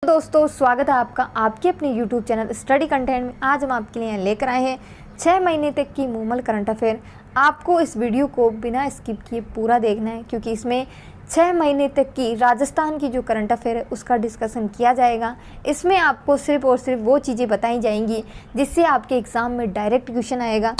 दोस्तों, स्वागत है आपका आपके अपने YouTube चैनल स्टडी कंटेंट में। आज हम आपके लिए लेकर आए हैं 6 महीने तक की मूमल करंट अफेयर। आपको इस वीडियो को बिना स्किप किए पूरा देखना है, क्योंकि इसमें 6 महीने तक की राजस्थान की जो करंट अफेयर है उसका डिस्कशन किया जाएगा। इसमें आपको सिर्फ और सिर्फ वो चीज़ें बताई जाएंगी जिससे आपके एग्ज़ाम में डायरेक्ट क्वेश्चन आएगा,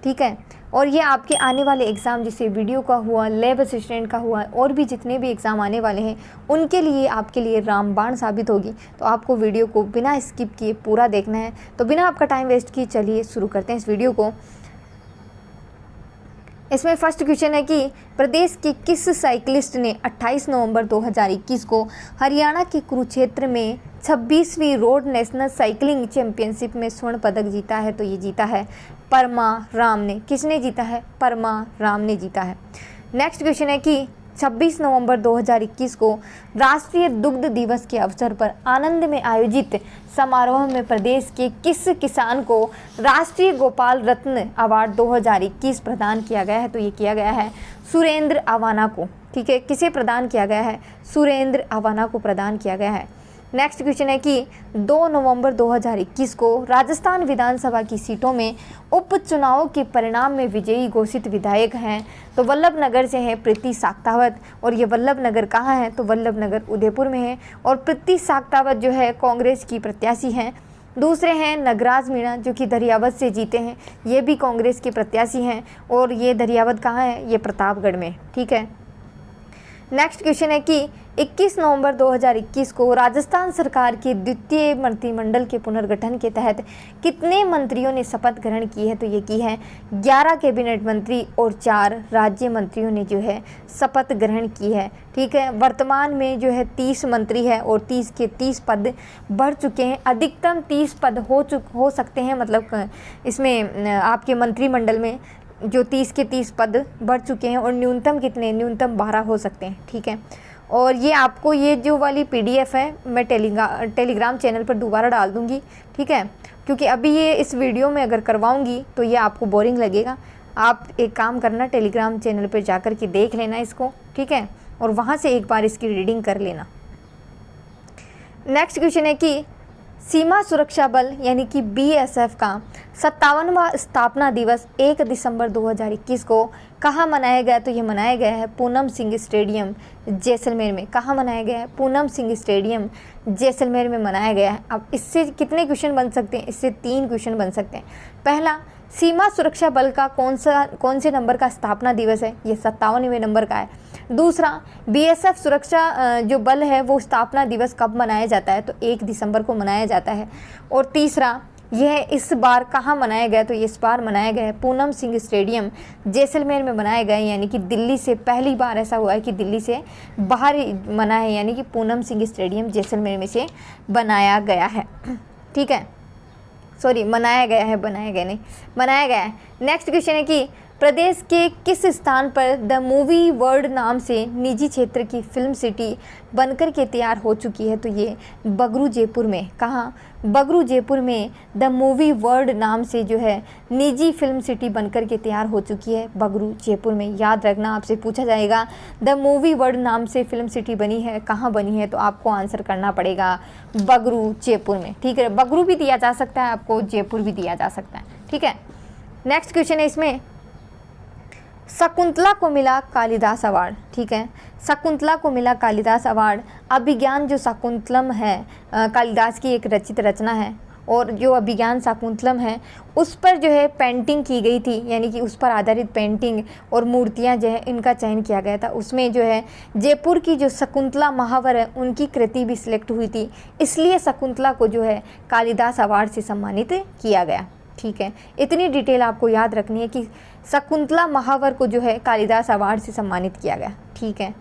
ठीक है। और ये आपके आने वाले एग्ज़ाम, जैसे वीडियो का हुआ, लैब असिस्टेंट का हुआ, और भी जितने भी एग्ज़ाम आने वाले हैं उनके लिए आपके लिए रामबाण साबित होगी। तो आपको वीडियो को बिना स्किप किए पूरा देखना है। तो बिना आपका टाइम वेस्ट किए चलिए शुरू करते हैं इस वीडियो को। इसमें फर्स्ट क्वेश्चन है कि प्रदेश के किस साइकिलिस्ट ने 28 नवंबर 2021 को हरियाणा के कुरुक्षेत्र में 26वीं रोड नेशनल साइकिलिंग चैंपियनशिप में स्वर्ण पदक जीता है? तो ये जीता है परमा राम ने। किसने जीता है? परमा राम ने जीता है। नेक्स्ट क्वेश्चन है कि 26 नवंबर 2021 को राष्ट्रीय दुग्ध दिवस के अवसर पर आनंद में आयोजित समारोह में प्रदेश के किस किसान को राष्ट्रीय गोपाल रत्न अवार्ड 2021 प्रदान किया गया है? तो ये किया गया है सुरेंद्र अवाना को, ठीक है। किसे प्रदान किया गया है? सुरेंद्र अवाना को प्रदान किया गया है। नेक्स्ट क्वेश्चन है कि 2 नवंबर 2021 को राजस्थान विधानसभा की सीटों में उपचुनाव के परिणाम में विजयी घोषित विधायक हैं? तो वल्लभनगर से है प्रीति साख्तावत, और ये वल्लभनगर कहाँ है? तो वल्लभनगर उदयपुर में है। और प्रीति साख्तावत जो है कांग्रेस की प्रत्याशी हैं। दूसरे हैं नगराज मीणा, जो कि दरियावत से जीते हैं, ये भी कांग्रेस के प्रत्याशी हैं। और ये दरियावत कहाँ है? ये प्रतापगढ़ में, ठीक है। नेक्स्ट क्वेश्चन है कि 21 नवंबर 2021 को राजस्थान सरकार के द्वितीय मंत्रिमंडल के पुनर्गठन के तहत कितने मंत्रियों ने शपथ ग्रहण की है? तो ये की है 11 कैबिनेट मंत्री और 4 राज्य मंत्रियों ने जो है शपथ ग्रहण की है, ठीक है। वर्तमान में जो है 30 मंत्री है और 30 के 30 पद बढ़ चुके हैं। अधिकतम 30 पद हो सकते हैं, मतलब इसमें आपके मंत्रिमंडल में जो 30 के 30 पद बढ़ चुके हैं। और न्यूनतम कितने? न्यूनतम 12 हो सकते हैं, ठीक है। और ये आपको ये जो वाली PDF है मैं टेलीग्राम चैनल पर दोबारा डाल दूँगी, ठीक है, क्योंकि अभी ये इस वीडियो में अगर करवाऊँगी तो ये आपको बोरिंग लगेगा। आप एक काम करना, टेलीग्राम चैनल पर जाकर के देख लेना इसको, ठीक है, और वहाँ से एक बार इसकी रीडिंग कर लेना। नेक्स्ट क्वेश्चन है कि सीमा सुरक्षा बल यानी कि BSF का 57वां स्थापना दिवस 1 दिसंबर 2021 को कहाँ मनाया गया? तो ये मनाया गया है पूनम सिंह स्टेडियम जैसलमेर में। कहाँ मनाया गया है? पूनम सिंह स्टेडियम जैसलमेर में मनाया गया है। अब इससे कितने क्वेश्चन बन सकते हैं? इससे 3 क्वेश्चन बन सकते हैं। पहला, सीमा सुरक्षा बल का कौन से नंबर का स्थापना दिवस है? ये 57वें नंबर का है। दूसरा, BSF सुरक्षा जो बल है वो स्थापना दिवस कब मनाया जाता है? तो 1 दिसंबर को मनाया जाता है। और तीसरा, यह इस बार कहाँ मनाया गया? तो इस बार मनाया गया है पूनम सिंह स्टेडियम जैसलमेर में मनाया गया है। यानी कि दिल्ली से पहली बार ऐसा हुआ है कि दिल्ली से बाहर मना है, यानी कि पूनम सिंह स्टेडियम जैसलमेर में से बनाया गया है, ठीक है। सॉरी, बनाया गया है, बनाया गया नहीं, बनाया गया है। नेक्स्ट क्वेश्चन है कि प्रदेश के किस स्थान पर द मूवी वर्ल्ड नाम से निजी क्षेत्र की फिल्म सिटी बनकर के तैयार हो चुकी है? तो ये बगरू जयपुर में। कहाँ? बगरू जयपुर में द मूवी वर्ल्ड नाम से जो है निजी फिल्म सिटी बनकर के तैयार हो चुकी है, बगरू जयपुर में। याद रखना, आपसे पूछा जाएगा द मूवी वर्ल्ड नाम से फिल्म सिटी बनी है, कहाँ बनी है? तो आपको आंसर करना पड़ेगा बगरू जयपुर में, ठीक है। बगरू भी दिया जा सकता है आपको, जयपुर भी दिया जा सकता है, ठीक है। नेक्स्ट क्वेश्चन है इसमें, शकुंतला को मिला कालिदास अवार्ड, ठीक है। शकुंतला को मिला कालिदास अवार्ड। अभिज्ञान जो शाकुंतलम है कालिदास की एक रचित रचना है, और जो अभिज्ञान शाकुंतलम है उस पर जो है पेंटिंग की गई थी, यानी कि उस पर आधारित पेंटिंग और मूर्तियां जो है इनका चयन किया गया था। उसमें जो है जयपुर की जो शकुंतला महावर है उनकी कृति भी सिलेक्ट हुई थी, इसलिए शकुंतला को जो है कालिदास अवार्ड से सम्मानित किया गया, ठीक है। इतनी डिटेल आपको याद रखनी है कि शकुंतला महावर को जो है कालिदास अवार्ड से सम्मानित किया गया, ठीक है।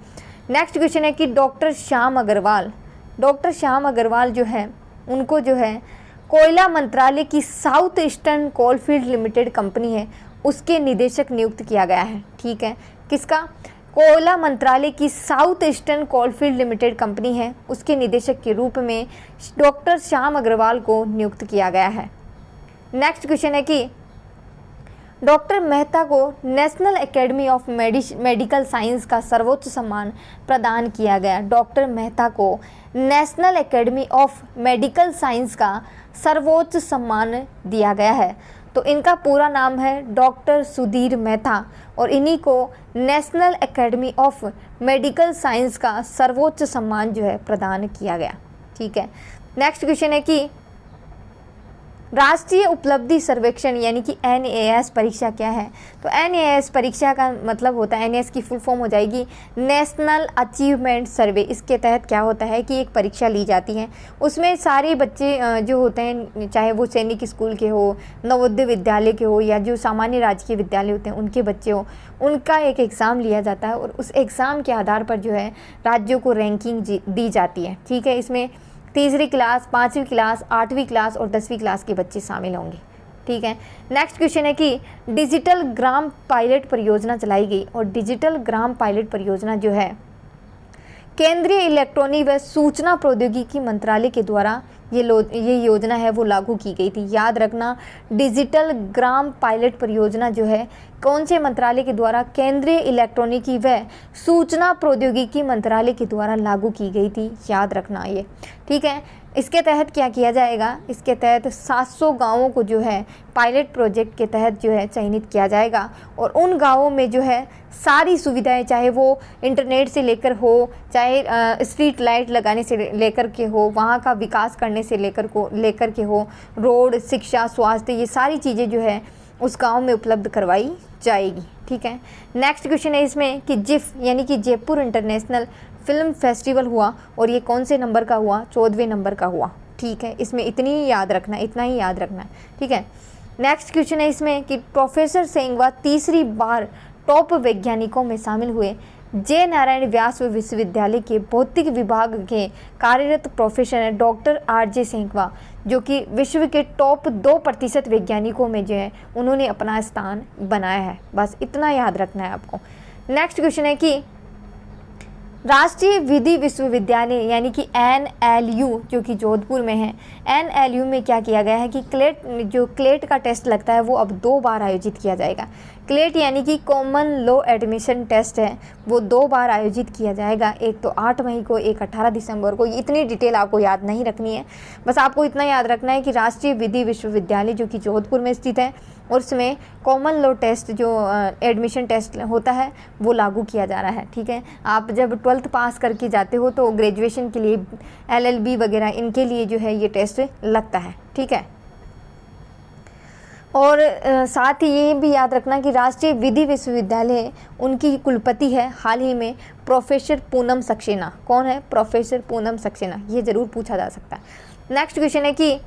नेक्स्ट क्वेश्चन है कि डॉक्टर श्याम अग्रवाल जो है उनको जो है कोयला मंत्रालय की south eastern coalfield limited company है उसके निदेशक नियुक्त किया गया है, ठीक है। किसका? कोयला मंत्रालय की south eastern coalfield limited company है, उसके निदेशक के रूप में डॉक्टर श्याम अग्रवाल को नियुक्त किया गया है। नेक्स्ट क्वेश्चन है कि डॉक्टर मेहता को national academy of medical science का सर्वोच्च सम्मान प्रदान किया गया। डॉक्टर मेहता को national academy of medical science का सर्वोच्च सम्मान दिया गया है। तो इनका पूरा नाम है डॉक्टर सुधीर मेहता और इन्हीं को national academy of medical science का सर्वोच्च सम्मान जो है प्रदान किया गया। ठीक है, नेक्स्ट क्वेश्चन है कि राष्ट्रीय उपलब्धि सर्वेक्षण यानी कि NAS परीक्षा क्या है। तो NAS परीक्षा का मतलब होता है, NAS की फुल फॉर्म हो जाएगी नेशनल अचीवमेंट सर्वे। इसके तहत क्या होता है कि एक परीक्षा ली जाती है, उसमें सारे बच्चे जो होते हैं, चाहे वो सैनिक स्कूल के हो, नवोदय विद्यालय के हो या जो सामान्य राजकीय विद्यालय होते हैं उनके बच्चे हो, उनका एक एग्ज़ाम लिया जाता है और उस एग्ज़ाम के आधार पर जो है राज्यों को रैंकिंग दी जाती है। ठीक है, इसमें तीसरी क्लास, 5वीं क्लास, 8वीं क्लास और 10वीं क्लास के बच्चे शामिल होंगे। ठीक है, नेक्स्ट क्वेश्चन है कि डिजिटल ग्राम पायलट परियोजना चलाई गई और डिजिटल ग्राम पायलट परियोजना जो है केंद्रीय इलेक्ट्रॉनिक व सूचना प्रौद्योगिकी मंत्रालय के द्वारा ये योजना है वो लागू की गई थी। याद रखना, डिजिटल ग्राम पायलट परियोजना जो है कौन से मंत्रालय के द्वारा, केंद्रीय इलेक्ट्रॉनिकी व सूचना प्रौद्योगिकी मंत्रालय के द्वारा लागू की गई थी। याद रखना ये। ठीक है, इसके तहत क्या किया जाएगा, इसके तहत 700 गाँवों को जो है पायलट प्रोजेक्ट के तहत जो है चयनित किया जाएगा और उन गाँवों में जो है सारी सुविधाएं, चाहे वो इंटरनेट से लेकर हो, चाहे स्ट्रीट लाइट लगाने से लेकर के हो, वहाँ का विकास करने से लेकर के हो, रोड, शिक्षा, स्वास्थ्य, ये सारी चीज़ें जो है उस गांव में उपलब्ध करवाई जाएगी। ठीक है, नेक्स्ट क्वेश्चन है इसमें कि जिफ यानी कि जयपुर इंटरनेशनल फिल्म फेस्टिवल हुआ और ये कौन से नंबर का हुआ, 14वें नंबर का हुआ। ठीक है, इसमें इतना ही याद रखना है। ठीक है, नेक्स्ट क्वेश्चन है इसमें कि प्रोफेसर सेंगवा तीसरी बार टॉप वैज्ञानिकों में शामिल हुए। जे नारायण व्यास विश्वविद्यालय के भौतिक विभाग के कार्यरत प्रोफेसर हैं डॉक्टर RJ सेंगवा, जो कि विश्व के टॉप 2% वैज्ञानिकों में जो है उन्होंने अपना स्थान बनाया है। बस इतना याद रखना है आपको। नेक्स्ट क्वेश्चन है कि राष्ट्रीय विधि विश्वविद्यालय यानी कि NLU जो कि जोधपुर में है, NLU में क्या किया गया है कि क्लेट का टेस्ट लगता है वो अब 2 बार आयोजित किया जाएगा। क्लेट यानी कि कॉमन लॉ एडमिशन टेस्ट है, वो 2 बार आयोजित किया जाएगा, एक तो 8 मई को, एक 18 दिसंबर को। इतनी डिटेल आपको याद नहीं रखनी है, बस आपको इतना याद रखना है कि राष्ट्रीय विधि विश्वविद्यालय जो कि जोधपुर में स्थित है और उसमें कॉमन लॉ टेस्ट जो एडमिशन टेस्ट होता है वो लागू किया जा रहा है। ठीक है, आप जब 12th पास करके जाते हो तो ग्रेजुएशन के लिए LLB वगैरह इनके लिए जो है ये टेस्ट लगता है। ठीक है, और साथ ही ये भी याद रखना कि राष्ट्रीय विधि विश्वविद्यालय उनकी कुलपति है हाल ही में प्रोफेसर पूनम सक्सेना। कौन है? प्रोफेसर पूनम सक्सेना, ये ज़रूर पूछा जा सकता है। नेक्स्ट क्वेश्चन है कि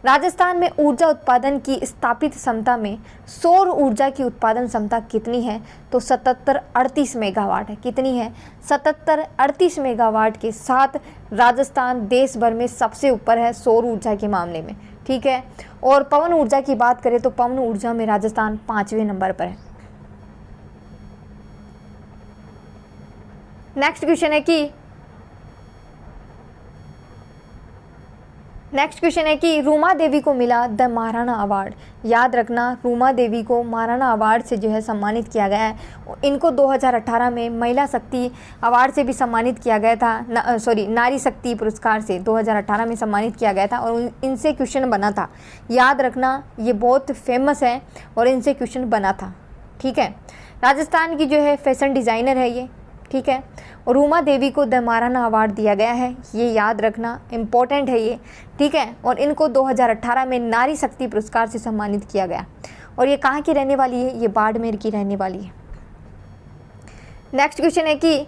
राजस्थान में ऊर्जा उत्पादन की स्थापित क्षमता में सौर ऊर्जा की उत्पादन क्षमता कितनी है? तो 7738 मेगावाट है। कितनी है? 7738 मेगावाट के साथ राजस्थान देश भर में सबसे ऊपर है सौर ऊर्जा के मामले में। ठीक है, और पवन ऊर्जा की बात करें तो पवन ऊर्जा में राजस्थान 5वें नंबर पर है। नेक्स्ट क्वेश्चन है कि रूमा देवी को मिला द महाराणा अवार्ड। याद रखना, रूमा देवी को महाराणा अवार्ड से जो है सम्मानित किया गया है। इनको 2018 में महिला शक्ति अवार्ड से भी सम्मानित किया गया था, नारी शक्ति पुरस्कार से 2018 में सम्मानित किया गया था और इनसे क्वेश्चन बना था। याद रखना, ये बहुत फेमस है और इनसे क्वेश्चन बना था। ठीक है, राजस्थान की जो है फैशन डिज़ाइनर है ये। ठीक है, और रूमा देवी को द महाराणा अवार्ड दिया गया है, ये याद रखना, इम्पोर्टेंट है ये। ठीक है, और इनको 2018 में नारी शक्ति पुरस्कार से सम्मानित किया गया और ये कहाँ की रहने वाली है? ये बाड़मेर की रहने वाली है। नेक्स्ट क्वेश्चन है कि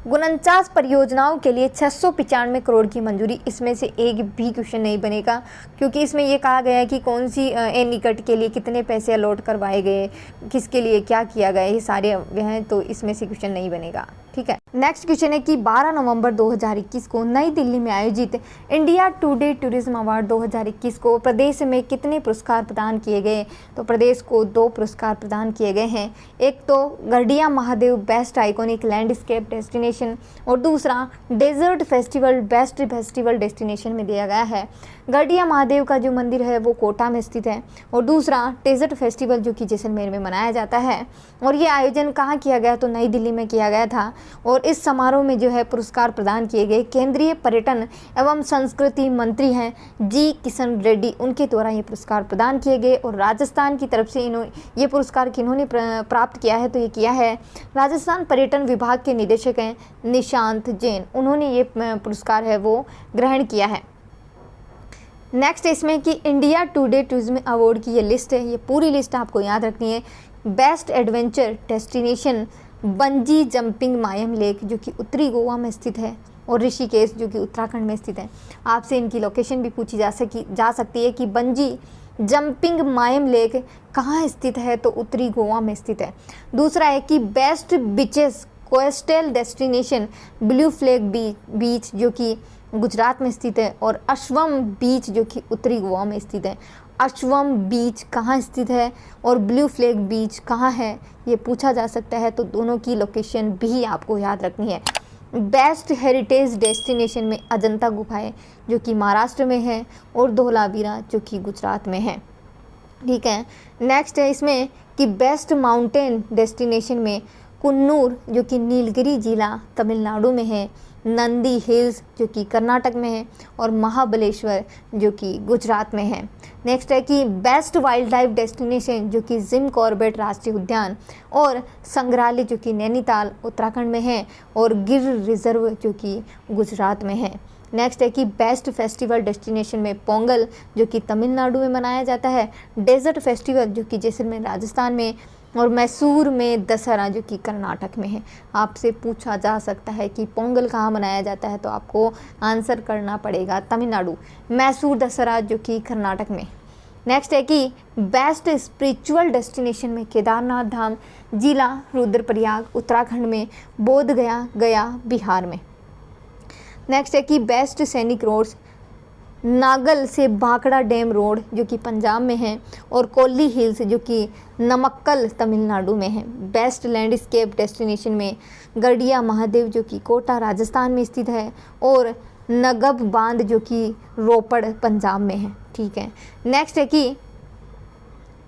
49 परियोजनाओं के लिए 695 करोड़ की मंजूरी। इसमें से एक भी क्वेश्चन नहीं बनेगा क्योंकि इसमें ये कहा गया है कि कौन सी निकट के लिए कितने पैसे अलॉट करवाए गए, किसके लिए क्या किया गया, ये सारे हैं, तो इसमें से क्वेश्चन नहीं बनेगा। ठीक है, नेक्स्ट क्वेश्चन है कि 12 नवंबर 2021 को नई दिल्ली में आयोजित इंडिया टुडे टूरिज्म अवार्ड 2021 को प्रदेश में कितने पुरस्कार प्रदान किए गए? तो प्रदेश को 2 पुरस्कार प्रदान किए गए हैं। एक तो Gadhiya Mahadev best iconic landscape destination और दूसरा desert festival best festival destination में दिया गया है। गढ़िया महादेव का जो मंदिर है वो कोटा में स्थित है और दूसरा डेजर्ट फेस्टिवल जो कि जैसलमेर में मनाया जाता है। और ये आयोजन कहाँ किया गया? तो नई दिल्ली में किया गया था और इस समारोह में जो है पुरस्कार प्रदान किए गए केंद्रीय पर्यटन एवं संस्कृति मंत्री हैं जी किशन रेड्डी, उनके द्वारा ये पुरस्कार प्रदान किए गए। और राजस्थान की तरफ से ये पुरस्कार किन्होंने प्राप्त किया है, तो ये किया है राजस्थान पर्यटन विभाग के निदेशक हैं निशांत जैन, उन्होंने ये पुरस्कार है वो ग्रहण किया है। नेक्स्ट इसमें कि इंडिया टुडे टूरिज्म अवार्ड की ये लिस्ट है, ये पूरी लिस्ट आपको याद रखनी है। Best adventure destination bungee jumping Mayem lake जो कि उत्तरी गोवा में स्थित है, और ऋषिकेश जो कि उत्तराखंड में स्थित है। आपसे इनकी लोकेशन भी पूछी जा सकती है कि बंजी जंपिंग मायम लेक कहाँ स्थित है, तो उत्तरी गोवा में स्थित है। दूसरा है कि best beaches coastal destination blue flag beach जो कि गुजरात में स्थित है, और अश्वम बीच जो कि उत्तरी गोवा में स्थित है। अश्वम बीच कहाँ स्थित है और ब्लू फ्लैग बीच कहाँ है, ये पूछा जा सकता है, तो दोनों की लोकेशन भी आपको याद रखनी है। बेस्ट हेरिटेज डेस्टिनेशन में अजंता गुफाएं जो कि महाराष्ट्र में है, और धोलावीरा जो कि गुजरात में है। ठीक है, नेक्स्ट है इसमें कि बेस्ट माउंटेन डेस्टिनेशन में कुन्नूर जो कि नीलगिरी जिला तमिलनाडु में है, नंदी हिल्स जो कि कर्नाटक में है, और महाबलेश्वर जो कि गुजरात में है। नेक्स्ट है कि बेस्ट वाइल्ड लाइफ डेस्टिनेशन जो कि जिम कॉर्बेट राष्ट्रीय उद्यान और संग्रहालय जो कि नैनीताल उत्तराखंड में है, और गिर रिजर्व जो कि गुजरात में है। नेक्स्ट है कि बेस्ट फेस्टिवल डेस्टिनेशन में पोंगल जो कि तमिलनाडु में मनाया जाता है, डेजर्ट फेस्टिवल जो कि जैसलमेर राजस्थान में, और मैसूर में दशहरा जो कि कर्नाटक में है। आपसे पूछा जा सकता है कि पोंगल कहाँ मनाया जाता है, तो आपको आंसर करना पड़ेगा तमिलनाडु, मैसूर दशहरा जो कि कर्नाटक में। नेक्स्ट है कि बेस्ट स्पिरिचुअल डेस्टिनेशन में केदारनाथ धाम जिला रुद्रप्रयाग उत्तराखंड में, बोध गया बिहार में। नेक्स्ट है कि बेस्ट सैनिक रोड्स नागल से भाखड़ा डैम रोड जो कि पंजाब में है, और कोल्ली हिल्स जो कि नमक्कल तमिलनाडु में है। बेस्ट लैंडस्केप डेस्टिनेशन में गड़िया महादेव जो कि कोटा राजस्थान में स्थित है, और नगब बांध जो कि रोपड़ पंजाब में है। ठीक है, नेक्स्ट है कि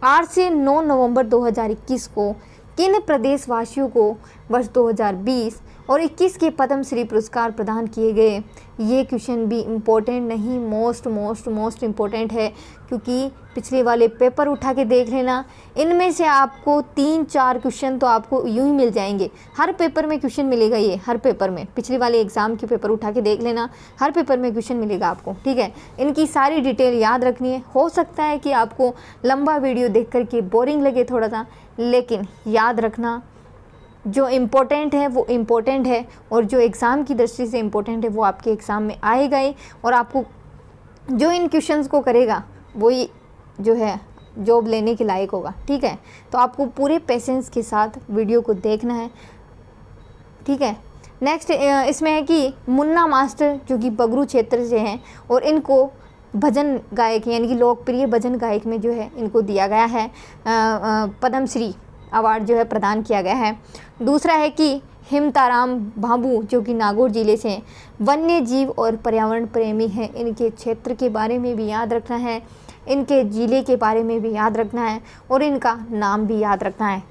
8 से 9 नवंबर 2021 को किन प्रदेशवासियों को वर्ष 2020 और 21 के पद्म श्री पुरस्कार प्रदान किए गए। ये क्वेश्चन भी इम्पोर्टेंट नहीं, मोस्ट इम्पोर्टेंट है, क्योंकि पिछले वाले पेपर उठा के देख लेना, इनमें से आपको 3-4 क्वेश्चन तो आपको यूं ही मिल जाएंगे। हर पेपर में क्वेश्चन मिलेगा, ये हर पेपर में, पिछले वाले एग्जाम के पेपर उठा के देख लेना, हर पेपर में क्वेश्चन मिलेगा आपको। ठीक है, इनकी सारी डिटेल याद रखनी है। हो सकता है कि आपको लंबा वीडियो देख करके बोरिंग लगे थोड़ा सा, लेकिन याद रखना जो इम्पोर्टेंट है वो इम्पोर्टेंट है, और जो एग्ज़ाम की दृष्टि से इम्पोर्टेंट है वो आपके एग्ज़ाम में आएगा ही, और आपको जो इन क्वेश्चंस को करेगा वही जो है जॉब लेने के लायक होगा। ठीक है, तो आपको पूरे पेशेंस के साथ वीडियो को देखना है। ठीक है, नेक्स्ट इसमें है कि मुन्ना मास्टर जो कि बगरू क्षेत्र से हैं, और इनको भजन गायक यानी कि लोकप्रिय भजन गायक में जो है इनको दिया गया है पद्मश्री अवार्ड जो है प्रदान किया गया है। दूसरा है कि हिमताराम भाभू जो कि नागौर जिले से हैं, वन्य जीव और पर्यावरण प्रेमी हैं। इनके क्षेत्र के बारे में भी याद रखना है, इनके जिले के बारे में भी याद रखना है, और इनका नाम भी याद रखना है।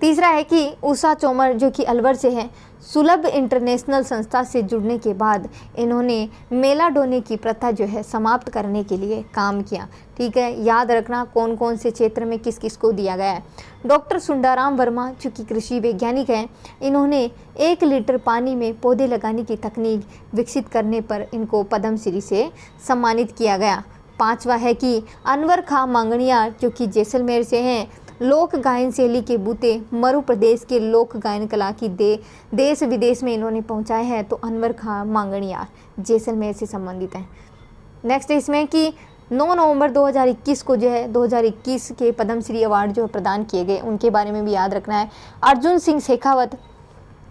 तीसरा है कि उषा चोमर जो कि अलवर से हैं, सुलभ इंटरनेशनल संस्था से जुड़ने के बाद इन्होंने मेला डोने की प्रथा जो है समाप्त करने के लिए काम किया। ठीक है, याद रखना कौन कौन से क्षेत्र में किस किस को दिया गया है। डॉक्टर सुंदराम वर्मा जो कि कृषि वैज्ञानिक हैं, इन्होंने 1 लीटर पानी में पौधे लगाने की तकनीक विकसित करने पर इनको पद्मश्री से सम्मानित किया गया। पांचवा है कि अनवर खां मांगणियार जो कि जैसलमेर से हैं, लोक गायन शैली के बूते मरु प्रदेश के लोक गायन कला की देश विदेश में इन्होंने पहुंचाए हैं। तो अनवर खां मांगणियार जैसलमेर से संबंधित हैं। नेक्स्ट इसमें कि 9 नवंबर 2021 को जो है 2021 के पद्मश्री अवार्ड जो प्रदान किए गए उनके बारे में भी याद रखना है। अर्जुन सिंह शेखावत,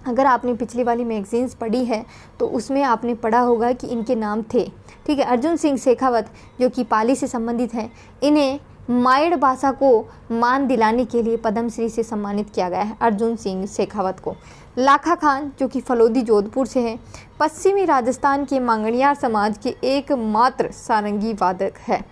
अगर आपने पिछली वाली मैगजीन्स पढ़ी है तो उसमें आपने पढ़ा होगा कि इनके नाम थे। ठीक है, अर्जुन सिंह शेखावत जो कि पाली से संबंधित हैं, इन्हें मायड़ भाषा को मान दिलाने के लिए पद्मश्री से सम्मानित किया गया है अर्जुन सिंह शेखावत को। लाखा खान जो कि फलोदी जोधपुर से हैं, पश्चिमी राजस्थान के मांगणियार समाज के एकमात्र सारंगी वादक है।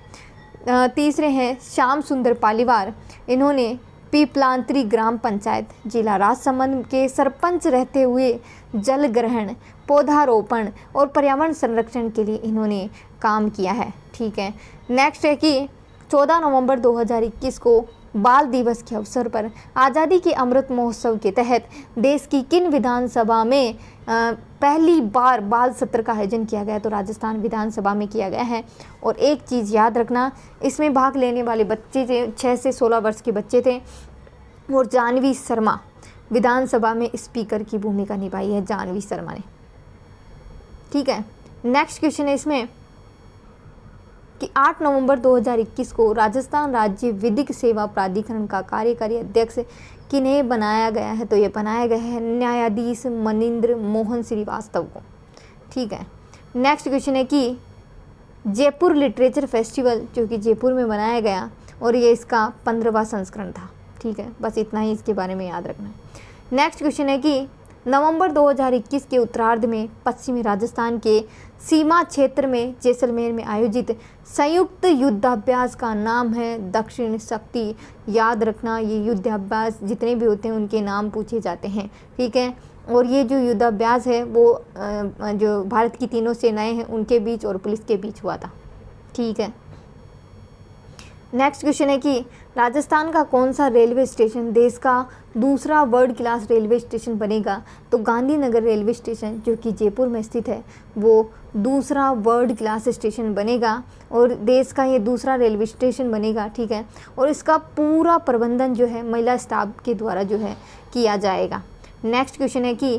तीसरे हैं श्याम सुंदर पालीवाल, इन्होंने पीपलांतरी ग्राम पंचायत जिला राजसमंद के सरपंच रहते हुए जल ग्रहण, पौधारोपण और पर्यावरण संरक्षण के लिए इन्होंने काम किया है। ठीक है, नेक्स्ट है कि 14 नवंबर 2021 को बाल दिवस के अवसर पर आज़ादी के अमृत महोत्सव के तहत देश की किन विधानसभा में पहली बार बाल सत्र का आयोजन किया गया? तो राजस्थान विधानसभा में किया गया है। और एक चीज़ याद रखना, इसमें भाग लेने वाले बच्चे थे 6 से 16 वर्ष के बच्चे थे। और जानवी शर्मा विधानसभा में स्पीकर की भूमिका निभाई है, जानवी शर्मा ने। ठीक है, नेक्स्ट क्वेश्चन है इसमें कि 8 नवंबर 2021 को राजस्थान राज्य विधिक सेवा प्राधिकरण का कार्यकारी अध्यक्ष किन्हें बनाया गया है? तो ये बनाया गया है न्यायाधीश मनिंद्र मोहन श्रीवास्तव को। ठीक है, नेक्स्ट क्वेश्चन है कि जयपुर लिटरेचर फेस्टिवल जो कि जयपुर में बनाया गया और ये इसका 15वां संस्करण था। ठीक है, बस इतना ही इसके बारे में याद रखना है। नेक्स्ट क्वेश्चन है कि नवंबर 2021 के उत्तरार्ध में पश्चिमी राजस्थान के सीमा क्षेत्र में जैसलमेर में आयोजित संयुक्त युद्धाभ्यास का नाम है दक्षिण शक्ति। याद रखना, ये युद्धाभ्यास जितने भी होते हैं उनके नाम पूछे जाते हैं। ठीक है, और ये जो युद्धाभ्यास है वो जो भारत की तीनों सेनाएं हैं उनके बीच और पुलिस के बीच हुआ था। ठीक है, नेक्स्ट क्वेश्चन है कि राजस्थान का कौन सा रेलवे स्टेशन देश का दूसरा वर्ल्ड क्लास रेलवे स्टेशन बनेगा? तो गांधीनगर रेलवे स्टेशन जो कि जयपुर में स्थित है वो दूसरा वर्ल्ड क्लास स्टेशन बनेगा और देश का ये दूसरा रेलवे स्टेशन बनेगा। ठीक है, और इसका पूरा प्रबंधन जो है महिला स्टाफ के द्वारा जो है किया जाएगा। नेक्स्ट क्वेश्चन है कि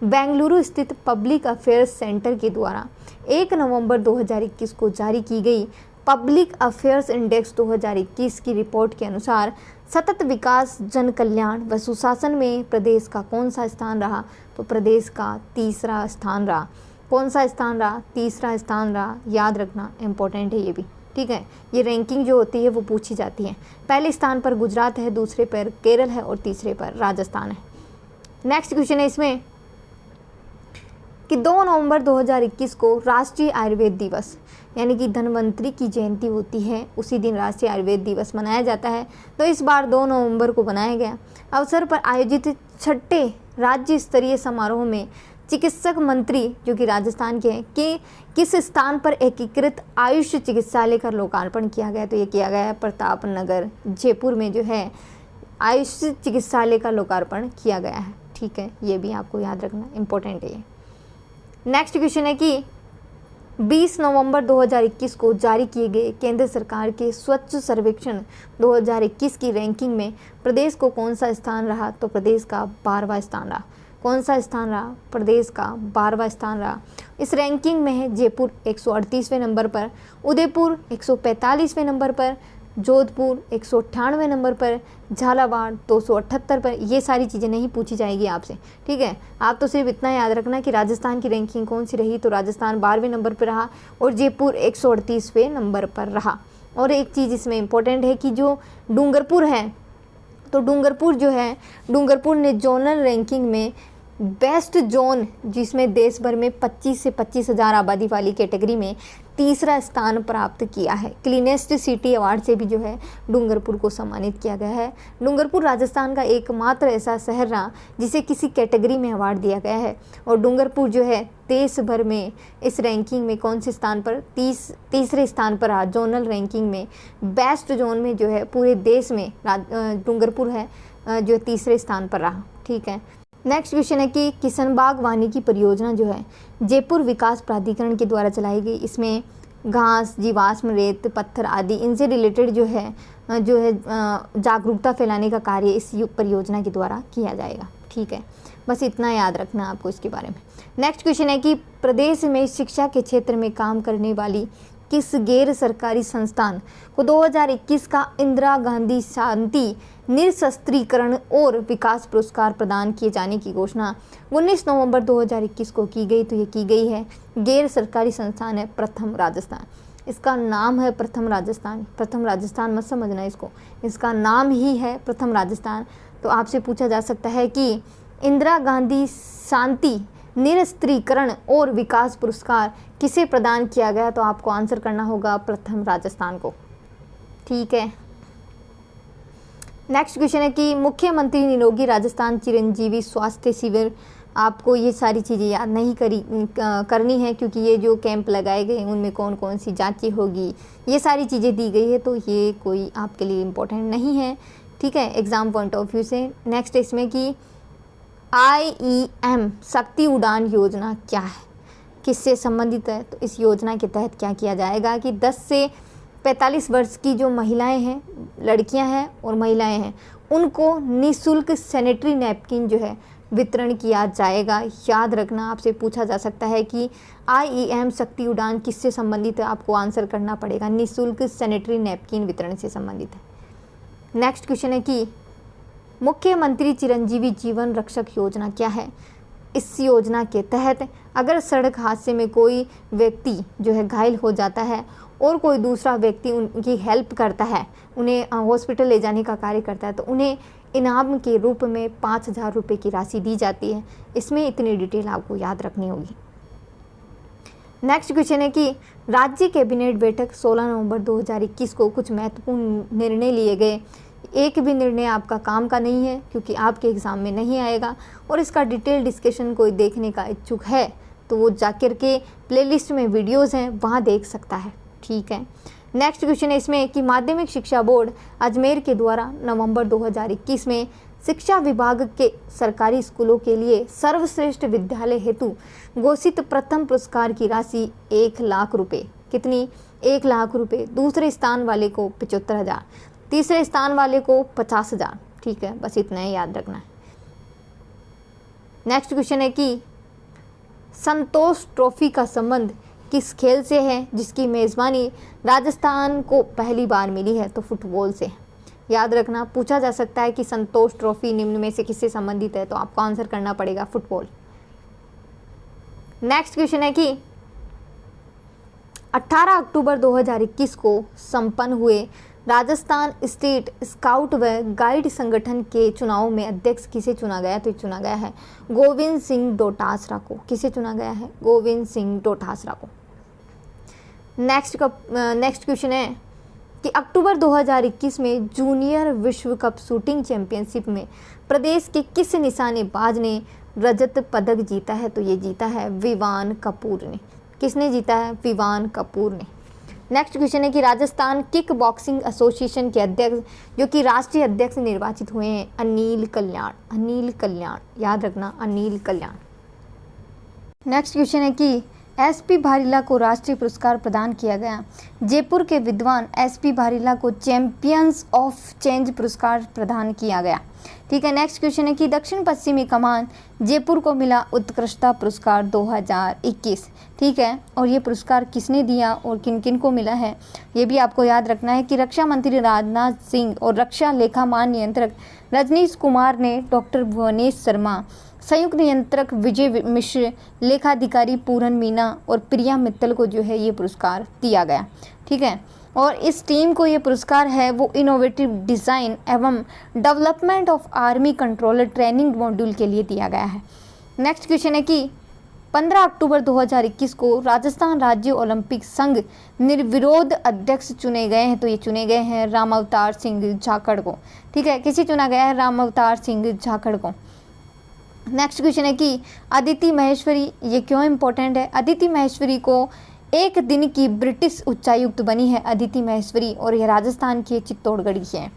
बेंगलुरु स्थित पब्लिक अफेयर्स सेंटर के द्वारा 1 नवंबर 2021 को जारी की गई पब्लिक अफेयर्स इंडेक्स 2021 की रिपोर्ट के अनुसार सतत विकास, जन कल्याण व सुशासन में प्रदेश का कौन सा स्थान रहा? तो प्रदेश का तीसरा स्थान रहा। कौन सा स्थान रहा? तीसरा स्थान रहा। याद रखना, इम्पोर्टेंट है ये भी। ठीक है, ये रैंकिंग जो होती है वो पूछी जाती है। पहले स्थान पर गुजरात है, दूसरे पर केरल है और तीसरे पर राजस्थान है। नेक्स्ट क्वेश्चन है इसमें कि 2 नवंबर 2021 को राष्ट्रीय आयुर्वेद दिवस यानी कि धन्वंतरी की जयंती होती है, उसी दिन राष्ट्रीय आयुर्वेद दिवस मनाया जाता है। तो इस बार 2 नवंबर को बनाया गया अवसर पर आयोजित 6ठे राज्य स्तरीय समारोह में चिकित्सक मंत्री जो कि राजस्थान के हैं कि किस स्थान पर एकीकृत आयुष चिकित्सालय का लोकार्पण किया गया? तो ये किया गया है प्रताप नगर जयपुर में जो है आयुष चिकित्सालय का लोकार्पण किया गया है। ठीक है, ये भी आपको याद रखना, इम्पोर्टेंट है ये। नेक्स्ट क्वेश्चन है कि 20 नवंबर 2021 को जारी किए गए केंद्र सरकार के स्वच्छ सर्वेक्षण 2021 की रैंकिंग में प्रदेश को कौन सा स्थान रहा? तो प्रदेश का 12वां स्थान रहा। कौन सा स्थान रहा? प्रदेश का 12वां स्थान रहा। इस रैंकिंग में है जयपुर 138वें नंबर पर, उदयपुर 145वें नंबर पर, जोधपुर 198वें नंबर पर, झालावाड़ 278 पर। ये सारी चीज़ें नहीं पूछी जाएगी आपसे। ठीक है, आप तो सिर्फ इतना याद रखना कि राजस्थान की रैंकिंग कौन सी रही। तो राजस्थान 12वें नंबर पर रहा और जयपुर 138वें नंबर पर रहा। और एक चीज़ इसमें इम्पोर्टेंट है कि जो डूंगरपुर है, तो डूंगरपुर जो है, डूंगरपुर ने जोनल रैंकिंग में बेस्ट जोन जिसमें देश भर में 25 से 25,000 आबादी वाली कैटेगरी में तीसरा स्थान प्राप्त किया है। क्लीनेस्ट सिटी अवार्ड से भी जो है डूंगरपुर को सम्मानित किया गया है। डूंगरपुर राजस्थान का एकमात्र ऐसा शहर रहा जिसे किसी कैटेगरी में अवार्ड दिया गया है। और डूंगरपुर जो है देश भर में इस रैंकिंग में कौन से स्थान पर? तीसरे स्थान पर रहा। जोनल रैंकिंग में बेस्ट जोन में जो है पूरे देश में डूंगरपुर है जो तीसरे स्थान पर रहा। ठीक है, नेक्स्ट क्वेश्चन है कि किशनबाग वानिकी परियोजना जो है जयपुर विकास प्राधिकरण के द्वारा चलाई गई। इसमें घास, जीवाश्म, रेत, पत्थर आदि इनसे रिलेटेड जो है जागरूकता फैलाने का कार्य इस परियोजना के द्वारा किया जाएगा। ठीक है, बस इतना याद रखना आपको इसके बारे में। नेक्स्ट क्वेश्चन है कि प्रदेश में शिक्षा के क्षेत्र में काम करने वाली किस गैर सरकारी संस्थान को 2021 का इंदिरा गांधी शांति निरस्त्रीकरण और विकास पुरस्कार प्रदान किए जाने की घोषणा 19 नवंबर 2021 को की गई? तो ये की गई है गैर सरकारी संस्थान है प्रथम राजस्थान। इसका नाम है प्रथम राजस्थान। प्रथम राजस्थान मत समझना इसको, इसका नाम ही है प्रथम राजस्थान। तो आपसे पूछा जा सकता है कि इंदिरा गांधी शांति निरस्त्रीकरण और विकास पुरस्कार किसे प्रदान किया गया? तो आपको आंसर करना होगा प्रथम राजस्थान को। ठीक है, नेक्स्ट क्वेश्चन है कि मुख्यमंत्री निरोगी राजस्थान चिरंजीवी स्वास्थ्य शिविर, आपको ये सारी चीज़ें याद नहीं करनी है, क्योंकि ये जो कैंप लगाए गए हैं उनमें कौन कौन सी जांचें होगी, ये सारी चीज़ें दी गई है, तो ये कोई आपके लिए इम्पोर्टेंट नहीं है, ठीक है, एग्ज़ाम पॉइंट ऑफ व्यू से। नेक्स्ट इसमें कि IEM शक्ति उड़ान योजना क्या है, किससे संबंधित है, तो इस योजना के तहत क्या किया जाएगा कि 10 से 45 वर्ष की जो महिलाएं हैं, लड़कियां हैं और महिलाएं हैं, उनको निःशुल्क सैनिटरी नैपकिन जो है वितरण किया जाएगा। याद रखना, आपसे पूछा जा सकता है कि IEM शक्ति उड़ान किससे संबंधित है, आपको आंसर करना पड़ेगा, निःशुल्क सैनिटरी नैपकिन वितरण से संबंधित है। नेक्स्ट क्वेश्चन है कि मुख्यमंत्री चिरंजीवी जीवन रक्षक योजना क्या है। इस योजना के तहत अगर सड़क हादसे में कोई व्यक्ति जो है घायल हो जाता है और कोई दूसरा व्यक्ति उनकी हेल्प करता है, उन्हें हॉस्पिटल ले जाने का कार्य करता है, तो उन्हें इनाम के रूप में 5,000 रुपये की राशि दी जाती है। इसमें इतनी डिटेल आपको याद रखनी होगी। नेक्स्ट क्वेश्चन है कि राज्य कैबिनेट बैठक 16 नवंबर 2021 को कुछ महत्वपूर्ण निर्णय लिए गए। एक भी निर्णय आपका काम का नहीं है, क्योंकि आपके एग्ज़ाम में नहीं आएगा, और इसका डिटेल डिस्कशन कोई देखने का इच्छुक है तो वो जाकर के प्लेलिस्ट में वीडियोस हैं, वहाँ देख सकता है, ठीक है। नेक्स्ट क्वेश्चन है इसमें कि माध्यमिक शिक्षा बोर्ड अजमेर के द्वारा नवंबर 2021 में शिक्षा विभाग के सरकारी स्कूलों के लिए सर्वश्रेष्ठ विद्यालय हेतु घोषित प्रथम पुरस्कार की राशि 1 लाख रुपये, कितनी, 1 लाख रुपये। दूसरे स्थान वाले को 75,000, तीसरे स्थान वाले को 50,000, ठीक है, बस इतना ही याद रखना है। नेक्स्ट क्वेश्चन है कि संतोष ट्रॉफी का संबंध किस खेल से है जिसकी मेज़बानी राजस्थान को पहली बार मिली है, तो फुटबॉल से। याद रखना, पूछा जा सकता है कि संतोष ट्रॉफी निम्न में से किससे संबंधित है, तो आपको आंसर करना पड़ेगा फुटबॉल। नेक्स्ट क्वेश्चन है कि 18 अक्टूबर 2021 को संपन्न हुए राजस्थान स्टेट स्काउट व गाइड संगठन के चुनाव में अध्यक्ष किसे चुना गया, तो चुना गया है गोविंद सिंह डोटासरा को। किसे चुना गया है, गोविंद सिंह डोटासरा को। नेक्स्ट क्वेश्चन है कि अक्टूबर 2021 में जूनियर विश्व कप शूटिंग चैंपियनशिप में प्रदेश के किस निशानेबाज ने रजत पदक जीता है, तो ये जीता है विवान कपूर ने। किसने जीता है, विवान कपूर ने। नेक्स्ट क्वेश्चन है कि राजस्थान किक बॉक्सिंग एसोसिएशन के अध्यक्ष जो कि राष्ट्रीय अध्यक्ष निर्वाचित हुए हैं, अनिल कल्याण। अनिल कल्याण, याद रखना, अनिल कल्याण। नेक्स्ट क्वेश्चन है कि SP भारीला को राष्ट्रीय पुरस्कार प्रदान किया गया। जयपुर के विद्वान SP भारीला को चैंपियंस ऑफ चेंज पुरस्कार प्रदान किया गया, ठीक है। नेक्स्ट क्वेश्चन है कि दक्षिण पश्चिमी कमान जयपुर को मिला उत्कृष्टता पुरस्कार 2021, ठीक है, और ये पुरस्कार किसने दिया और किन किन को मिला है, ये भी आपको याद रखना है कि रक्षा मंत्री राजनाथ सिंह और रक्षा लेखा मान नियंत्रक रजनीश कुमार ने डॉक्टर भुवनेश शर्मा, संयुक्त नियंत्रक विजय मिश्र, लेखाधिकारी पूरन मीना और प्रिया मित्तल को जो है ये पुरस्कार दिया गया, ठीक है। और इस टीम को ये पुरस्कार है वो इनोवेटिव डिज़ाइन एवं development of army controller training module के लिए दिया गया है। नेक्स्ट क्वेश्चन है कि 15 अक्टूबर 2021 को राजस्थान राज्य ओलंपिक संघ निर्विरोध अध्यक्ष चुने गए हैं, तो ये चुने गए हैं राम अवतार सिंह झाकड़ को, ठीक है। किसे चुना गया है, राम अवतार सिंह झाकड़ को। नेक्स्ट क्वेश्चन है कि अदिति महेश्वरी, ये क्यों इम्पोर्टेंट है, अदिति महेश्वरी को एक दिन की ब्रिटिश उच्चायुक्त बनी है अदिति महेश्वरी, और यह राजस्थान की चित्तौड़गढ़ की है।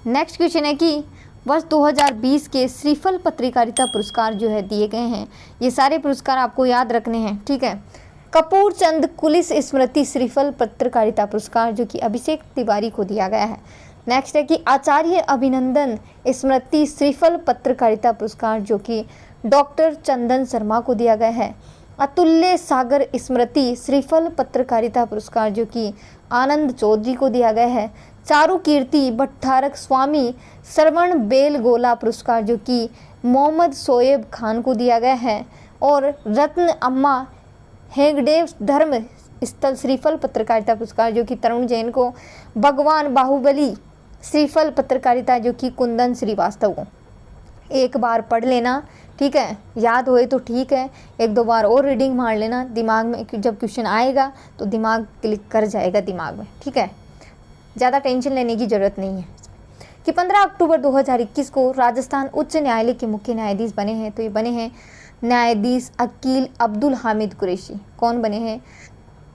नेक्स्ट क्वेश्चन है कि वर्ष 2020 के श्रीफल पत्रकारिता पुरस्कार जो है दिए गए हैं, ये सारे पुरस्कार आपको याद रखने हैं, ठीक है। कपूर चंद कुलिस स्मृति श्रीफल पत्रकारिता पुरस्कार जो कि अभिषेक तिवारी को दिया गया है। नेक्स्ट है कि आचार्य अभिनंदन स्मृति श्रीफल पत्रकारिता पुरस्कार जो कि डॉक्टर चंदन शर्मा को दिया गया है। अतुल्य सागर स्मृति श्रीफल पत्रकारिता पुरस्कार जो कि आनंद चौधरी को दिया गया है। चारु कीर्ति भट्टारक स्वामी श्रवण बेलगोला पुरस्कार जो कि मोहम्मद शोएब खान को दिया गया है। और रत्न अम्मा हेगड़े धर्म स्थल श्रीफल पत्रकारिता पुरस्कार जो कि तरुण जैन को। भगवान बाहुबली श्रीफल पत्रकारिता जो कि कुंदन श्रीवास्तव को। एक बार पढ़ लेना, ठीक है, याद होए तो ठीक है, एक दो बार और रीडिंग मार लेना, दिमाग में जब क्वेश्चन आएगा तो दिमाग क्लिक कर जाएगा दिमाग में, ठीक है। ज़्यादा टेंशन लेने की ज़रूरत नहीं है कि 15 अक्टूबर 2021 को राजस्थान उच्च न्यायालय के मुख्य न्यायाधीश बने हैं, तो ये बने हैं न्यायाधीश अकील अब्दुल हामिद कुरैशी। कौन बने हैं?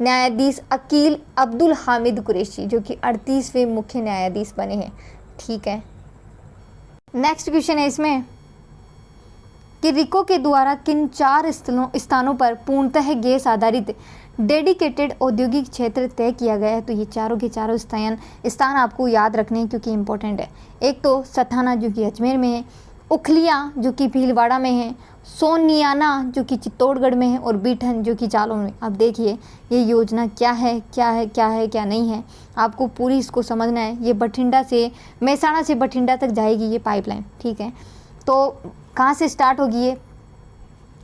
न्यायाधीश अकील अब्दुल हामिद कुरैशी, जो कि 38वें मुख्य न्यायाधीश बने हैं। ठीक है, नेक्स्ट क्वेश्चन है इसमें कि रिको के द्वारा किन 4 स्थानों पर पूर्णतः गैस आधारित डेडिकेटेड औद्योगिक क्षेत्र तय किया गया है। तो ये चारों के चारों स्थान आपको याद रखने हैं क्योंकि इंपॉर्टेंट है। एक तो सथाना जो कि अजमेर में है, उखलिया जो कि भीलवाड़ा में है, सोनियाना जो कि चित्तौड़गढ़ में है, और बीठन जो कि जालौन में। अब देखिए ये योजना क्या है क्या नहीं है, आपको पूरी इसको समझना है। ये बठिंडा से मेहसाणा से बठिंडा तक जाएगी ये पाइपलाइन। ठीक है, तो कहाँ से स्टार्ट होगी ये?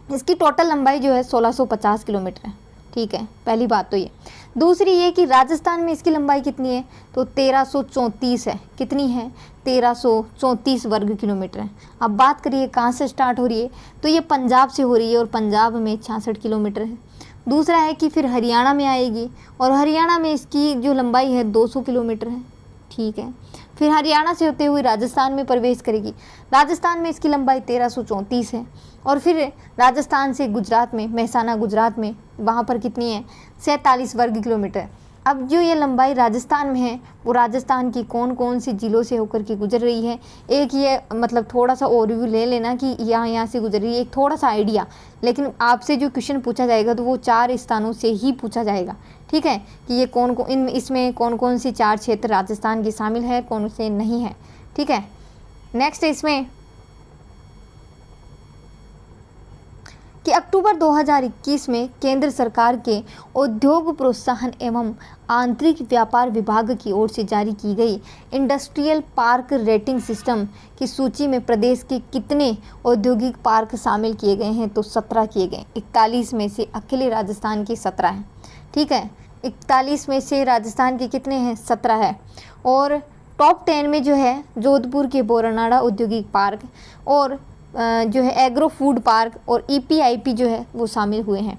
इसकी टोटल लंबाई जो है 1650 किलोमीटर है। ठीक है, पहली बात तो ये। दूसरी ये कि राजस्थान में इसकी लंबाई कितनी है? तो 1334 है। कितनी है? 1334 वर्ग किलोमीटर है। अब बात करिए कहाँ से स्टार्ट हो रही है, तो ये पंजाब से हो रही है और पंजाब में 66 किलोमीटर है। दूसरा है कि फिर हरियाणा में आएगी और हरियाणा में इसकी जो लंबाई है 200 किलोमीटर है। ठीक है, फिर हरियाणा से होते हुए राजस्थान में प्रवेश करेगी। राजस्थान में इसकी लंबाई 1334 है और फिर राजस्थान से गुजरात में, मेहसाना गुजरात में, वहाँ पर कितनी है? 47 वर्ग किलोमीटर। अब जो ये लंबाई राजस्थान में है वो राजस्थान की कौन कौन सी जिलों से होकर के गुजर रही है, एक ये मतलब थोड़ा सा ओवरव्यू ले लेना कि यहाँ से गुजर रही है, एक थोड़ा सा आइडिया। लेकिन आपसे जो क्वेश्चन पूछा जाएगा तो वो 4 स्थानों से ही पूछा जाएगा। ठीक है, कि ये इसमें कौन कौन सी 4 क्षेत्र राजस्थान की शामिल है, कौन से नहीं है। ठीक है, नेक्स्ट इसमें कि अक्टूबर 2021 में केंद्र सरकार के उद्योग प्रोत्साहन एवं आंतरिक व्यापार विभाग की ओर से जारी की गई इंडस्ट्रियल पार्क रेटिंग सिस्टम की सूची में प्रदेश के कितने औद्योगिक पार्क शामिल किए गए हैं? तो 17 किए गए। 41 में से अकेले राजस्थान के 17 हैं। ठीक है, 41 में से राजस्थान के कितने हैं? 17 है। और टॉप 10 में जो है जोधपुर के बोरनाड़ा औद्योगिक पार्क और जो है एग्रो फूड पार्क और EPIP जो है वो शामिल हुए हैं।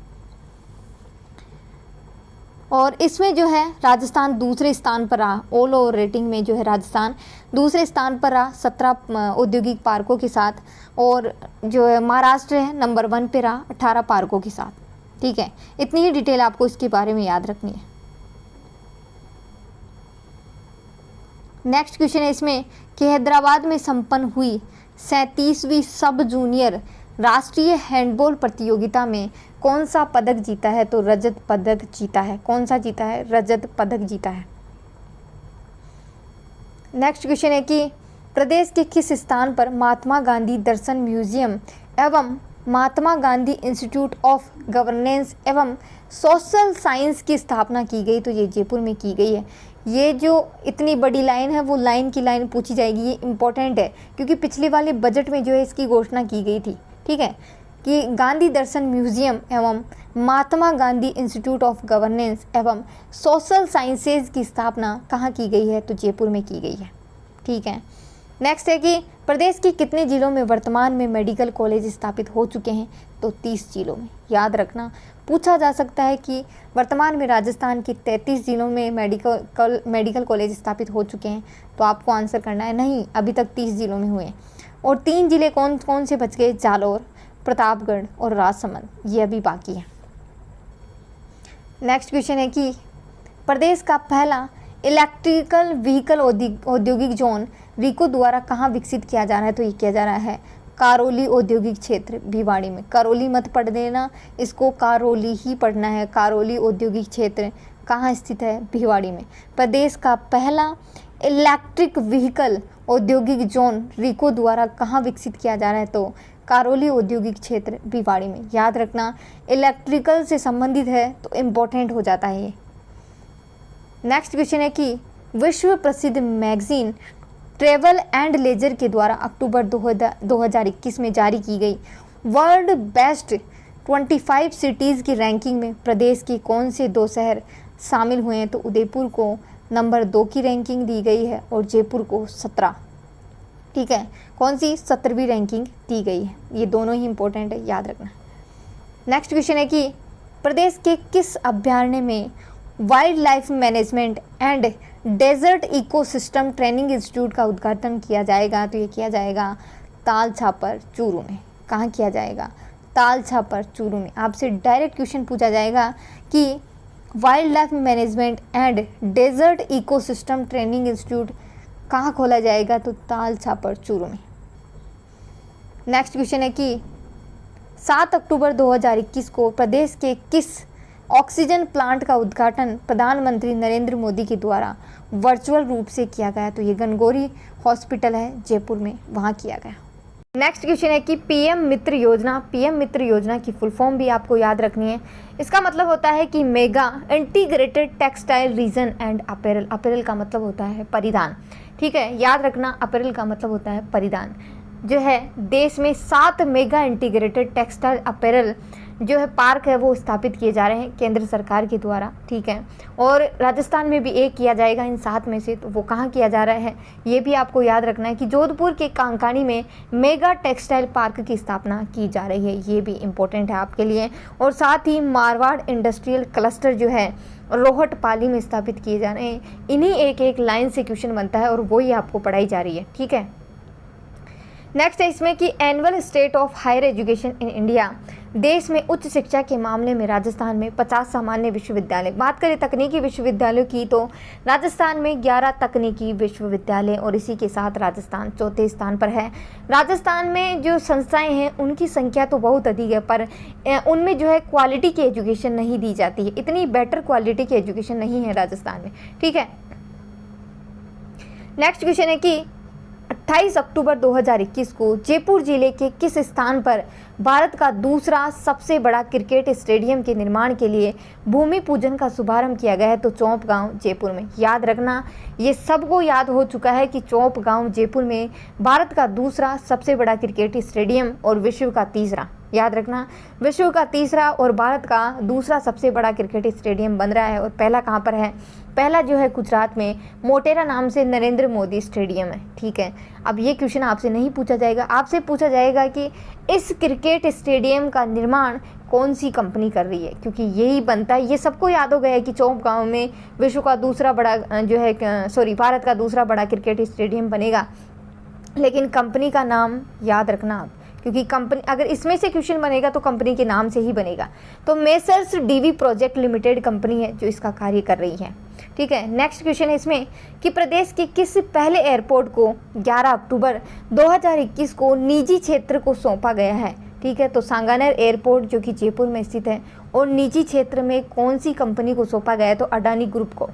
और इसमें जो है राजस्थान दूसरे स्थान पर रहा। ऑल ओवर रेटिंग में जो है राजस्थान दूसरे स्थान पर रहा 17 औद्योगिक पार्कों के साथ, और जो है महाराष्ट्र है नंबर 1 पे रहा 18 पार्कों के साथ। ठीक है, इतनी ही डिटेल आपको इसके बारे में याद रखनी है। नेक्स्ट क्वेश्चन है इसमें कि हैदराबाद में संपन्न हुई 37वीं सब जूनियर राष्ट्रीय हैंडबॉल प्रतियोगिता में कौन सा पदक जीता है? तो रजत पदक जीता है। कौन सा जीता है? रजत पदक जीता है। नेक्स्ट क्वेश्चन है कि प्रदेश के किस स्थान पर महात्मा गांधी दर्शन म्यूजियम एवं Mahatma Gandhi institute of governance एवं सोशल साइंस की स्थापना की गई? तो ये जयपुर में की गई है। ये जो इतनी बड़ी लाइन है वो लाइन की लाइन पूछी जाएगी, ये इम्पोर्टेंट है क्योंकि पिछले वाले बजट में जो है इसकी घोषणा की गई थी। ठीक है, कि गांधी दर्शन म्यूजियम एवं Mahatma Gandhi institute of governance एवं सोशल साइंसेज की स्थापना कहाँ की गई है? तो जयपुर में की गई है। ठीक है, नेक्स्ट है कि प्रदेश के कितने जिलों में वर्तमान में मेडिकल कॉलेज स्थापित हो चुके हैं? तो 30 जिलों में। याद रखना, पूछा जा सकता है कि वर्तमान में राजस्थान के 33 जिलों में मेडिकल कॉलेज स्थापित हो चुके हैं, तो आपको आंसर करना है नहीं, अभी तक 30 जिलों में हुए हैं। और 3 जिले कौन कौन से बच गए? जालौर, प्रतापगढ़ और राजसमंद, ये अभी बाकी है। नेक्स्ट क्वेश्चन है कि प्रदेश का पहला इलेक्ट्रिकल व्हीकल औद्योगिक जोन रिको द्वारा कहाँ विकसित किया जा रहा है? तो ये किया जा रहा है करौली औद्योगिक क्षेत्र भिवाड़ी में। करौली मत पढ़ देना, इसको करौली ही पढ़ना है। करौली औद्योगिक क्षेत्र कहाँ स्थित है? भिवाड़ी में। प्रदेश का पहला इलेक्ट्रिक व्हीकल औद्योगिक जोन रिको द्वारा कहाँ विकसित किया जा रहा है? तो करौली औद्योगिक क्षेत्र भिवाड़ी में। याद रखना, इलेक्ट्रिकल से संबंधित है तो इम्पोर्टेंट हो जाता है ये। नेक्स्ट क्वेश्चन है कि विश्व प्रसिद्ध मैगजीन ट्रेवल एंड लेजर के द्वारा अक्टूबर 2021 में जारी की गई वर्ल्ड बेस्ट 25 सिटीज़ की रैंकिंग में प्रदेश के कौन से 2 शहर शामिल हुए हैं? तो उदयपुर को नंबर 2 की रैंकिंग दी गई है और जयपुर को 17। ठीक है, कौन सी? 17वीं रैंकिंग दी गई है। ये दोनों ही इंपॉर्टेंट है, याद रखना। नेक्स्ट क्वेश्चन है कि प्रदेश के किस अभ्यारण्य में wildlife management and desert ecosystem training institute का उद्घाटन किया जाएगा? तो ये किया जाएगा ताल छापर चूरू में। कहाँ किया जाएगा? ताल छापर चूरू में। आपसे डायरेक्ट क्वेश्चन पूछा जाएगा कि wildlife management and desert ecosystem training institute कहाँ खोला जाएगा? तो ताल छापर चूरू में। नेक्स्ट क्वेश्चन है कि 7 अक्टूबर 2021 को प्रदेश के किस ऑक्सीजन प्लांट का उद्घाटन प्रधानमंत्री नरेंद्र मोदी के द्वारा वर्चुअल रूप से किया गया? तो ये गनगौरी हॉस्पिटल है जयपुर में, वहाँ किया गया। नेक्स्ट क्वेश्चन है कि पीएम मित्र योजना की फुल फॉर्म भी आपको याद रखनी है। इसका मतलब होता है कि mega integrated textile reason and apparel. Apparel का मतलब होता है परिधान, ठीक है, याद रखना। अपैरल का मतलब होता है परिधान। जो है देश में 7 मेगा इंटीग्रेटेड टेक्सटाइल अपैरल जो है पार्क है वो स्थापित किए जा रहे हैं केंद्र सरकार के द्वारा, ठीक है। और राजस्थान में भी एक किया जाएगा इन 7 में से। तो वो कहाँ किया जा रहा है ये भी आपको याद रखना है कि जोधपुर के कांकाणी में मेगा टेक्सटाइल पार्क की स्थापना की जा रही है। ये भी इम्पोर्टेंट है आपके लिए। और साथ ही मारवाड़ इंडस्ट्रियल क्लस्टर जो है रोहट पाली में स्थापित किए जा रहे हैं। इन्हीं एक एक लाइन से क्वेश्चन बनता है और वही आपको पढ़ाई जा रही है, ठीक है। नेक्स्ट है इसमें कि annual state of higher education in India. देश में उच्च शिक्षा के मामले में राजस्थान में 50 सामान्य विश्वविद्यालय। बात करें तकनीकी विश्वविद्यालयों की तो राजस्थान में 11 तकनीकी विश्वविद्यालय और इसी के साथ राजस्थान चौथे स्थान पर है। राजस्थान में जो संस्थाएं हैं उनकी संख्या तो बहुत अधिक है, पर उनमें जो है क्वालिटी की एजुकेशन नहीं दी जाती है। इतनी बेटर क्वालिटी की एजुकेशन नहीं है राजस्थान में, ठीक है। नेक्स्ट क्वेश्चन है कि 28 अक्टूबर 2021 को जयपुर जिले के किस स्थान पर भारत का दूसरा सबसे बड़ा क्रिकेट स्टेडियम के निर्माण के लिए भूमि पूजन का शुभारंभ किया गया है? तो चौंप गांव जयपुर में। याद रखना, ये सबको याद हो चुका है कि चौंप गांव जयपुर में भारत का दूसरा सबसे बड़ा क्रिकेट स्टेडियम और विश्व का तीसरा, याद रखना, विश्व का तीसरा और भारत का दूसरा सबसे बड़ा क्रिकेट स्टेडियम बन रहा है। और पहला कहाँ पर है? पहला जो है गुजरात में मोटेरा नाम से नरेंद्र मोदी स्टेडियम है, ठीक है। अब ये क्वेश्चन आपसे नहीं पूछा जाएगा, आपसे पूछा जाएगा कि इस क्रिकेट स्टेडियम का निर्माण कौन सी कंपनी कर रही है, क्योंकि यही बनता है। ये सबको याद हो गया है कि चौंप गांव में विश्व का दूसरा बड़ा जो है भारत का दूसरा बड़ा क्रिकेट स्टेडियम बनेगा, लेकिन कंपनी का नाम याद रखना आप, क्योंकि कंपनी अगर इसमें से क्वेश्चन बनेगा तो कंपनी के नाम से ही बनेगा। तो messrs DV project limited company है जो इसका कार्य कर रही है, ठीक है। नेक्स्ट क्वेश्चन है इसमें कि प्रदेश के किस पहले एयरपोर्ट को 11 अक्टूबर 2021 को निजी क्षेत्र को सौंपा गया है? ठीक है, तो सांगानेर एयरपोर्ट जो कि जयपुर में स्थित है और निजी क्षेत्र में कौन सी कंपनी को सौंपा गया है? तो अडानी ग्रुप को।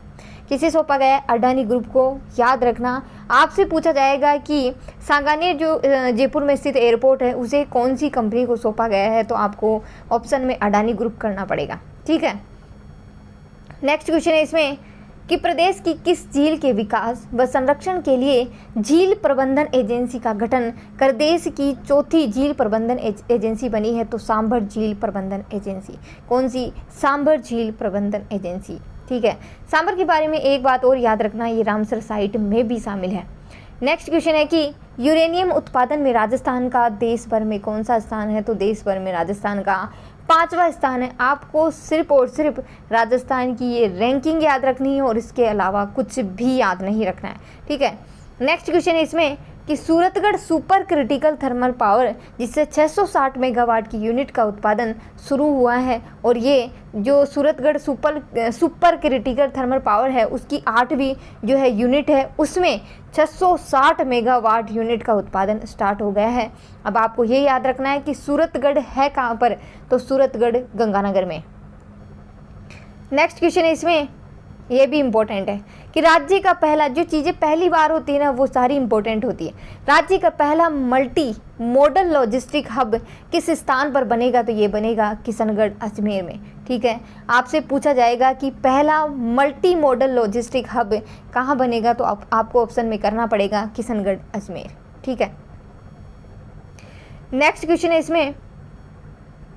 किसे सौंपा गया है? अडानी ग्रुप को। याद रखना, आपसे पूछा जाएगा कि सांगानेर जो जयपुर में स्थित एयरपोर्ट है उसे कौन सी कंपनी को सौंपा गया है? तो आपको ऑप्शन में अडानी ग्रुप करना पड़ेगा, ठीक है। नेक्स्ट क्वेश्चन है इसमें कि प्रदेश की किस झील के विकास व संरक्षण के लिए झील प्रबंधन एजेंसी का गठन कर देश की चौथी झील प्रबंधन एजेंसी बनी है? तो सांभर झील प्रबंधन एजेंसी। कौन सी? सांभर झील प्रबंधन एजेंसी, ठीक है। सांभर के बारे में एक बात और याद रखना, ये रामसर साइट में भी शामिल है। नेक्स्ट क्वेश्चन है कि यूरेनियम उत्पादन में राजस्थान का देश भर में कौन सा स्थान है? तो देश भर में राजस्थान का 5वां स्थान है। आपको सिर्फ और सिर्फ राजस्थान की ये रैंकिंग याद रखनी है और इसके अलावा कुछ भी याद नहीं रखना है, ठीक है। नेक्स्ट क्वेश्चन है इसमें कि Suratgarh super critical thermal power जिससे 660 मेगावाट की यूनिट का उत्पादन शुरू हुआ है, और ये जो Suratgarh super critical thermal power है उसकी 8वीं जो है यूनिट है, उसमें 660 मेगावाट यूनिट का उत्पादन स्टार्ट हो गया है। अब आपको ये याद रखना है कि सूरतगढ़ है कहाँ पर? तो सूरतगढ़ गंगानगर में। नेक्स्ट क्वेश्चन है इसमें, ये भी इम्पोर्टेंट है कि राज्य का पहला, जो चीज़ें पहली बार होती है ना वो सारी इम्पोर्टेंट होती है। राज्य का पहला मल्टी मॉडल लॉजिस्टिक हब किस स्थान पर बनेगा? तो ये बनेगा किशनगढ़ अजमेर में, ठीक है। आपसे पूछा जाएगा कि पहला मल्टी मॉडल लॉजिस्टिक हब कहाँ बनेगा? तो आपको ऑप्शन में करना पड़ेगा किशनगढ़ अजमेर, ठीक है। नेक्स्ट क्वेश्चन है इसमें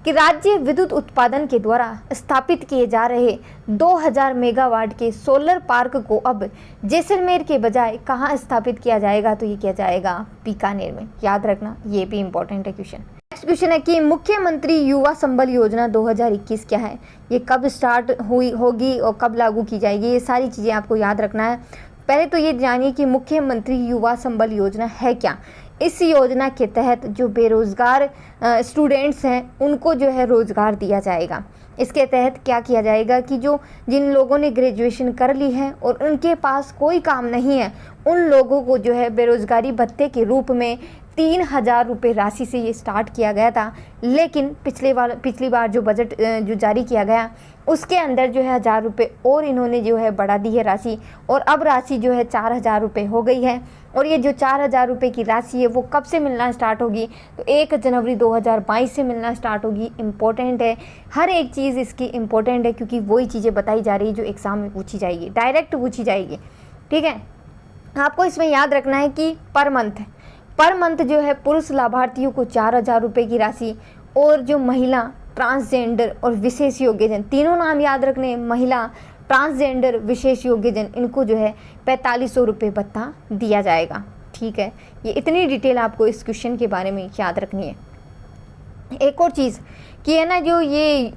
कि राज्य विद्युत उत्पादन के द्वारा स्थापित किए जा रहे 2000 मेगावाट के सोलर पार्क को अब जैसलमेर के बजाय कहाँ स्थापित किया जाएगा? तो ये किया जाएगा बीकानेर में। याद रखना, ये भी इंपॉर्टेंट है क्वेश्चन। नेक्स्ट क्वेश्चन है कि मुख्यमंत्री युवा संबल योजना 2021 क्या है, ये कब स्टार्ट होगी और कब लागू की जाएगी, ये सारी चीज़ें आपको याद रखना है। पहले तो ये जानिए कि मुख्यमंत्री युवा संबल योजना है क्या। इस योजना के तहत जो बेरोज़गार स्टूडेंट्स हैं उनको जो है रोज़गार दिया जाएगा। इसके तहत क्या किया जाएगा कि जो जिन लोगों ने ग्रेजुएशन कर ली है और उनके पास कोई काम नहीं है, उन लोगों को जो है बेरोज़गारी भत्ते के रूप में 3,000 रुपये राशि से ये स्टार्ट किया गया था। लेकिन पिछली बार जो बजट जो जारी किया गया उसके अंदर जो है 1,000 रुपये और इन्होंने जो है बढ़ा दी है राशि, और अब राशि जो है 4,000 रुपये हो गई है। और ये जो 4,000 रुपये की राशि है वो कब से मिलना स्टार्ट होगी, तो 1 जनवरी 2022 से मिलना स्टार्ट होगी। इम्पोर्टेंट है, हर एक चीज़ इसकी इम्पोर्टेंट है क्योंकि वही चीज़ें बताई जा रही है जो एग्ज़ाम में पूछी जाएगी, डायरेक्ट पूछी जाएगी। ठीक है, आपको इसमें याद रखना है कि पर मंथ जो है पुरुष लाभार्थियों को 4,000 रुपये की राशि, और जो महिला, ट्रांसजेंडर और विशेष योग्यजन, तीनों नाम याद रखने, महिला, ट्रांसजेंडर, विशेष योग्यजन, इनको जो है 4,500 रुपये भत्ता दिया जाएगा। ठीक है, ये इतनी डिटेल आपको इस क्वेश्चन के बारे में याद रखनी है। एक और चीज़ कि है ना, जो ये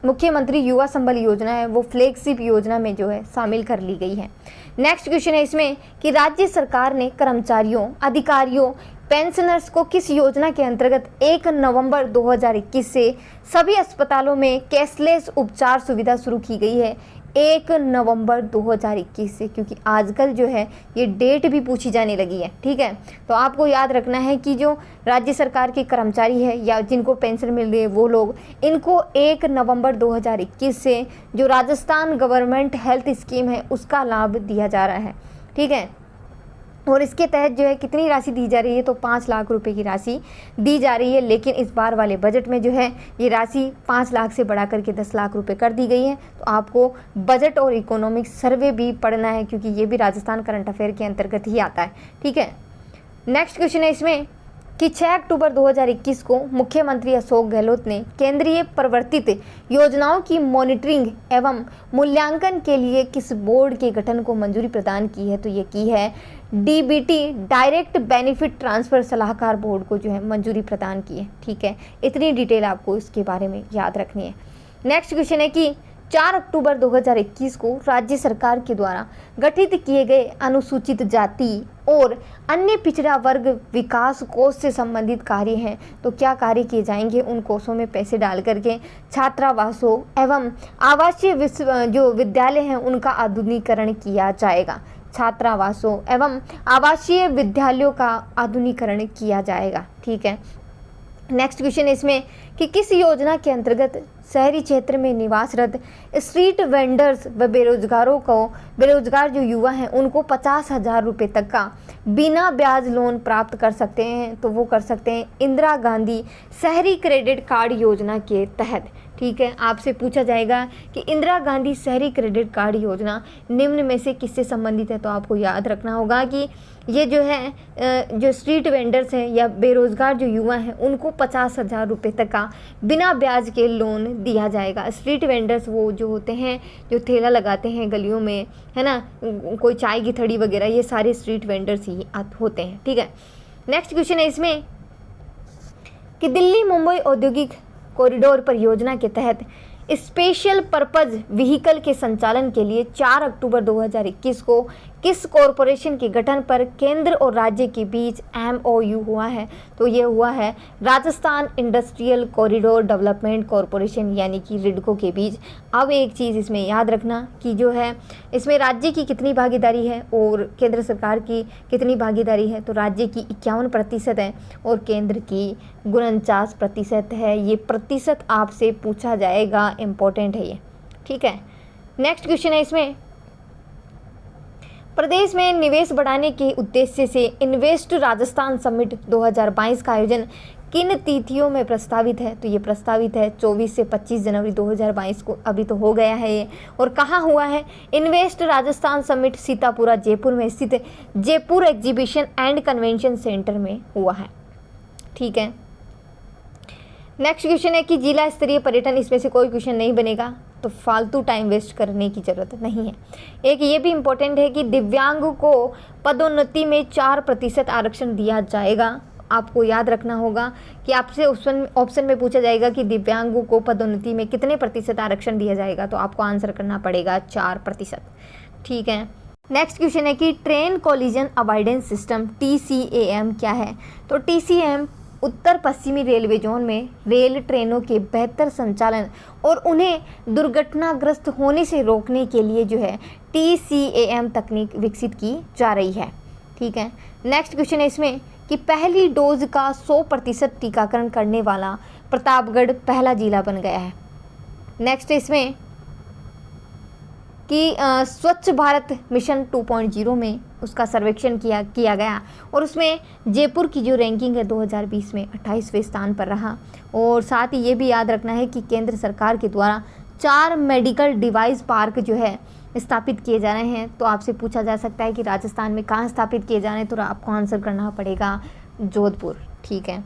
मुख्यमंत्री युवा संबल योजना है वो फ्लैगशिप योजना में जो है शामिल कर ली गई है। नेक्स्ट क्वेश्चन है इसमें कि राज्य सरकार ने कर्मचारियों, अधिकारियों, पेंशनर्स को किस योजना के अंतर्गत 1 नवंबर 2021 से सभी अस्पतालों में कैशलेस उपचार सुविधा शुरू की गई है। 1 नवंबर 2021 से, क्योंकि आजकल जो है ये डेट भी पूछी जाने लगी है। ठीक है, तो आपको याद रखना है कि जो राज्य सरकार के कर्मचारी है या जिनको पेंशन मिल रही है वो लोग, इनको 1 नवंबर 2021 से जो राजस्थान गवर्नमेंट हेल्थ स्कीम है उसका लाभ दिया जा रहा है। ठीक है, और इसके तहत जो है कितनी राशि दी जा रही है, तो 5 लाख रुपए की राशि दी जा रही है। लेकिन इस बार वाले बजट में जो है ये राशि 5 लाख से बढ़ा करके 10 लाख रुपए कर दी गई है। तो आपको बजट और इकोनॉमिक सर्वे भी पढ़ना है क्योंकि ये भी राजस्थान करंट अफेयर के अंतर्गत ही आता है। ठीक है, नेक्स्ट क्वेश्चन है इसमें कि 6 अक्टूबर 2021 को मुख्यमंत्री अशोक गहलोत ने केंद्रीय प्रवर्तित योजनाओं की मॉनिटरिंग एवं मूल्यांकन के लिए किस बोर्ड के गठन को मंजूरी प्रदान की है, तो ये की है DBT, डायरेक्ट बेनिफिट ट्रांसफ़र सलाहकार बोर्ड को जो है मंजूरी प्रदान की है। ठीक है, इतनी डिटेल आपको इसके बारे में याद रखनी है। नेक्स्ट क्वेश्चन है कि 4 अक्टूबर 2021 को राज्य सरकार के द्वारा गठित किए गए अनुसूचित जाति और अन्य पिछड़ा वर्ग विकास कोष से संबंधित कार्य हैं, तो क्या कार्य किए जाएंगे, उन कोषों में पैसे डाल करके छात्रावासों एवं आवासीय जो विद्यालय हैं उनका आधुनिकीकरण किया जाएगा। छात्रावासों एवं आवासीय विद्यालयों का आधुनिकीकरण किया जाएगा। ठीक है, नेक्स्ट क्वेश्चन इसमें कि किस योजना के अंतर्गत शहरी क्षेत्र में निवासरत स्ट्रीट वेंडर्स व बेरोजगार जो युवा हैं उनको 50,000 रुपये तक का बिना ब्याज लोन प्राप्त कर सकते हैं, तो वो कर सकते हैं इंदिरा गांधी शहरी क्रेडिट कार्ड योजना के तहत। ठीक है, आपसे पूछा जाएगा कि इंदिरा गांधी शहरी क्रेडिट कार्ड योजना निम्न में से किससे संबंधित है, तो आपको याद रखना होगा कि ये जो है जो स्ट्रीट वेंडर्स हैं या बेरोज़गार जो युवा हैं उनको 50,000 रुपये तक का बिना ब्याज के लोन दिया जाएगा। स्ट्रीट वेंडर्स वो जो होते हैं जो ठेला लगाते हैं गलियों में, है ना, कोई चाय की थड़ी वगैरह, ये सारे स्ट्रीट वेंडर्स ही होते हैं। ठीक है, नेक्स्ट क्वेश्चन है इसमें कि दिल्ली मुंबई औद्योगिक कॉरिडोर परियोजना के तहत स्पेशल पर्पज व्हीकल के संचालन के लिए 4 अक्टूबर 2021 को किस कॉरपोरेशन के गठन पर केंद्र और राज्य के बीच MOU हुआ है, तो ये हुआ है Rajasthan industrial corridor development corporation यानी कि रिडको के बीच। अब एक चीज़ इसमें याद रखना कि जो है इसमें राज्य की कितनी भागीदारी है और केंद्र सरकार की कितनी भागीदारी है, तो राज्य की 51% है और केंद्र की 49% है। ये प्रतिशत आपसे पूछा जाएगा, इम्पोर्टेंट है ये। ठीक है, नेक्स्ट क्वेश्चन है इसमें प्रदेश में निवेश बढ़ाने के उद्देश्य से इन्वेस्ट राजस्थान समिट 2022 का आयोजन किन तिथियों में प्रस्तावित है, तो ये प्रस्तावित है 24 से 25 जनवरी 2022 को। अभी तो हो गया है ये, और कहाँ हुआ है, इन्वेस्ट राजस्थान समिट सीतापुरा जयपुर में स्थित Jaipur exhibition and convention centre में हुआ है। ठीक है, नेक्स्ट क्वेश्चन है कि जिला स्तरीय पर्यटन, इसमें से कोई क्वेश्चन नहीं बनेगा तो फालतू टाइम वेस्ट करने की ज़रूरत नहीं है। एक ये भी इम्पोर्टेंट है कि दिव्यांग को पदोन्नति में 4% आरक्षण दिया जाएगा। आपको याद रखना होगा कि आपसे ऑप्शन में पूछा जाएगा कि दिव्यांगों को पदोन्नति में कितने प्रतिशत आरक्षण दिया जाएगा, तो आपको आंसर करना पड़ेगा 4%। ठीक है। नेक्स्ट क्वेश्चन है कि train collision avoidance system TCAM क्या है। तो TCAM उत्तर पश्चिमी रेलवे जोन में रेल ट्रेनों के बेहतर संचालन और उन्हें दुर्घटनाग्रस्त होने से रोकने के लिए जो है TCAM तकनीक विकसित की जा रही है। ठीक है। नेक्स्ट क्वेश्चन है इसमें कि पहली डोज का 100% टीकाकरण करने वाला प्रतापगढ़ पहला जिला बन गया है। नेक्स्ट इसमें कि स्वच्छ भारत मिशन 2.0 में उसका सर्वेक्षण किया गया और उसमें जयपुर की जो रैंकिंग है 2020 में 28वें स्थान पर रहा। और साथ ही ये भी याद रखना है कि केंद्र सरकार के द्वारा 4 मेडिकल डिवाइस पार्क जो है स्थापित किए जा रहे हैं। तो आपसे पूछा जा सकता है कि राजस्थान में कहाँ स्थापित किए जा रहे हैं, तो आपको आंसर करना पड़ेगा जोधपुर। ठीक है।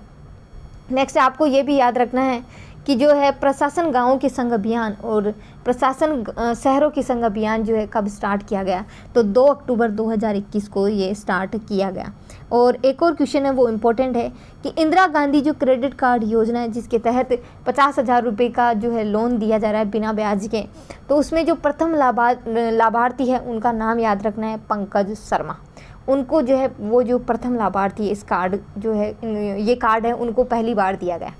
नेक्स्ट आपको ये भी याद रखना है कि जो है प्रशासन गांवों के संग अभियान और प्रशासन शहरों के संग अभियान जो है कब स्टार्ट किया गया, तो 2 अक्टूबर 2021 को ये स्टार्ट किया गया। और एक और क्वेश्चन है वो इम्पोर्टेंट है कि इंदिरा गांधी जो क्रेडिट कार्ड योजना है जिसके तहत 50,000 रुपये का जो है लोन दिया जा रहा है बिना ब्याज के, तो उसमें जो प्रथम लाभार्थी है उनका नाम याद रखना है पंकज शर्मा। उनको जो है वो जो प्रथम लाभार्थी इस कार्ड जो है ये कार्ड है उनको पहली बार दिया गया।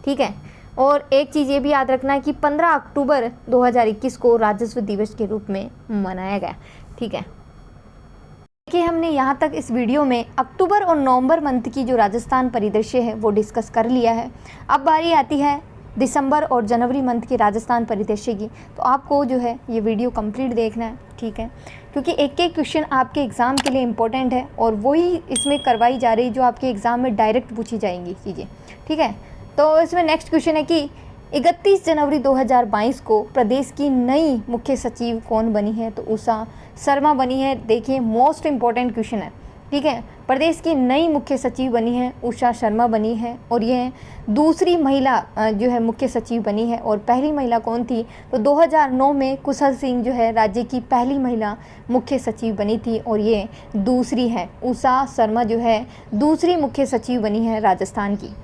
ठीक है। और एक चीज़ ये भी याद रखना है कि 15 अक्टूबर 2021 को राजस्व दिवस के रूप में मनाया गया। ठीक है। देखिए हमने यहाँ तक इस वीडियो में अक्टूबर और नवंबर मंथ की जो राजस्थान परिदृश्य है वो डिस्कस कर लिया है। अब बारी आती है दिसंबर और जनवरी मंथ के राजस्थान परिदृश्य की। तो आपको जो है ये वीडियो कंप्लीट देखना है। ठीक है। क्योंकि एक एक क्वेश्चन आपके एग्ज़ाम के लिए इम्पोर्टेंट है और वही इसमें करवाई जा रही जो आपके एग्ज़ाम में डायरेक्ट पूछी जाएंगी चीज़ें। ठीक है। तो इसमें नेक्स्ट क्वेश्चन है कि 31 जनवरी 2022 को प्रदेश की नई मुख्य सचिव कौन बनी है, तो उषा शर्मा बनी है। देखिए मोस्ट इम्पॉर्टेंट क्वेश्चन है। ठीक है। प्रदेश की नई मुख्य सचिव बनी है उषा शर्मा बनी है और यह दूसरी महिला जो है मुख्य सचिव बनी है। और पहली महिला कौन थी, तो 2009 में कुशल सिंह जो है राज्य की पहली महिला मुख्य सचिव बनी थी और ये दूसरी है। उषा शर्मा जो है दूसरी मुख्य सचिव बनी है राजस्थान की।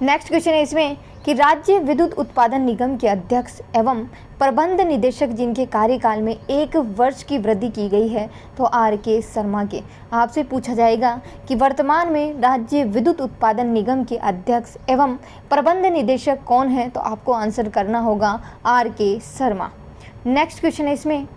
नेक्स्ट क्वेश्चन है इसमें कि राज्य विद्युत उत्पादन निगम के अध्यक्ष एवं प्रबंध निदेशक जिनके कार्यकाल में 1 वर्ष की वृद्धि की गई है, तो RK शर्मा के। आपसे पूछा जाएगा कि वर्तमान में राज्य विद्युत उत्पादन निगम के अध्यक्ष एवं प्रबंध निदेशक कौन है, तो आपको आंसर करना होगा RK शर्मा। नेक्स्ट क्वेश्चन है इसमें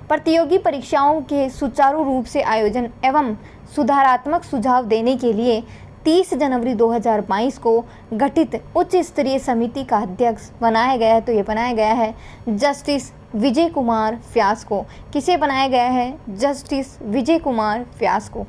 प्रतियोगी परीक्षाओं के सुचारू रूप से आयोजन एवं सुधारात्मक सुझाव देने के लिए 30 जनवरी 2022 को गठित उच्च स्तरीय समिति का अध्यक्ष बनाया गया है। तो ये बनाया गया है जस्टिस विजय कुमार व्यास को। किसे बनाया गया है, जस्टिस विजय कुमार व्यास को।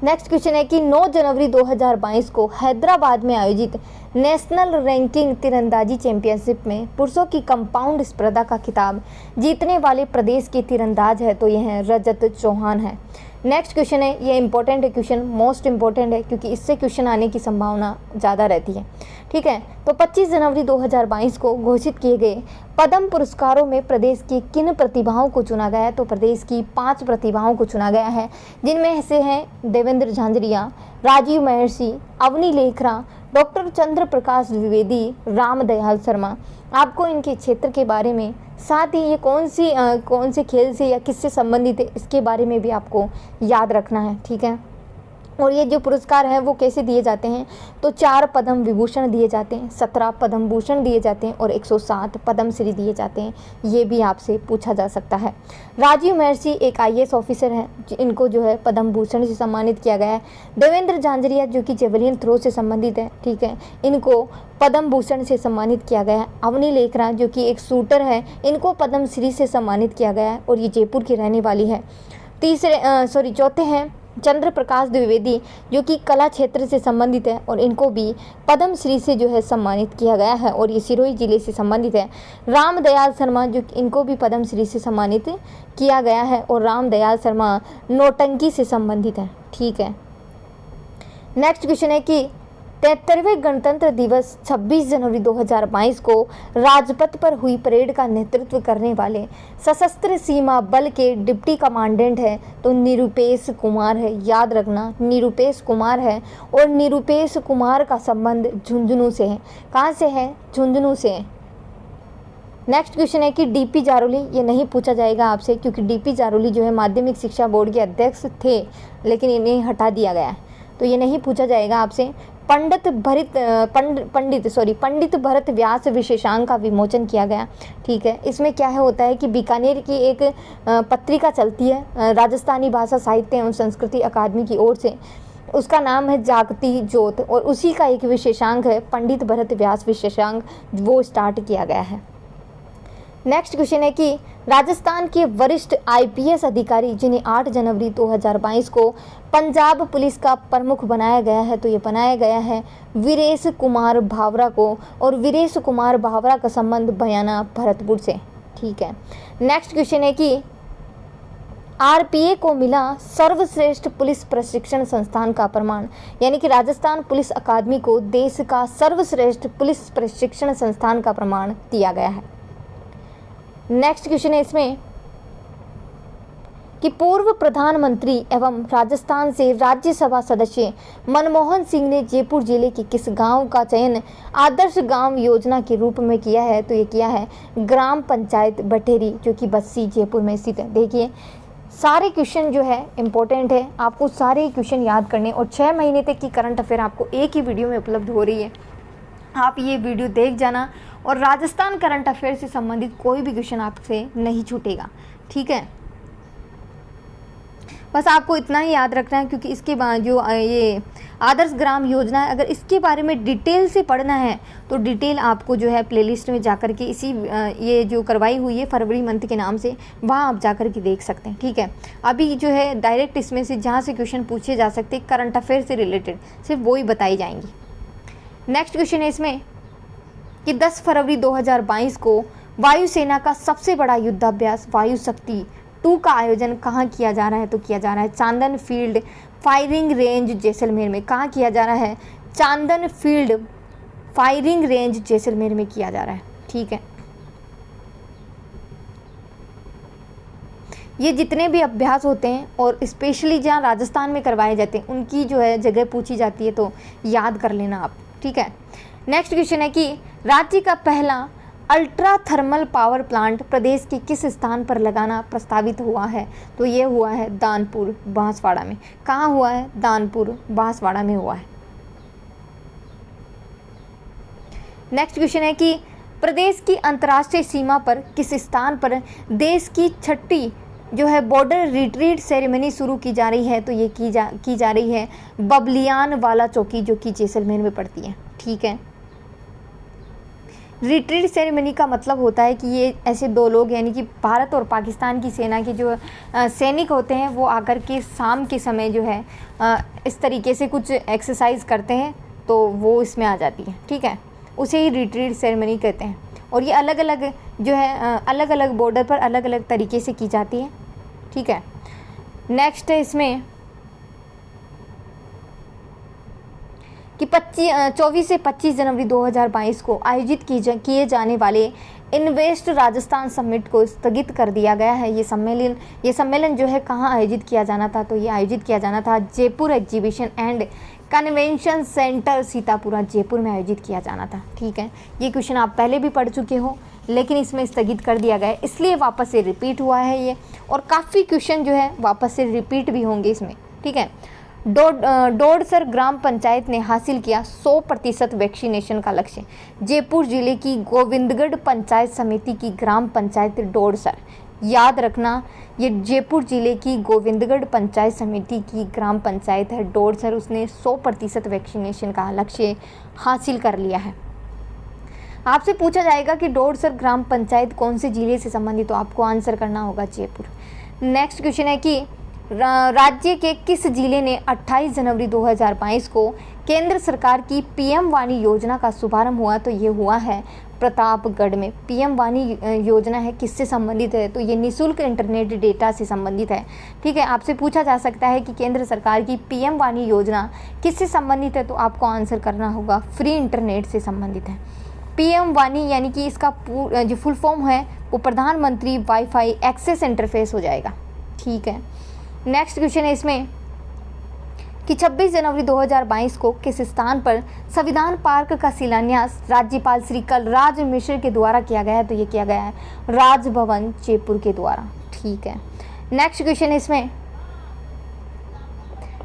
नेक्स्ट क्वेश्चन है कि 9 जनवरी 2022 को हैदराबाद में आयोजित नेशनल रैंकिंग तीरंदाजी चैंपियनशिप में पुरुषों की कंपाउंड स्पर्धा का खिताब जीतने वाले प्रदेश के तीरंदाज है, तो यह रजत चौहान है। नेक्स्ट क्वेश्चन है, ये इंपॉर्टेंट है क्वेश्चन, मोस्ट इंपॉर्टेंट है क्योंकि इससे क्वेश्चन आने की संभावना ज़्यादा रहती है। ठीक है। तो 25 जनवरी 2022 को घोषित किए गए पद्म पुरस्कारों में प्रदेश की किन प्रतिभाओं को चुना गया है, तो प्रदेश की 5 प्रतिभाओं को चुना गया है, जिनमें से हैं देवेंद्र झांझरिया, राजीव महर्षि, अवनी लेखरा, डॉक्टर चंद्र प्रकाश द्विवेदी, राम दयाल शर्मा। आपको इनके क्षेत्र के बारे में, साथ ही ये कौन से खेल से या किससे संबंधित है, इसके बारे में भी आपको याद रखना है। ठीक है। और ये जो पुरस्कार हैं वो कैसे दिए जाते हैं, तो 4 पद्म विभूषण दिए जाते हैं, 17 पद्म भूषण दिए जाते हैं और 107 पद्मश्री दिए जाते हैं। ये भी आपसे पूछा जा सकता है। राजीव महर्षि एक IAS ऑफिसर हैं, इनको जो है पद्म भूषण से सम्मानित किया गया है। देवेंद्र झांझरिया जो कि जेवलिन थ्रो से संबंधित है, ठीक है, इनको पद्म भूषण से सम्मानित किया गया है। अवनी लेखरा जो कि एक शूटर है, इनको पद्मश्री से सम्मानित किया गया है और ये जयपुर की रहने वाली है। चौथे हैं चंद्र प्रकाश द्विवेदी जो कि कला क्षेत्र से संबंधित है और इनको भी पद्मश्री से जो है सम्मानित किया गया है और ये सिरोही जिले से संबंधित है। राम दयाल शर्मा जो इनको भी पद्मश्री से सम्मानित किया गया है और राम दयाल शर्मा नौटंकी से संबंधित है। ठीक है। नेक्स्ट क्वेश्चन है कि 73वें गणतंत्र दिवस 26 जनवरी 2022 को राजपथ पर हुई परेड का नेतृत्व करने वाले सशस्त्र सीमा बल के डिप्टी कमांडेंट है तो निरुपेश कुमार है। याद रखना, निरुपेश कुमार है और निरुपेश कुमार का संबंध झुंझुनू से है। कहाँ से है? झुंझुनू से है। नेक्स्ट क्वेश्चन है कि डीपी जारोली, ये नहीं पूछा जाएगा आपसे क्योंकि डीपी जारोली जो है माध्यमिक शिक्षा बोर्ड के अध्यक्ष थे, लेकिन इन्हें हटा दिया गया है, तो ये नहीं पूछा जाएगा आपसे। पंडित भरत व्यास विशेषांक का विमोचन किया गया। ठीक है, इसमें क्या है होता है कि बीकानेर की एक पत्रिका चलती है राजस्थानी भाषा साहित्य एवं संस्कृति अकादमी की ओर से, उसका नाम है जागती ज्योत, और उसी का एक विशेषांक है पंडित भरत व्यास विशेषांक, वो स्टार्ट किया गया है। नेक्स्ट क्वेश्चन है कि राजस्थान के वरिष्ठ आईपीएस अधिकारी जिन्हें 8 जनवरी 2022 को पंजाब पुलिस का प्रमुख बनाया गया है, तो ये बनाया गया है वीरेश कुमार भावरा को, और वीरेश कुमार भावरा का संबंध बयाना भरतपुर से। ठीक है, नेक्स्ट क्वेश्चन है कि आरपीए को मिला सर्वश्रेष्ठ पुलिस प्रशिक्षण संस्थान का प्रमाण, यानी कि राजस्थान पुलिस अकादमी को देश का सर्वश्रेष्ठ पुलिस प्रशिक्षण संस्थान का प्रमाण दिया गया है। नेक्स्ट क्वेश्चन है इसमें कि पूर्व प्रधानमंत्री एवं राजस्थान से राज्यसभा सदस्य मनमोहन सिंह ने जयपुर जिले के किस गांव का चयन आदर्श गांव योजना के रूप में किया है, तो ये किया है ग्राम पंचायत बटेरी, जो कि बस्सी जयपुर में स्थित है। देखिए सारे क्वेश्चन जो है इंपॉर्टेंट है, आपको सारे क्वेश्चन याद करने, और 6 महीने तक की करंट अफेयर आपको एक ही वीडियो में उपलब्ध हो रही है। आप ये वीडियो देख जाना और राजस्थान करंट अफेयर से संबंधित कोई भी क्वेश्चन आपसे नहीं छूटेगा। ठीक है, बस आपको इतना ही याद रखना है, क्योंकि इसके बाद जो ये आदर्श ग्राम योजना है, अगर इसके बारे में डिटेल से पढ़ना है तो डिटेल आपको जो है प्लेलिस्ट में जाकर के इसी ये जो करवाई हुई है फरवरी मंथ के नाम से, वहाँ आप जाकर के देख सकते हैं। ठीक है, अभी जो है डायरेक्ट इसमें से जहाँ से क्वेश्चन पूछे जा सकते हैं करंट अफेयर से रिलेटेड, सिर्फ वो ही बताई जाएंगी। नेक्स्ट क्वेश्चन है इसमें कि 10 फरवरी 2022 को वायुसेना का सबसे बड़ा युद्धाभ्यास वायु शक्ति 2 का आयोजन कहाँ किया जा रहा है, तो किया जा रहा है चांदन फील्ड फायरिंग रेंज जैसलमेर में। कहाँ किया जा रहा है? चांदन फील्ड फायरिंग रेंज जैसलमेर में किया जा रहा है। ठीक है, ये जितने भी अभ्यास होते हैं और स्पेशली जहाँ राजस्थान में करवाए जाते हैं उनकी जो है जगह पूछी जाती है, तो याद कर लेना आप। ठीक है, नेक्स्ट क्वेश्चन है कि राज्य का पहला अल्ट्रा थर्मल पावर प्लांट प्रदेश के किस स्थान पर लगाना प्रस्तावित हुआ है, तो ये हुआ है दानपुर बांसवाड़ा में। कहाँ हुआ है? दानपुर बांसवाड़ा में हुआ है। नेक्स्ट क्वेश्चन है कि प्रदेश की अंतर्राष्ट्रीय सीमा पर किस स्थान पर देश की 6ठी जो है बॉर्डर रिट्रीट सेरेमनी शुरू की जा रही है, तो ये की जा रही है बबलियान वाला चौकी, जो कि जैसलमेर में पड़ती है। ठीक है, रिट्रीट सेरेमनी का मतलब होता है कि ये ऐसे 2 लोग, यानी कि भारत और पाकिस्तान की सेना के जो सैनिक होते हैं, वो आकर के शाम के समय जो है इस तरीके से कुछ एक्सरसाइज करते हैं, तो वो इसमें आ जाती है। ठीक है, उसे ही रिट्रीट सेरेमनी कहते हैं, और ये अलग अलग जो है अलग अलग बॉर्डर पर अलग अलग तरीके से की जाती है। ठीक है, नेक्स्ट है इसमें कि 24 से 25 जनवरी 2022 को आयोजित किए जाने वाले इन्वेस्ट राजस्थान समिट को स्थगित कर दिया गया है। ये सम्मेलन जो है कहाँ आयोजित किया जाना था, तो ये आयोजित किया जाना था Jaipur exhibition and convention centre Sitapura Jaipur में आयोजित किया जाना था। ठीक है, ये क्वेश्चन आप पहले भी पढ़ चुके हो, लेकिन इसमें स्थगित कर दिया गया है, इसलिए वापस से रिपीट हुआ है ये, और काफ़ी क्वेश्चन जो है वापस से रिपीट भी होंगे इसमें। ठीक है, डोडसर ग्राम पंचायत ने हासिल किया 100% वैक्सीनेशन का लक्ष्य। जयपुर जिले की गोविंदगढ़ पंचायत समिति की ग्राम पंचायत डोडसर, याद रखना ये जयपुर जिले की गोविंदगढ़ पंचायत समिति की ग्राम पंचायत है डोडसर, उसने 100% वैक्सीनेशन का लक्ष्य हासिल कर लिया है। आपसे पूछा जाएगा कि डोडसर ग्राम पंचायत कौन से जिले से संबंधित, तो आपको आंसर करना होगा जयपुर। नेक्स्ट क्वेश्चन है कि राज्य के किस जिले ने 28 जनवरी 2022 को केंद्र सरकार की पीएम वाणी योजना का शुभारंभ हुआ, तो ये हुआ है प्रतापगढ़ में। पीएम वाणी योजना है, किससे संबंधित है? तो ये निःशुल्क इंटरनेट डेटा से संबंधित है। ठीक है, आपसे पूछा जा सकता है कि केंद्र सरकार की पीएम वाणी योजना किससे संबंधित है? तो आपको आंसर करना होगा फ्री इंटरनेट से संबंधित है। पीएम वाणी यानी कि इसका जो फुल फॉर्म है वो प्रधानमंत्री वाईफाई एक्सेस इंटरफेस हो जाएगा। ठीक है, नेक्स्ट क्वेश्चन है इसमें कि 26 जनवरी 2022 को किस स्थान पर संविधान पार्क का शिलान्यास राज्यपाल श्री कलराज मिश्र के द्वारा किया गया है? तो ये किया गया है राजभवन जयपुर के द्वारा। ठीक है, नेक्स्ट क्वेश्चन है इसमें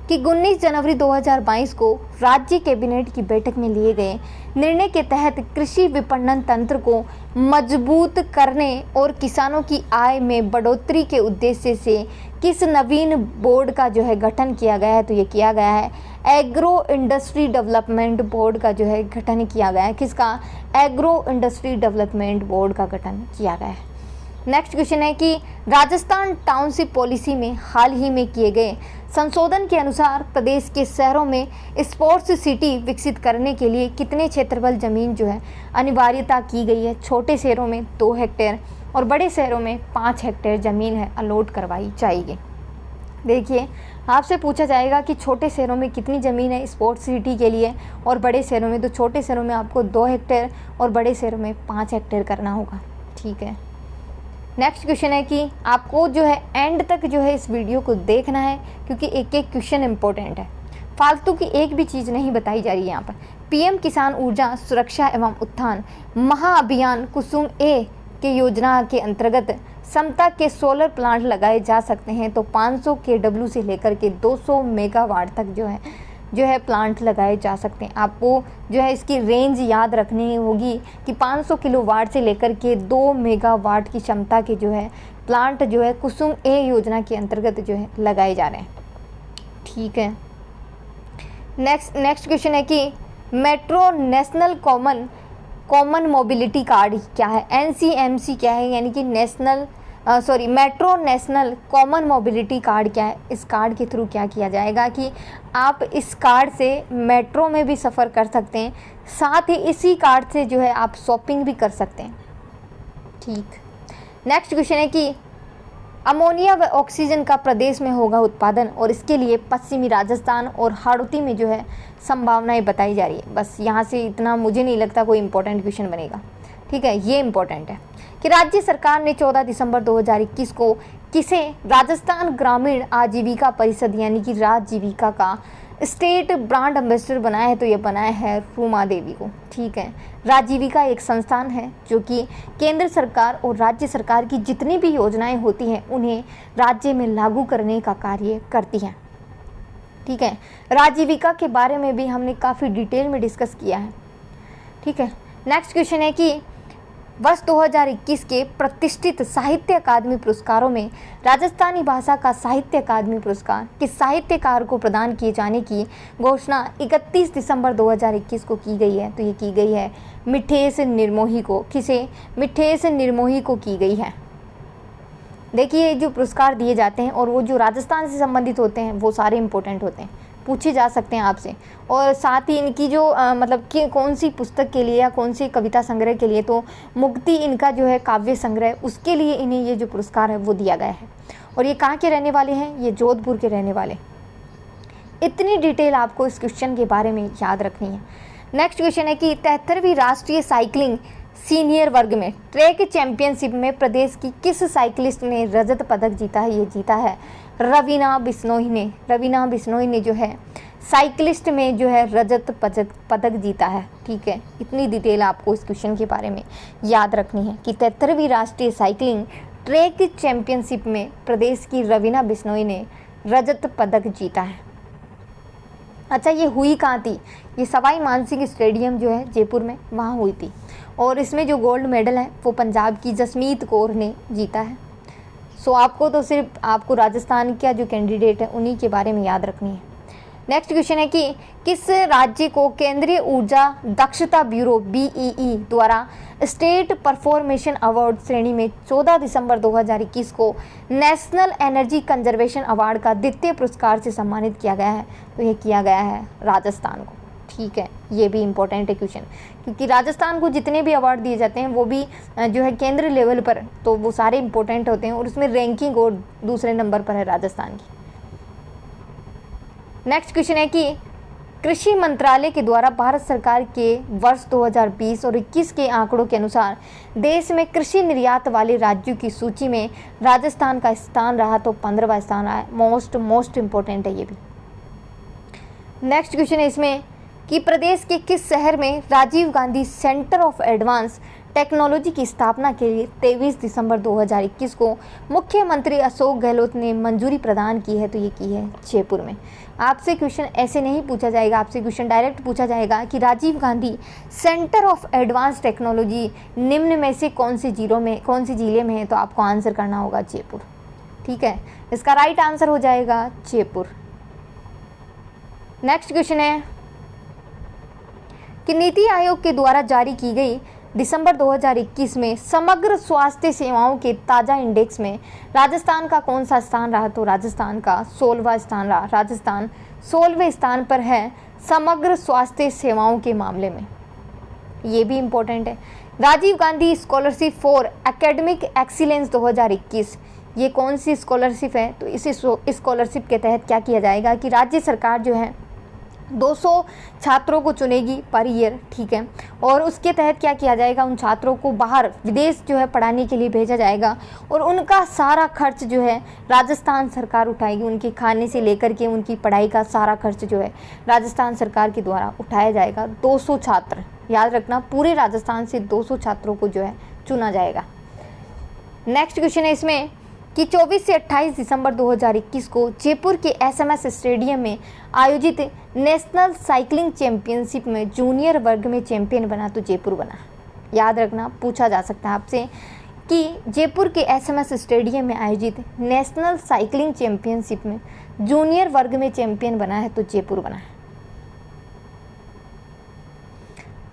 कि 19 जनवरी 2022 को राज्य कैबिनेट की बैठक में लिए गए निर्णय के तहत कृषि विपणन तंत्र को मजबूत करने और किसानों की आय में बढ़ोतरी के उद्देश्य से किस नवीन बोर्ड का जो है गठन किया गया है? तो ये किया गया है एग्रो इंडस्ट्री डेवलपमेंट बोर्ड का जो है गठन किया गया है। किसका? एग्रो इंडस्ट्री डेवलपमेंट बोर्ड का गठन किया गया है। नेक्स्ट क्वेश्चन है कि राजस्थान टाउनशिप पॉलिसी में हाल ही में किए गए संशोधन के अनुसार प्रदेश के शहरों में स्पोर्ट्स सिटी विकसित करने के लिए कितने क्षेत्रफल जमीन जो है अनिवार्यता की गई है? छोटे शहरों में 2 हेक्टेयर और बड़े शहरों में 5 हेक्टेयर ज़मीन है अलॉट करवाई जाएगी। देखिए, आपसे पूछा जाएगा कि छोटे शहरों में कितनी ज़मीन है स्पोर्ट्स सिटी के लिए और बड़े शहरों में। तो छोटे शहरों में आपको 2 हेक्टेयर और बड़े शहरों में 5 हेक्टेयर करना होगा। ठीक है, नेक्स्ट क्वेश्चन है कि आपको जो है एंड तक जो है इस वीडियो को देखना है क्योंकि एक एक क्वेश्चन इंपॉर्टेंट है। फालतू की एक भी चीज़ नहीं बताई जा रही है यहाँ पर। पीएम किसान ऊर्जा सुरक्षा एवं उत्थान महाअभियान कुसुम ए के योजना के अंतर्गत क्षमता के सोलर प्लांट लगाए जा सकते हैं। तो 500 kW से लेकर के 200 मेगावाट तक जो है प्लांट लगाए जा सकते हैं। आपको जो है इसकी रेंज याद रखनी होगी कि 500 किलोवाट से लेकर के 2 मेगावाट की क्षमता के जो है प्लांट जो है कुसुम ए योजना के अंतर्गत जो है लगाए जा रहे हैं। ठीक है, नेक्स्ट क्वेश्चन है कि metro national common mobility card क्या है? NCMC क्या है? यानी कि metro national common mobility card क्या है? इस कार्ड के थ्रू क्या किया जाएगा कि आप इस कार्ड से मेट्रो में भी सफ़र कर सकते हैं, साथ ही इसी कार्ड से जो है आप शॉपिंग भी कर सकते हैं। ठीक, नेक्स्ट क्वेश्चन है कि अमोनिया व ऑक्सीजन का प्रदेश में होगा उत्पादन और इसके लिए पश्चिमी राजस्थान और हाड़ौती में जो है संभावनाएं बताई जा रही है। बस यहाँ से इतना मुझे नहीं लगता कोई इंपॉर्टेंट क्वेश्चन बनेगा। ठीक है, ये इंपॉर्टेंट है कि राज्य सरकार ने 14 दिसंबर 2021 को किसे राजस्थान ग्रामीण आजीविका परिषद यानी कि राजीविका का स्टेट ब्रांड एम्बेसडर बनाया है? तो ये बनाया है रूमा देवी को। ठीक है, राजीविका एक संस्थान है जो कि केंद्र सरकार और राज्य सरकार की जितनी भी योजनाएं होती हैं उन्हें राज्य में लागू करने का कार्य करती हैं। ठीक है, राजीविका के बारे में भी हमने काफ़ी डिटेल में डिस्कस किया है। ठीक है, नेक्स्ट क्वेश्चन है कि वर्ष 2021 के प्रतिष्ठित साहित्य अकादमी पुरस्कारों में राजस्थानी भाषा का साहित्य अकादमी पुरस्कार किस साहित्यकार को प्रदान किए जाने की घोषणा 31 दिसंबर 2021 को की गई है? तो ये की गई है मिठेश निर्मोही को। किसे? मिठेश निर्मोही को की गई है। देखिए, जो पुरस्कार दिए जाते हैं और वो जो राजस्थान से संबंधित होते हैं वो सारे इंपॉर्टेंट होते हैं, पूछे जा सकते हैं आपसे। और साथ ही इनकी जो मतलब कि कौन सी पुस्तक के लिए या कौन सी कविता संग्रह के लिए, तो मुक्ति इनका जो है काव्य संग्रह, उसके लिए इन्हें ये जो पुरस्कार है वो दिया गया है। और ये कहाँ के रहने वाले हैं? ये जोधपुर के रहने वाले। इतनी डिटेल आपको इस क्वेश्चन के बारे में याद रखनी है। नेक्स्ट क्वेश्चन है कि 73वीं राष्ट्रीय साइकिलिंग सीनियर वर्ग में ट्रैक चैंपियनशिप में प्रदेश की किस साइकिलिस्ट ने रजत पदक जीता है? ये जीता है रवीना बिश्नोई ने। रवीना बिश्नोई ने जो है साइकिलिस्ट में जो है रजत पदक जीता है। ठीक है, इतनी डिटेल आपको इस क्वेश्चन के बारे में याद रखनी है कि 73वीं राष्ट्रीय साइकिलिंग ट्रैक चैंपियनशिप में प्रदेश की रवीना बिश्नोई ने रजत पदक जीता है। अच्छा, ये हुई कहाँ थी? ये सवाई मानसिंह स्टेडियम जो है जयपुर में, वहाँ हुई थी। और इसमें जो गोल्ड मेडल है वो पंजाब की जसमीत कौर ने जीता है। सो आपको तो सिर्फ आपको राजस्थान का जो कैंडिडेट है उन्हीं के बारे में याद रखनी है। नेक्स्ट क्वेश्चन है कि किस राज्य को केंद्रीय ऊर्जा दक्षता ब्यूरो BEE द्वारा स्टेट परफॉर्मेशन अवार्ड श्रेणी में 14 दिसंबर 2021 को नेशनल एनर्जी कंजर्वेशन अवार्ड का द्वितीय पुरस्कार से सम्मानित किया गया है? तो ये किया गया है राजस्थान को। ठीक है, ये भी इम्पोर्टेंट है क्वेश्चन, क्योंकि राजस्थान को जितने भी अवार्ड दिए जाते हैं वो भी जो है केंद्र लेवल पर, तो वो सारे इम्पोर्टेंट होते हैं और उसमें रैंकिंग और दूसरे नंबर पर है राजस्थान की। नेक्स्ट क्वेश्चन है कि कृषि मंत्रालय के द्वारा भारत सरकार के वर्ष 2020 और 21 के आंकड़ों के अनुसार देश में कृषि निर्यात वाले राज्यों की सूची में राजस्थान का स्थान रहा तो 15वां स्थान रहा है। मोस्ट इम्पोर्टेंट है ये भी। नेक्स्ट क्वेश्चन है इसमें कि प्रदेश के किस शहर में Rajiv Gandhi centre of advance technology की स्थापना के लिए 23 दिसंबर 2021 को मुख्यमंत्री अशोक गहलोत ने मंजूरी प्रदान की है, तो ये की है जयपुर में। आपसे क्वेश्चन ऐसे नहीं पूछा जाएगा, आपसे क्वेश्चन डायरेक्ट पूछा जाएगा कि Rajiv Gandhi centre of advance technology निम्न में से कौन से जिले में है, तो आपको आंसर करना होगा जयपुर। ठीक है, इसका राइट आंसर हो जाएगा जयपुर। नेक्स्ट क्वेश्चन है कि नीति आयोग के द्वारा जारी की गई दिसंबर 2021 में समग्र स्वास्थ्य सेवाओं के ताज़ा इंडेक्स में राजस्थान का कौन सा स्थान रहा, तो राजस्थान का 16वां स्थान रहा। राजस्थान 16वें स्थान पर है समग्र स्वास्थ्य सेवाओं के मामले में, ये भी इम्पोर्टेंट है। Rajiv Gandhi scholarship for academic excellence 2021, ये कौन सी स्कॉलरशिप है, तो इस स्कॉलरशिप के तहत क्या किया जाएगा कि राज्य सरकार जो है 200 छात्रों को चुनेगी पर ईयर, ठीक है, और उसके तहत क्या किया जाएगा, उन छात्रों को बाहर विदेश जो है पढ़ाने के लिए भेजा जाएगा और उनका सारा खर्च जो है राजस्थान सरकार उठाएगी। उनके खाने से लेकर के उनकी पढ़ाई का सारा खर्च जो है राजस्थान सरकार के द्वारा उठाया जाएगा। 200 छात्र, याद रखना, पूरे राजस्थान से 200 छात्रों को जो है चुना जाएगा। नेक्स्ट क्वेश्चन है इसमें कि 24 से 28 दिसंबर 2021 को जयपुर के एसएमएस स्टेडियम में आयोजित नेशनल साइकिलिंग चैंपियनशिप में जूनियर वर्ग में चैंपियन बना, तो जयपुर बना। याद रखना, पूछा जा सकता है आपसे कि जयपुर के एसएमएस स्टेडियम में आयोजित नेशनल साइकिलिंग चैंपियनशिप में जूनियर वर्ग में चैंपियन बना है, तो जयपुर बना है।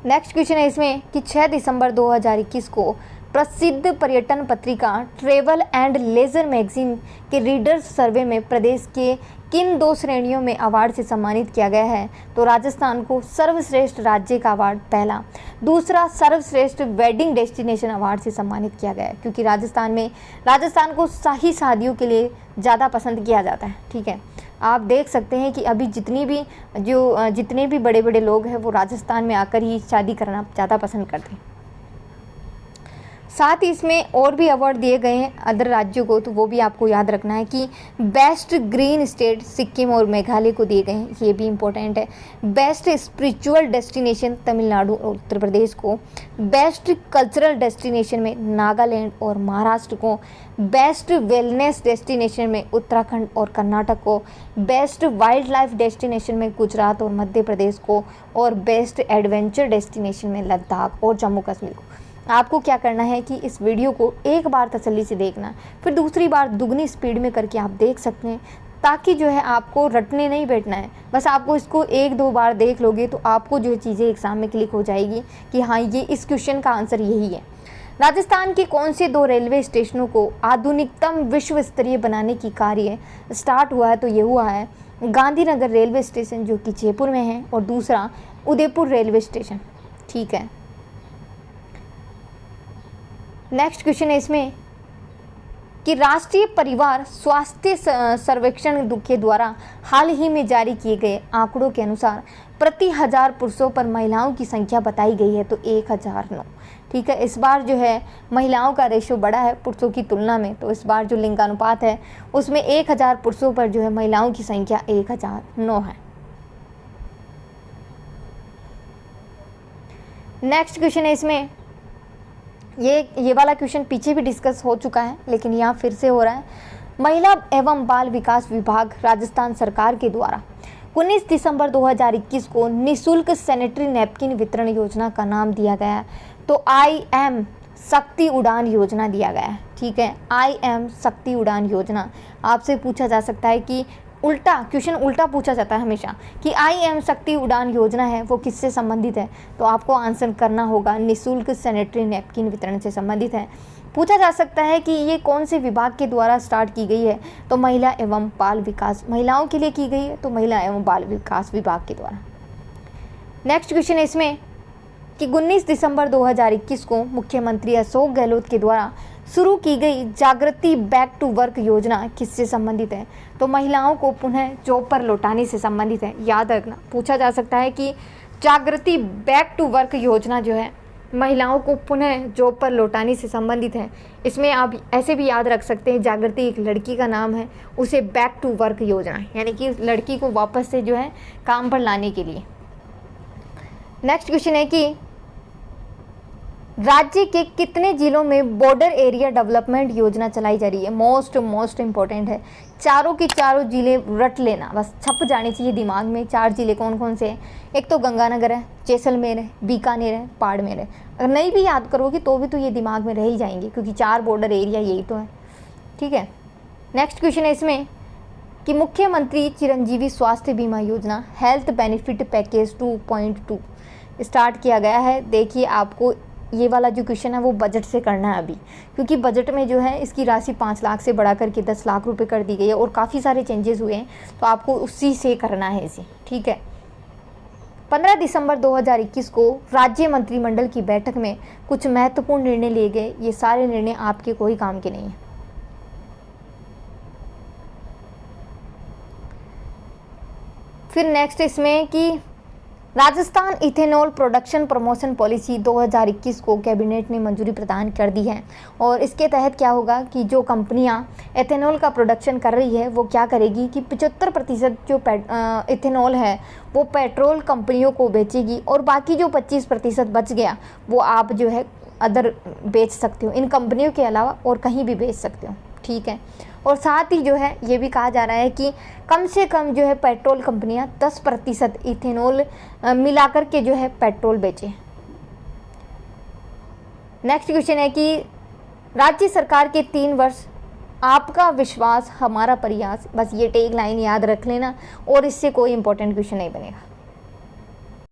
नेक्स्ट क्वेश्चन है इसमें कि 6 दिसंबर 2021 को प्रसिद्ध पर्यटन पत्रिका ट्रेवल एंड लेजर मैगजीन के रीडर्स सर्वे में प्रदेश के किन 2 श्रेणियों में अवार्ड से सम्मानित किया गया है, तो राजस्थान को सर्वश्रेष्ठ राज्य का अवार्ड पहला, दूसरा सर्वश्रेष्ठ वेडिंग डेस्टिनेशन अवार्ड से सम्मानित किया गया है, क्योंकि राजस्थान को शाही शादियों के लिए ज़्यादा पसंद किया जाता है। ठीक है, आप देख सकते हैं कि अभी जितने भी बड़े बड़े लोग हैं वो राजस्थान में आकर ही शादी करना ज़्यादा पसंद करते हैं। साथ ही इसमें और भी अवार्ड दिए गए हैं अदर राज्यों को, तो वो भी आपको याद रखना है कि बेस्ट ग्रीन स्टेट सिक्किम और मेघालय को दिए गए हैं, ये भी इम्पोर्टेंट है। बेस्ट स्पिरिचुअल डेस्टिनेशन तमिलनाडु और उत्तर प्रदेश को, बेस्ट कल्चरल डेस्टिनेशन में नागालैंड और महाराष्ट्र को, बेस्ट वेलनेस डेस्टिनेशन में उत्तराखंड और कर्नाटक को, बेस्ट वाइल्ड लाइफ डेस्टिनेशन में गुजरात और मध्य प्रदेश को, और बेस्ट एडवेंचर डेस्टिनेशन में लद्दाख और जम्मू कश्मीर को। आपको क्या करना है कि इस वीडियो को एक बार तसल्ली से देखना, फिर दूसरी बार दुगनी स्पीड में करके आप देख सकते हैं, ताकि जो है आपको रटने नहीं बैठना है। बस आपको इसको 1-2 बार देख लोगे तो आपको जो चीज़ें एग्जाम में क्लिक हो जाएगी कि हाँ, ये इस क्वेश्चन का आंसर यही है। राजस्थान के कौन से 2 रेलवे स्टेशनों को आधुनिकतम विश्व स्तरीय बनाने की कार्य स्टार्ट हुआ है, तो ये हुआ है गांधीनगर रेलवे स्टेशन जो कि जयपुर में है, और दूसरा उदयपुर रेलवे स्टेशन। ठीक है, नेक्स्ट क्वेश्चन है इसमें कि राष्ट्रीय परिवार स्वास्थ्य सर्वेक्षण के द्वारा हाल ही में जारी किए गए आंकड़ों के अनुसार प्रति 1000 पुरुषों पर महिलाओं की संख्या बताई गई है, तो 1009। ठीक है, इस बार जो है महिलाओं का रेशो बढ़ा है पुरुषों की तुलना में, तो इस बार जो लिंगानुपात है उसमें 1000 पुरुषों पर जो है महिलाओं की संख्या 1009 है। नेक्स्ट क्वेश्चन है इसमें, ये वाला क्वेश्चन पीछे भी डिस्कस हो चुका है लेकिन यहाँ फिर से हो रहा है। महिला एवं बाल विकास विभाग राजस्थान सरकार के द्वारा 19 दिसंबर 2021 को निःशुल्क सैनिटरी नैपकिन वितरण योजना का नाम दिया गया है, तो IM शक्ति उड़ान योजना दिया गया है। ठीक है, IM शक्ति उड़ान योजना। आपसे पूछा जा सकता है कि क्वेश्चन उल्टा पूछा जाता है हमेशा कि IM शक्ति उड़ान योजना है वो किससे संबंधित है, तो आपको आंसर करना होगा निःशुल्क सैनिटरी नैपकिन वितरण से संबंधित है। पूछा जा सकता है कि ये कौन से विभाग के द्वारा स्टार्ट की गई है, तो महिला एवं बाल विकास, महिलाओं के लिए की गई है, तो महिला एवं बाल विकास विभाग के द्वारा। नेक्स्ट क्वेश्चन है इसमें कि 19 दिसंबर 2021 को मुख्यमंत्री अशोक गहलोत के द्वारा शुरू की गई जागृति बैक टू वर्क योजना किससे संबंधित है? तो महिलाओं को पुनः जॉब पर लौटाने से संबंधित है। याद रखना, पूछा जा सकता है कि जागृति बैक टू वर्क योजना जो है महिलाओं को पुनः जॉब पर लौटाने से संबंधित है। इसमें आप ऐसे भी याद रख सकते हैं, जागृति एक लड़की का नाम है, उसे बैक टू वर्क योजना यानी कि लड़की को वापस से जो है काम पर लाने के लिए। नेक्स्ट क्वेश्चन है कि राज्य के कितने जिलों में बॉर्डर एरिया डेवलपमेंट योजना चलाई जा रही है? मोस्ट इंपॉर्टेंट है, चारों के चारों जिले रट लेना, बस छप जाने चाहिए दिमाग में। 4 जिले कौन कौन से हैं? एक तो गंगानगर है, जैसलमेर है, बीकानेर है, बाड़मेर है। अगर नहीं भी याद करोगे तो भी तो ये दिमाग में रह ही जाएंगे, क्योंकि 4 बॉर्डर एरिया यही तो है। ठीक है, नेक्स्ट क्वेश्चन है इसमें कि मुख्यमंत्री चिरंजीवी स्वास्थ्य बीमा योजना हेल्थ बेनिफिट पैकेज 2.2 स्टार्ट किया गया है। देखिए, आपको ये वाला जो क्वेश्चन है वो बजट से करना है अभी, क्योंकि बजट में जो है इसकी राशि 5 लाख से बढ़ा करके 10 लाख रुपए कर दी गई है और काफ़ी सारे चेंजेस हुए हैं, तो आपको उसी से करना है इसे। ठीक है, 15 दिसंबर 2021 को राज्य मंत्रिमंडल की बैठक में कुछ महत्वपूर्ण निर्णय लिए गए। ये सारे निर्णय आपके कोई काम के नहीं है। फिर नेक्स्ट इसमें कि Rajasthan ethanol production promotion policy 2021 को कैबिनेट ने मंजूरी प्रदान कर दी है, और इसके तहत क्या होगा कि जो कंपनियां इथेनॉल का प्रोडक्शन कर रही है वो क्या करेगी कि 75% जो इथेनॉल है वो पेट्रोल कंपनियों को बेचेगी, और बाकी जो 25% बच गया वो आप जो है अदर बेच सकते हो, इन कंपनियों के अलावा और कहीं भी बेच सकते हो। ठीक है, और साथ ही जो है ये भी कहा जा रहा है कि कम से कम जो है पेट्रोल कंपनियां 10% इथेनॉल मिलाकर के जो है पेट्रोल बेचें। नेक्स्ट क्वेश्चन है कि राज्य सरकार के 3 वर्ष, आपका विश्वास हमारा प्रयास, बस ये टैग लाइन याद रख लेना और इससे कोई इंपॉर्टेंट क्वेश्चन नहीं बनेगा।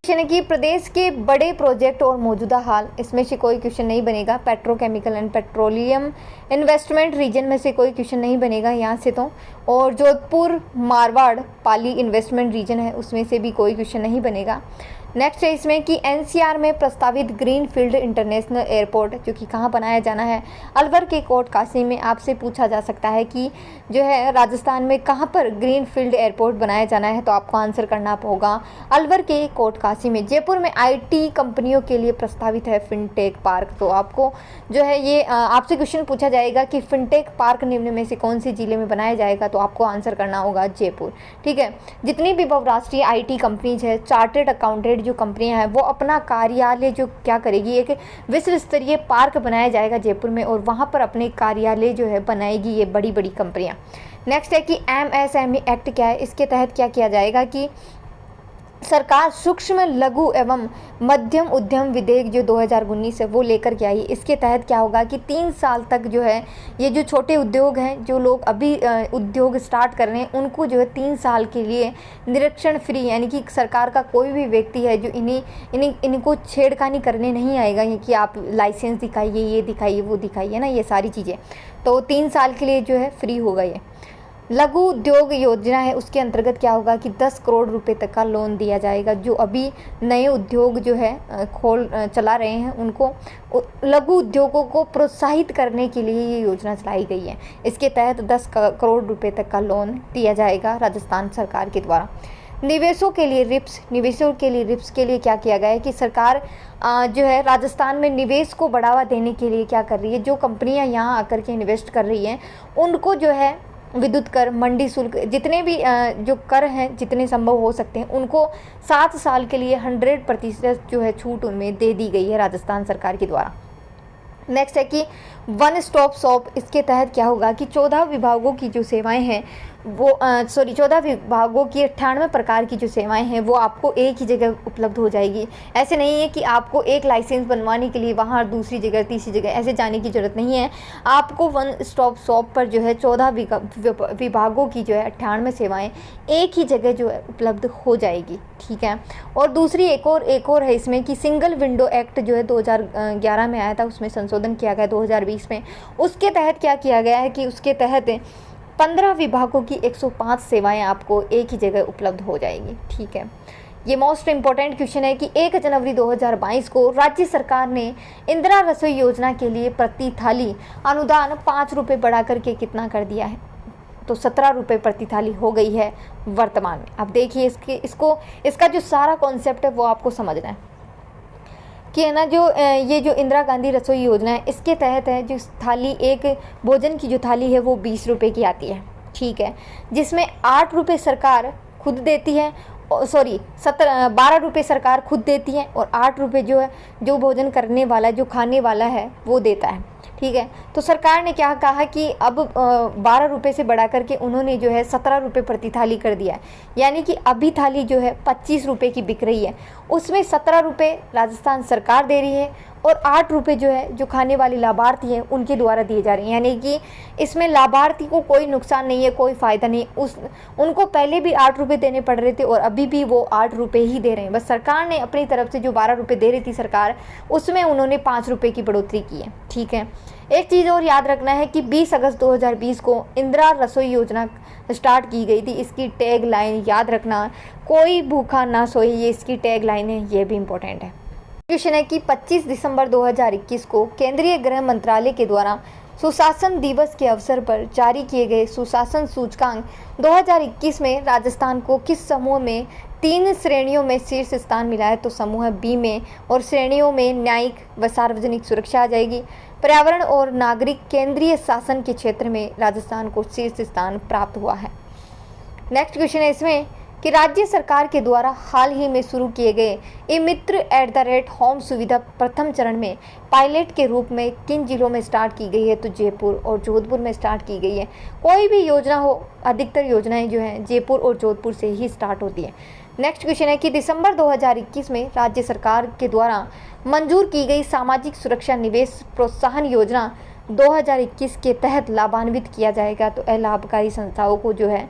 क्वेश्चन है कि प्रदेश के बड़े प्रोजेक्ट और मौजूदा हाल, इसमें से कोई क्वेश्चन नहीं बनेगा। Petrochemical and petroleum investment region में से कोई क्वेश्चन नहीं बनेगा यहाँ से तो, और जोधपुर मारवाड़ पाली इन्वेस्टमेंट रीजन है उसमें से भी कोई क्वेश्चन नहीं बनेगा। नेक्स्ट है इसमें कि एनसीआर में प्रस्तावित ग्रीनफील्ड इंटरनेशनल एयरपोर्ट जो कि कहाँ बनाया जाना है? अलवर के कोट काशी में। आपसे पूछा जा सकता है कि जो है राजस्थान में कहाँ पर ग्रीनफील्ड एयरपोर्ट बनाया जाना है, तो आपको आंसर करना होगा अलवर के कोट काशी में। जयपुर में आईटी कंपनियों के लिए प्रस्तावित है फिनटेक पार्क, तो आपको जो है ये आपसे क्वेश्चन पूछा जाएगा कि फिनटेक पार्क निम्न में से कौन से जिले में बनाया जाएगा, तो आपको आंसर करना होगा जयपुर। ठीक है, जितनी भी बहुराष्ट्रीय आईटी कंपनीज है, चार्टेड अकाउंटेंट जो कंपनियां हैं, वो अपना कार्यालय जो क्या करेगी, एक विश्व स्तरीय पार्क बनाया जाएगा जयपुर में, और वहां पर अपने कार्यालय जो है बनाएगी ये बड़ी बड़ी कंपनियां। नेक्स्ट है कि एमएसएमई एक्ट क्या है? इसके तहत क्या किया जाएगा कि सरकार सूक्ष्म लघु एवं मध्यम उद्यम विधेयक जो 2019 है वो लेकर के आई। इसके तहत क्या होगा कि 3 साल तक जो है ये जो छोटे उद्योग हैं, जो लोग अभी उद्योग स्टार्ट कर रहे हैं, उनको जो है 3 साल के लिए निरीक्षण फ्री, यानी कि सरकार का कोई भी व्यक्ति है जो इनको छेड़खानी करने नहीं आएगा कि आप लाइसेंस दिखाइए, ये दिखाइए, वो दिखाइए ना, ये सारी चीज़ें, तो 3 साल के लिए जो है फ्री होगा ये। लघु उद्योग योजना है, उसके अंतर्गत क्या होगा कि 10 करोड़ रुपए तक का लोन दिया जाएगा। जो अभी नए उद्योग जो है चला रहे हैं उनको, लघु उद्योगों को प्रोत्साहित करने के लिए ये योजना चलाई गई है। इसके तहत 10 करोड़ रुपए तक का लोन दिया जाएगा राजस्थान सरकार के द्वारा। निवेशों के लिए रिप्स के लिए क्या किया गया है कि सरकार जो है राजस्थान में निवेश को बढ़ावा देने के लिए क्या कर रही है, जो कंपनियां यहाँ आकर के इन्वेस्ट कर रही हैं उनको जो है विद्युत कर, मंडी शुल्क, जितने भी जो कर हैं, जितने संभव हो सकते हैं उनको 7 साल के लिए 100% जो है छूट उनमें दे दी गई है राजस्थान सरकार के द्वारा। नेक्स्ट है कि वन स्टॉप शॉप, इसके तहत क्या होगा कि 14 विभागों की जो सेवाएं हैं वो 14 विभागों की 98 प्रकार की जो सेवाएं हैं वो आपको एक ही जगह उपलब्ध हो जाएगी। ऐसे नहीं है कि आपको एक लाइसेंस बनवाने के लिए वहाँ दूसरी जगह तीसरी जगह ऐसे जाने की ज़रूरत नहीं है। आपको वन स्टॉप शॉप पर जो है 14 विभागों की जो है 98 सेवाएं एक ही जगह जो है उपलब्ध हो जाएगी। ठीक है, और दूसरी एक और है इसमें कि सिंगल विंडो एक्ट जो है 2011 में आया था, उसमें संशोधन किया गया 2020 में। उसके तहत क्या किया गया है कि उसके तहत 15 विभागों की 105 सेवाएं आपको एक ही जगह उपलब्ध हो जाएगी। ठीक है, ये मोस्ट इम्पोर्टेंट क्वेश्चन है कि 1 जनवरी 2022 को राज्य सरकार ने इंदिरा रसोई योजना के लिए प्रति थाली अनुदान 5 रुपये बढ़ा करके कितना कर दिया है, तो 17 रुपये प्रति थाली हो गई है वर्तमान में। अब देखिए इसका जो सारा कॉन्सेप्ट है वो आपको समझना है कि है ना, जो ये जो इंदिरा गांधी रसोई योजना है इसके तहत है जो थाली, एक भोजन की जो थाली है वो 20 रुपये की आती है, ठीक है, जिसमें 8 रुपये सरकार खुद देती है, 12 रुपये सरकार खुद देती है और 8 रुपये जो है जो भोजन करने वाला, जो खाने वाला है वो देता है, ठीक है। तो सरकार ने क्या कहा कि अब 12 रुपये से बढ़ा करके उन्होंने जो है 17 रुपये प्रति थाली कर दिया है, यानी कि अभी थाली जो है 25 रुपये की बिक रही है, उसमें 17 रुपये राजस्थान सरकार दे रही है और 8 रुपये जो है जो खाने वाले लाभार्थी हैं उनके द्वारा दिए जा रहे हैं, यानी कि इसमें लाभार्थी को कोई नुकसान नहीं है, कोई फ़ायदा नहीं। उनको पहले भी 8 रुपये देने पड़ रहे थे और अभी भी वो 8 रुपये ही दे रहे हैं, बस सरकार ने अपनी तरफ से जो 12 रुपये दे रही थी सरकार, उसमें उन्होंने 5 रुपये की बढ़ोतरी की है, ठीक है। एक चीज़ और याद रखना है कि 20 अगस्त 2020 को इंदिरा रसोई योजना स्टार्ट की गई थी। इसकी टैग लाइन याद रखना, कोई भूखा ना सोए, ये इसकी टैग लाइन है, ये भी इम्पोर्टेंट है। क्वेश्चन है कि 25 दिसंबर 2021 को केंद्रीय गृह मंत्रालय के द्वारा सुशासन दिवस के अवसर पर जारी किए गए सुशासन सूचकांक 2021 में राजस्थान को किस समूह में 3 श्रेणियों में शीर्ष स्थान मिला है, तो समूह बी में, और श्रेणियों में न्यायिक व सार्वजनिक सुरक्षा आ जाएगी, पर्यावरण और नागरिक केंद्रीय शासन के क्षेत्र में राजस्थान को शीर्ष स्थान प्राप्त हुआ है। नेक्स्ट क्वेश्चन है इसमें कि राज्य सरकार के द्वारा हाल ही में शुरू किए गए ई-मित्र@होम सुविधा प्रथम चरण में पायलट के रूप में किन जिलों में स्टार्ट की गई है, तो जयपुर और जोधपुर में स्टार्ट की गई है। कोई भी योजना हो, अधिकतर योजनाएं जो हैं जयपुर और जोधपुर से ही स्टार्ट होती है। नेक्स्ट क्वेश्चन है कि दिसंबर 2021 में राज्य सरकार के द्वारा मंजूर की गई सामाजिक सुरक्षा निवेश प्रोत्साहन योजना 2021 के तहत लाभान्वित किया जाएगा, तो अलाभकारी संस्थाओं को जो है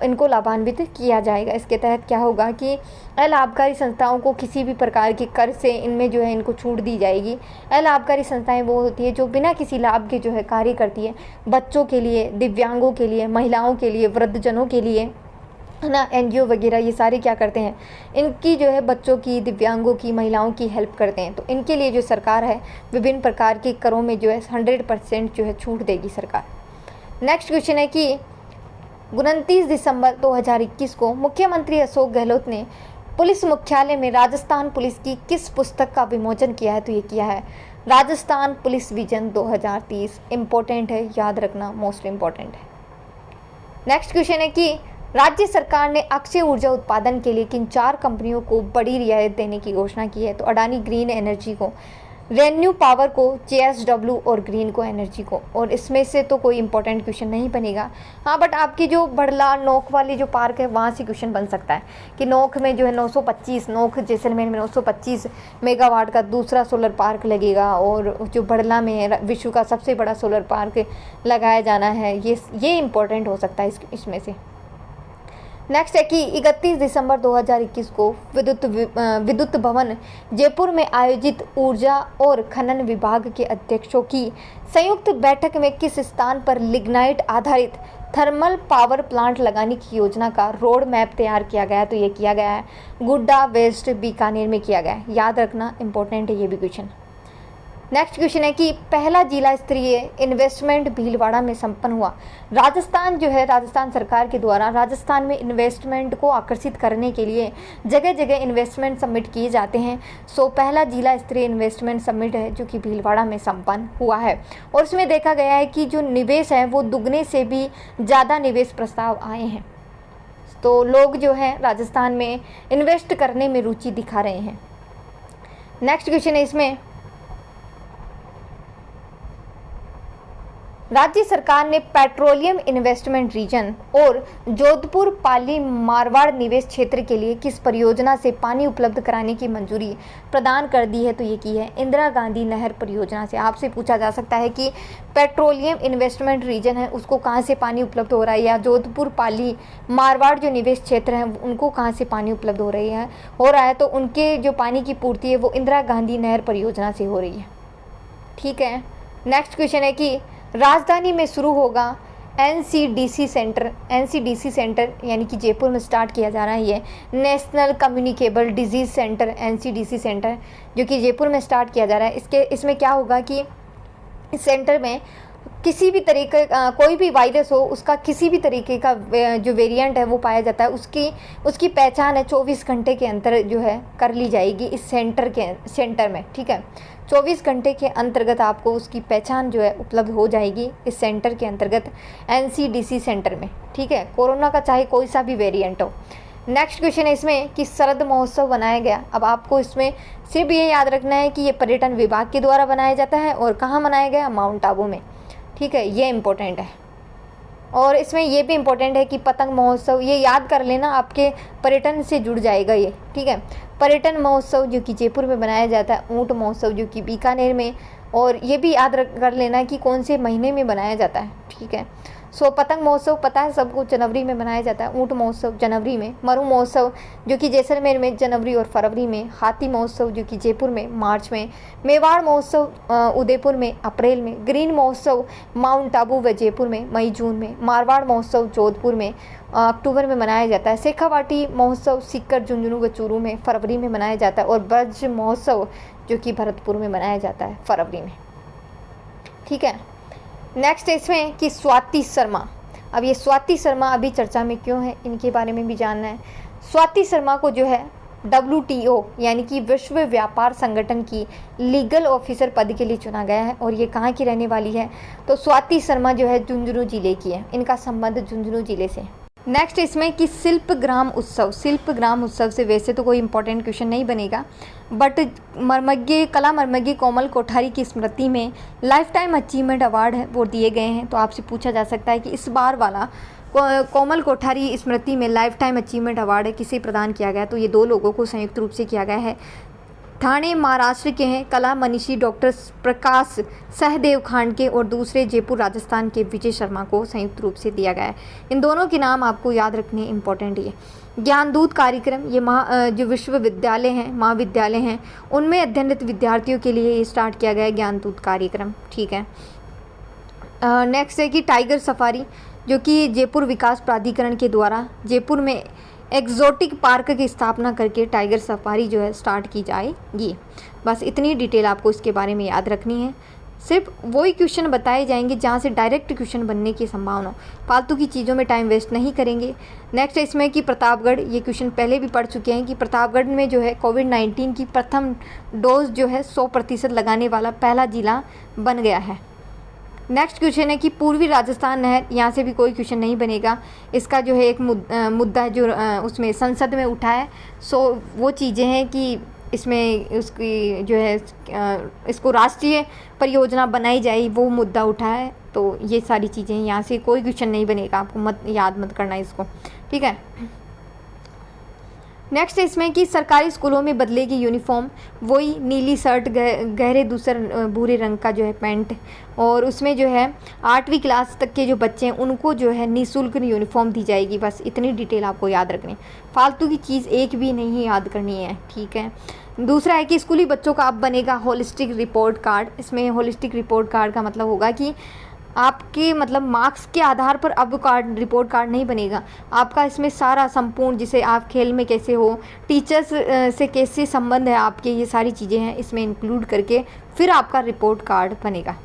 इनको लाभान्वित किया जाएगा। इसके तहत क्या होगा कि अलाभकारी संस्थाओं को किसी भी प्रकार के कर से इनमें जो है इनको छूट दी जाएगी। अलाभकारी संस्थाएं वो होती है जो बिना किसी लाभ के जो है कार्य करती है, बच्चों के लिए, दिव्यांगों के लिए, महिलाओं के लिए, वृद्धजनों के लिए, है ना, एनजीओ वगैरह ये सारे क्या करते हैं, इनकी जो है बच्चों की, दिव्यांगों की, महिलाओं की हेल्प करते हैं। तो इनके लिए जो सरकार है विभिन्न प्रकार के करों में जो है 100% जो है छूट देगी सरकार। नेक्स्ट क्वेश्चन है कि 29 दिसंबर 2021 को मुख्यमंत्री अशोक गहलोत ने पुलिस मुख्यालय में राजस्थान पुलिस की किस पुस्तक का विमोचन किया है, तो ये किया है राजस्थान पुलिस विजन 2030। इम्पोर्टेंट है, याद रखना, मोस्ट इम्पोर्टेंट है। नेक्स्ट क्वेश्चन है कि राज्य सरकार ने अक्षय ऊर्जा उत्पादन के लिए किन 4 कंपनियों को बड़ी रियायत देने की घोषणा की है, तो अडानी ग्रीन एनर्जी को, रेन्यू पावर को, JSW और ग्रीन को एनर्जी को। और इसमें से तो कोई इंपॉर्टेंट क्वेश्चन नहीं बनेगा, हाँ, बट आपकी जो बड़ला नोक वाली जो पार्क है वहाँ से क्वेश्चन बन सकता है कि नोक में जो है 925, नोक जैसलमेर में 925 मेगावाट का दूसरा सोलर पार्क लगेगा, और जो बड़ला में विश्व का सबसे बड़ा सोलर पार्क लगाया जाना है, ये इंपॉर्टेंट हो सकता है इसमें से। नेक्स्ट है कि 31 दिसंबर 2021 को विद्युत भवन जयपुर में आयोजित ऊर्जा और खनन विभाग के अध्यक्षों की संयुक्त बैठक में किस स्थान पर लिग्नाइट आधारित थर्मल पावर प्लांट लगाने की योजना का रोड मैप तैयार किया गया, तो ये किया गया है गुड्डा वेस्ट बीकानेर में किया गया है। याद रखना, इंपॉर्टेंट है ये भी क्वेश्चन। नेक्स्ट क्वेश्चन है कि पहला जिला स्तरीय इन्वेस्टमेंट भीलवाड़ा में संपन्न हुआ। राजस्थान जो है, राजस्थान सरकार के द्वारा राजस्थान में इन्वेस्टमेंट को आकर्षित करने के लिए जगह जगह इन्वेस्टमेंट समिट किए जाते हैं। सो पहला जिला स्तरीय इन्वेस्टमेंट समिट है जो कि भीलवाड़ा में संपन्न हुआ है, और उसमें देखा गया है कि जो निवेश है वो दुगने से भी ज़्यादा निवेश प्रस्ताव आए हैं। तो लोग जो हैं राजस्थान में इन्वेस्ट करने में रुचि दिखा रहे हैं। नेक्स्ट क्वेश्चन है इसमें, राज्य सरकार ने पेट्रोलियम इन्वेस्टमेंट रीजन और जोधपुर पाली मारवाड़ निवेश क्षेत्र के लिए किस परियोजना से पानी उपलब्ध कराने की मंजूरी प्रदान कर दी है, तो ये की है इंदिरा गांधी नहर परियोजना से। आपसे पूछा जा सकता है कि पेट्रोलियम इन्वेस्टमेंट रीजन है उसको कहाँ से पानी उपलब्ध हो रहा है, या जोधपुर पाली मारवाड़ जो निवेश क्षेत्र हैं उनको कहाँ से पानी उपलब्ध हो रहा है, तो उनके जो पानी की पूर्ति है वो इंदिरा गांधी नहर परियोजना से हो रही है। ठीक है। नेक्स्ट क्वेश्चन है कि राजधानी में शुरू होगा NCDC सेंटर यानी कि जयपुर में स्टार्ट किया जा रहा है ये national communicable disease centre NCDC centre, जो कि जयपुर में स्टार्ट किया जा रहा है। इसमें क्या होगा कि इस सेंटर में किसी भी तरीके का कोई भी वायरस हो, उसका किसी भी तरीके का जो वेरिएंट है वो पाया जाता है, उसकी पहचान है 24 घंटे के अंतर जो है कर ली जाएगी इस सेंटर में, ठीक है। 24 घंटे के अंतर्गत आपको उसकी पहचान जो है उपलब्ध हो जाएगी इस सेंटर के अंतर्गत NCDC सेंटर में, ठीक है। कोरोना का चाहे कोई सा भी वेरिएंट हो। नेक्स्ट क्वेश्चन है इसमें कि शरद महोत्सव बनाया गया। अब आपको इसमें सिर्फ ये याद रखना है कि ये पर्यटन विभाग के द्वारा बनाया जाता है और कहाँ मनाया गया, माउंट आबू में, ठीक है। ये इम्पोर्टेंट है। और इसमें ये भी इम्पोर्टेंट है कि पतंग महोत्सव, ये याद कर लेना, आपके पर्यटन से जुड़ जाएगा ये, ठीक है। पर्यटन महोत्सव जो कि जयपुर में बनाया जाता है, ऊँट महोत्सव जो कि बीकानेर में, और ये भी याद कर लेना कि कौन से महीने में बनाया जाता है, ठीक है। सो पतंग महोत्सव पता है सबको, जनवरी में मनाया जाता है। ऊँट महोत्सव जनवरी में, मरु महोत्सव जो कि जैसलमेर में जनवरी और फरवरी में, हाथी महोत्सव जो कि जयपुर में मार्च में, मेवाड़ महोत्सव उदयपुर में अप्रैल में, ग्रीन महोत्सव माउंट आबू व जयपुर में मई जून में, मारवाड़ महोत्सव जोधपुर में अक्टूबर में मनाया जाता है। शेखावाटी महोत्सव सीकर झुंझुनू व चूरू में फरवरी में मनाया जाता है, और ब्रज महोत्सव जो कि भरतपुर में मनाया जाता है फरवरी में, ठीक है। नेक्स्ट इसमें कि स्वाति शर्मा। अब ये स्वाति शर्मा अभी चर्चा में क्यों है, इनके बारे में भी जानना है। स्वाति शर्मा को जो है WTO यानी कि विश्व व्यापार संगठन की लीगल ऑफिसर पद के लिए चुना गया है, और ये कहाँ की रहने वाली है, तो स्वाति शर्मा जो है झुंझुनू जिले की है, इनका संबंध झुंझुनू जिले से। नेक्स्ट इसमें कि शिल्पग्राम उत्सव से वैसे तो कोई इंपॉर्टेंट क्वेश्चन नहीं बनेगा, बट कला मर्मज्ञ कोमल कोठारी की स्मृति में लाइफ टाइम अचीवमेंट अवार्ड है वो दिए गए हैं। तो आपसे पूछा जा सकता है कि इस बार वाला कोमल कोठारी स्मृति में लाइफ टाइम अचीवमेंट अवार्ड है किसे प्रदान किया गया, तो ये 2 लोगों को संयुक्त रूप से किया गया है। ठाणे महाराष्ट्र के हैं कला मनीषी डॉक्टर प्रकाश सहदेव खांडके, और दूसरे जयपुर राजस्थान के विजय शर्मा को संयुक्त रूप से दिया गया है। इन दोनों के नाम आपको याद रखने इंपॉर्टेंट है। ज्ञानदूत कार्यक्रम, ये जो विश्वविद्यालय हैं, महाविद्यालय हैं, उनमें अध्ययनरत विद्यार्थियों के लिए ये स्टार्ट किया गया है ज्ञानदूत कार्यक्रम, ठीक है। नेक्स्ट है कि टाइगर सफारी, जो कि जयपुर विकास प्राधिकरण के द्वारा जयपुर में एक्जोटिक पार्क की स्थापना करके टाइगर सफारी जो है स्टार्ट की जाएगी। बस इतनी डिटेल आपको इसके बारे में याद रखनी है। सिर्फ वही क्वेश्चन बताए जाएंगे जहाँ से डायरेक्ट क्वेश्चन बनने की संभावना हो, फालतू की चीज़ों में टाइम वेस्ट नहीं करेंगे। नेक्स्ट इसमें कि प्रतापगढ़, ये क्वेश्चन पहले भी पढ़ चुके हैं कि प्रतापगढ़ में जो है कोविड-19 की प्रथम डोज जो है 100% लगाने वाला पहला जिला बन गया है। नेक्स्ट क्वेश्चन है कि पूर्वी राजस्थान नहर, यहाँ से भी कोई क्वेश्चन नहीं बनेगा। इसका जो है एक मुद्दा है जो उसमें संसद में उठा है। सो वो चीज़ें हैं कि इसमें उसकी जो है इसको राष्ट्रीय परियोजना बनाई जाए, वो मुद्दा उठा है। तो ये सारी चीज़ें, यहाँ से कोई क्वेश्चन नहीं बनेगा, आपको याद मत करना इसको, ठीक है। नेक्स्ट इसमें कि सरकारी स्कूलों में बदलेगी यूनिफॉर्म, वही नीली शर्ट गहरे दूसर भूरे रंग का जो है पैंट, और उसमें जो है 8वीं क्लास तक के जो बच्चे हैं उनको जो है निःशुल्क यूनिफॉर्म दी जाएगी। बस इतनी डिटेल आपको याद रखनी, फालतू की चीज़ एक भी नहीं याद करनी है, ठीक है। दूसरा है कि स्कूली बच्चों का अब बनेगा होलिस्टिक रिपोर्ट कार्ड। इसमें होलिस्टिक रिपोर्ट कार्ड का मतलब होगा कि आपके मतलब मार्क्स के आधार पर अब रिपोर्ट कार्ड नहीं बनेगा आपका। इसमें सारा संपूर्ण, जिसे आप खेल में कैसे हो, टीचर्स से कैसे संबंध है आपके, ये सारी चीज़ें हैं इसमें इंक्लूड करके फिर आपका रिपोर्ट कार्ड बनेगा।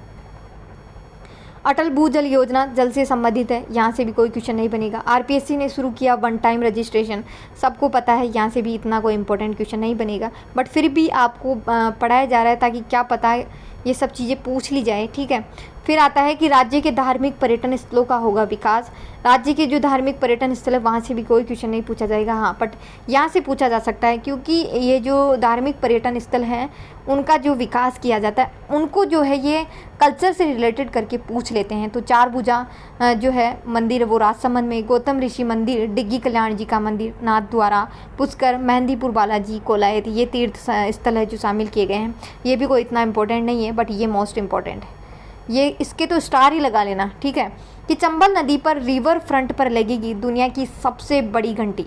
अटल भूजल योजना जल से संबंधित है, यहाँ से भी कोई क्वेश्चन नहीं बनेगा। RPSC ने शुरू किया 1 टाइम रजिस्ट्रेशन, सबको पता है, यहाँ से भी इतना कोई इंपॉर्टेंट क्वेश्चन नहीं बनेगा, बट फिर भी आपको पढ़ाया जा रहा है ताकि क्या पता है ये सब चीज़ें पूछ ली जाए, ठीक है। फिर आता है कि राज्य के धार्मिक पर्यटन स्थलों का होगा विकास। राज्य के जो धार्मिक पर्यटन स्थल है वहाँ से भी कोई क्वेश्चन नहीं पूछा जाएगा, हाँ, बट यहाँ से पूछा जा सकता है क्योंकि ये जो धार्मिक पर्यटन स्थल हैं उनका जो विकास किया जाता है उनको जो है ये कल्चर से रिलेटेड करके पूछ लेते हैं। तो 4 भुजा जो है मंदिर वो राजसमंद में, गौतम ऋषि मंदिर, डिग्गी कल्याण जी का मंदिर, नाथद्वारा, पुष्कर, मेहंदीपुर बालाजी, कोलायत, ये तीर्थ स्थल है जो शामिल किए गए हैं। ये भी कोई इतना इंपॉर्टेंट नहीं है, बट ये मोस्ट इम्पॉर्टेंट है, ये इसके तो स्टार ही लगा लेना, ठीक है। कि चंबल नदी पर रिवर फ्रंट पर लगेगी दुनिया की सबसे बड़ी घंटी,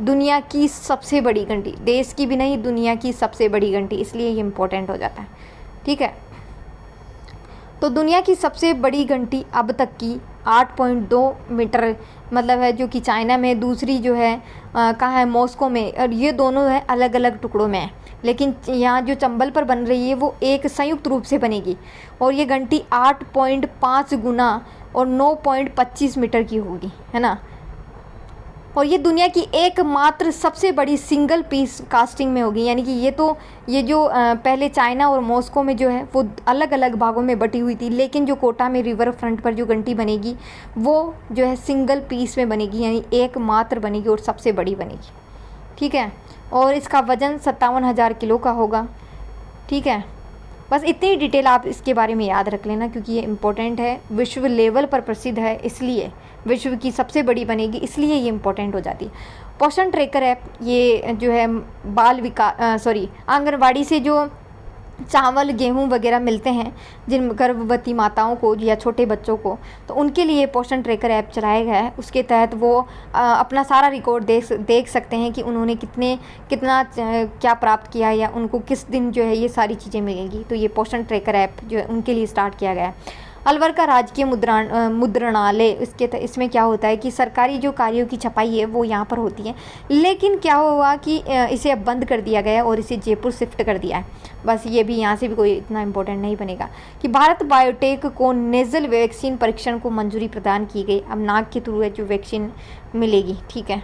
दुनिया की सबसे बड़ी घंटी, देश की भी नहीं, दुनिया की सबसे बड़ी घंटी, इसलिए ये इम्पोर्टेंट हो जाता है, ठीक है। तो दुनिया की सबसे बड़ी घंटी अब तक की 8.2 मीटर मतलब है, जो कि चाइना में, दूसरी जो है कहाँ है, मॉस्को में, और ये दोनों है अलग अलग टुकड़ों में है। लेकिन यहाँ जो चंबल पर बन रही है वो एक संयुक्त रूप से बनेगी, और ये घंटी 8.5 गुना और 9.25 मीटर की होगी, है ना। और ये दुनिया की एकमात्र सबसे बड़ी सिंगल पीस कास्टिंग में होगी, यानी कि ये जो पहले चाइना और मॉस्को में जो है वो अलग अलग भागों में बटी हुई थी, लेकिन जो कोटा में रिवर फ्रंट पर जो घंटी बनेगी वो जो है सिंगल पीस में बनेगी, यानी एकमात्र बनेगी और सबसे बड़ी बनेगी, ठीक है। और इसका वज़न 57,000 किलो का होगा, ठीक है। बस इतनी डिटेल आप इसके बारे में याद रख लेना, क्योंकि ये इम्पोर्टेंट है, विश्व लेवल पर प्रसिद्ध है, इसलिए विश्व की सबसे बड़ी बनेगी, इसलिए ये इम्पोर्टेंट हो जाती है। पोषण ट्रैकर ऐप, ये जो है आंगनवाड़ी से जो चावल गेहूं वगैरह मिलते हैं जिन गर्भवती माताओं को या छोटे बच्चों को, तो उनके लिए पोषण ट्रैकर ऐप चलाया गया है। उसके तहत वो अपना सारा रिकॉर्ड देख सकते हैं कि उन्होंने कितना क्या प्राप्त किया, या उनको किस दिन जो है ये सारी चीज़ें मिलेंगी। तो ये पोषण ट्रैकर ऐप जो है उनके लिए स्टार्ट किया गया है। अलवर का राजकीय मुद्रणालय, इसमें क्या होता है कि सरकारी जो कार्यों की छपाई है वो यहाँ पर होती है, लेकिन क्या हुआ कि इसे अब बंद कर दिया गया और इसे जयपुर शिफ्ट कर दिया है। बस ये भी यहाँ से भी कोई इतना इम्पोर्टेंट नहीं बनेगा। कि भारत बायोटेक को नेज़ल वैक्सीन परीक्षण को मंजूरी प्रदान की गई, अब नाक के थ्रू जो वैक्सीन मिलेगी, ठीक है।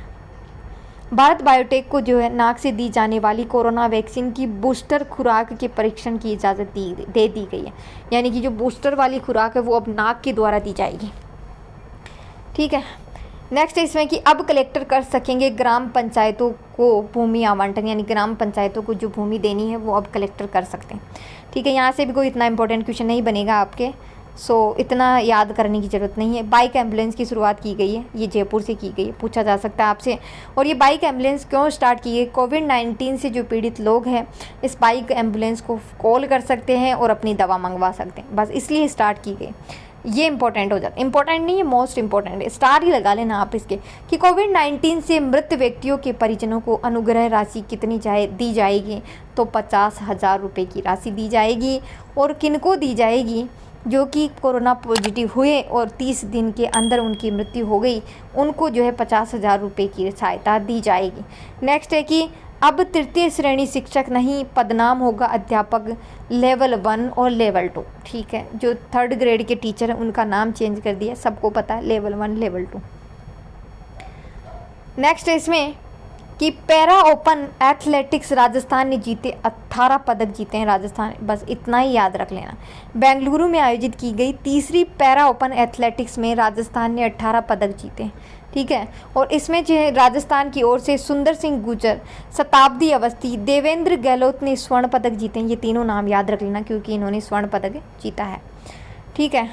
भारत बायोटेक को जो है नाक से दी जाने वाली कोरोना वैक्सीन की बूस्टर खुराक के परीक्षण की इजाज़त दे दी गई है, यानी कि जो बूस्टर वाली खुराक है वो अब नाक के द्वारा दी जाएगी, ठीक है। नेक्स्ट है इसमें कि अब कलेक्टर कर सकेंगे ग्राम पंचायतों को भूमि आवंटन, यानी ग्राम पंचायतों को जो भूमि देनी है वो अब कलेक्टर कर सकते हैं, ठीक है। यहाँ से भी कोई इतना इंपॉर्टेंट क्वेश्चन नहीं बनेगा आपके, इतना याद करने की ज़रूरत नहीं है। बाइक एम्बुलेंस की शुरुआत की गई है, ये जयपुर से की गई है, पूछा जा सकता है आपसे। और ये बाइक एम्बुलेंस क्यों स्टार्ट की गई? कोविड-19 से जो पीड़ित लोग हैं इस बाइक एम्बुलेंस को कॉल कर सकते हैं और अपनी दवा मंगवा सकते हैं, बस इसलिए स्टार्ट की गई। ये इंपॉर्टेंट हो जाता है, इंपॉर्टेंट नहीं है, मोस्ट इंपॉर्टेंट है, स्टार ही लगा लेना आप इसके। कि कोविड-19 से मृत व्यक्तियों के परिजनों को अनुग्रह राशि कितनी दी जाएगी? तो 50,000 रुपये की राशि दी जाएगी। और किनको दी जाएगी? जो कि कोरोना पॉजिटिव हुए और 30 दिन के अंदर उनकी मृत्यु हो गई, उनको जो है 50,000 रुपये की सहायता दी जाएगी। नेक्स्ट है कि अब तृतीय श्रेणी शिक्षक नहीं, पदनाम होगा अध्यापक लेवल 1 और लेवल 2, ठीक है। जो 3rd ग्रेड के टीचर हैं उनका नाम चेंज कर दिया, सबको पता है, लेवल 1 लेवल 2। नेक्स्ट है इसमें कि पैरा ओपन एथलेटिक्स राजस्थान ने जीते 18 पदक जीते हैं राजस्थान, बस इतना ही याद रख लेना। बेंगलुरु में आयोजित की गई तीसरी पैरा ओपन एथलेटिक्स में राजस्थान ने 18 पदक जीते, ठीक है। और इसमें जो है राजस्थान की ओर से सुंदर सिंह गुर्जर, शताब्दी अवस्थी, देवेंद्र गहलोत ने स्वर्ण पदक जीते हैं। ये तीनों नाम याद रख लेना क्योंकि इन्होंने स्वर्ण पदक जीता है, ठीक है।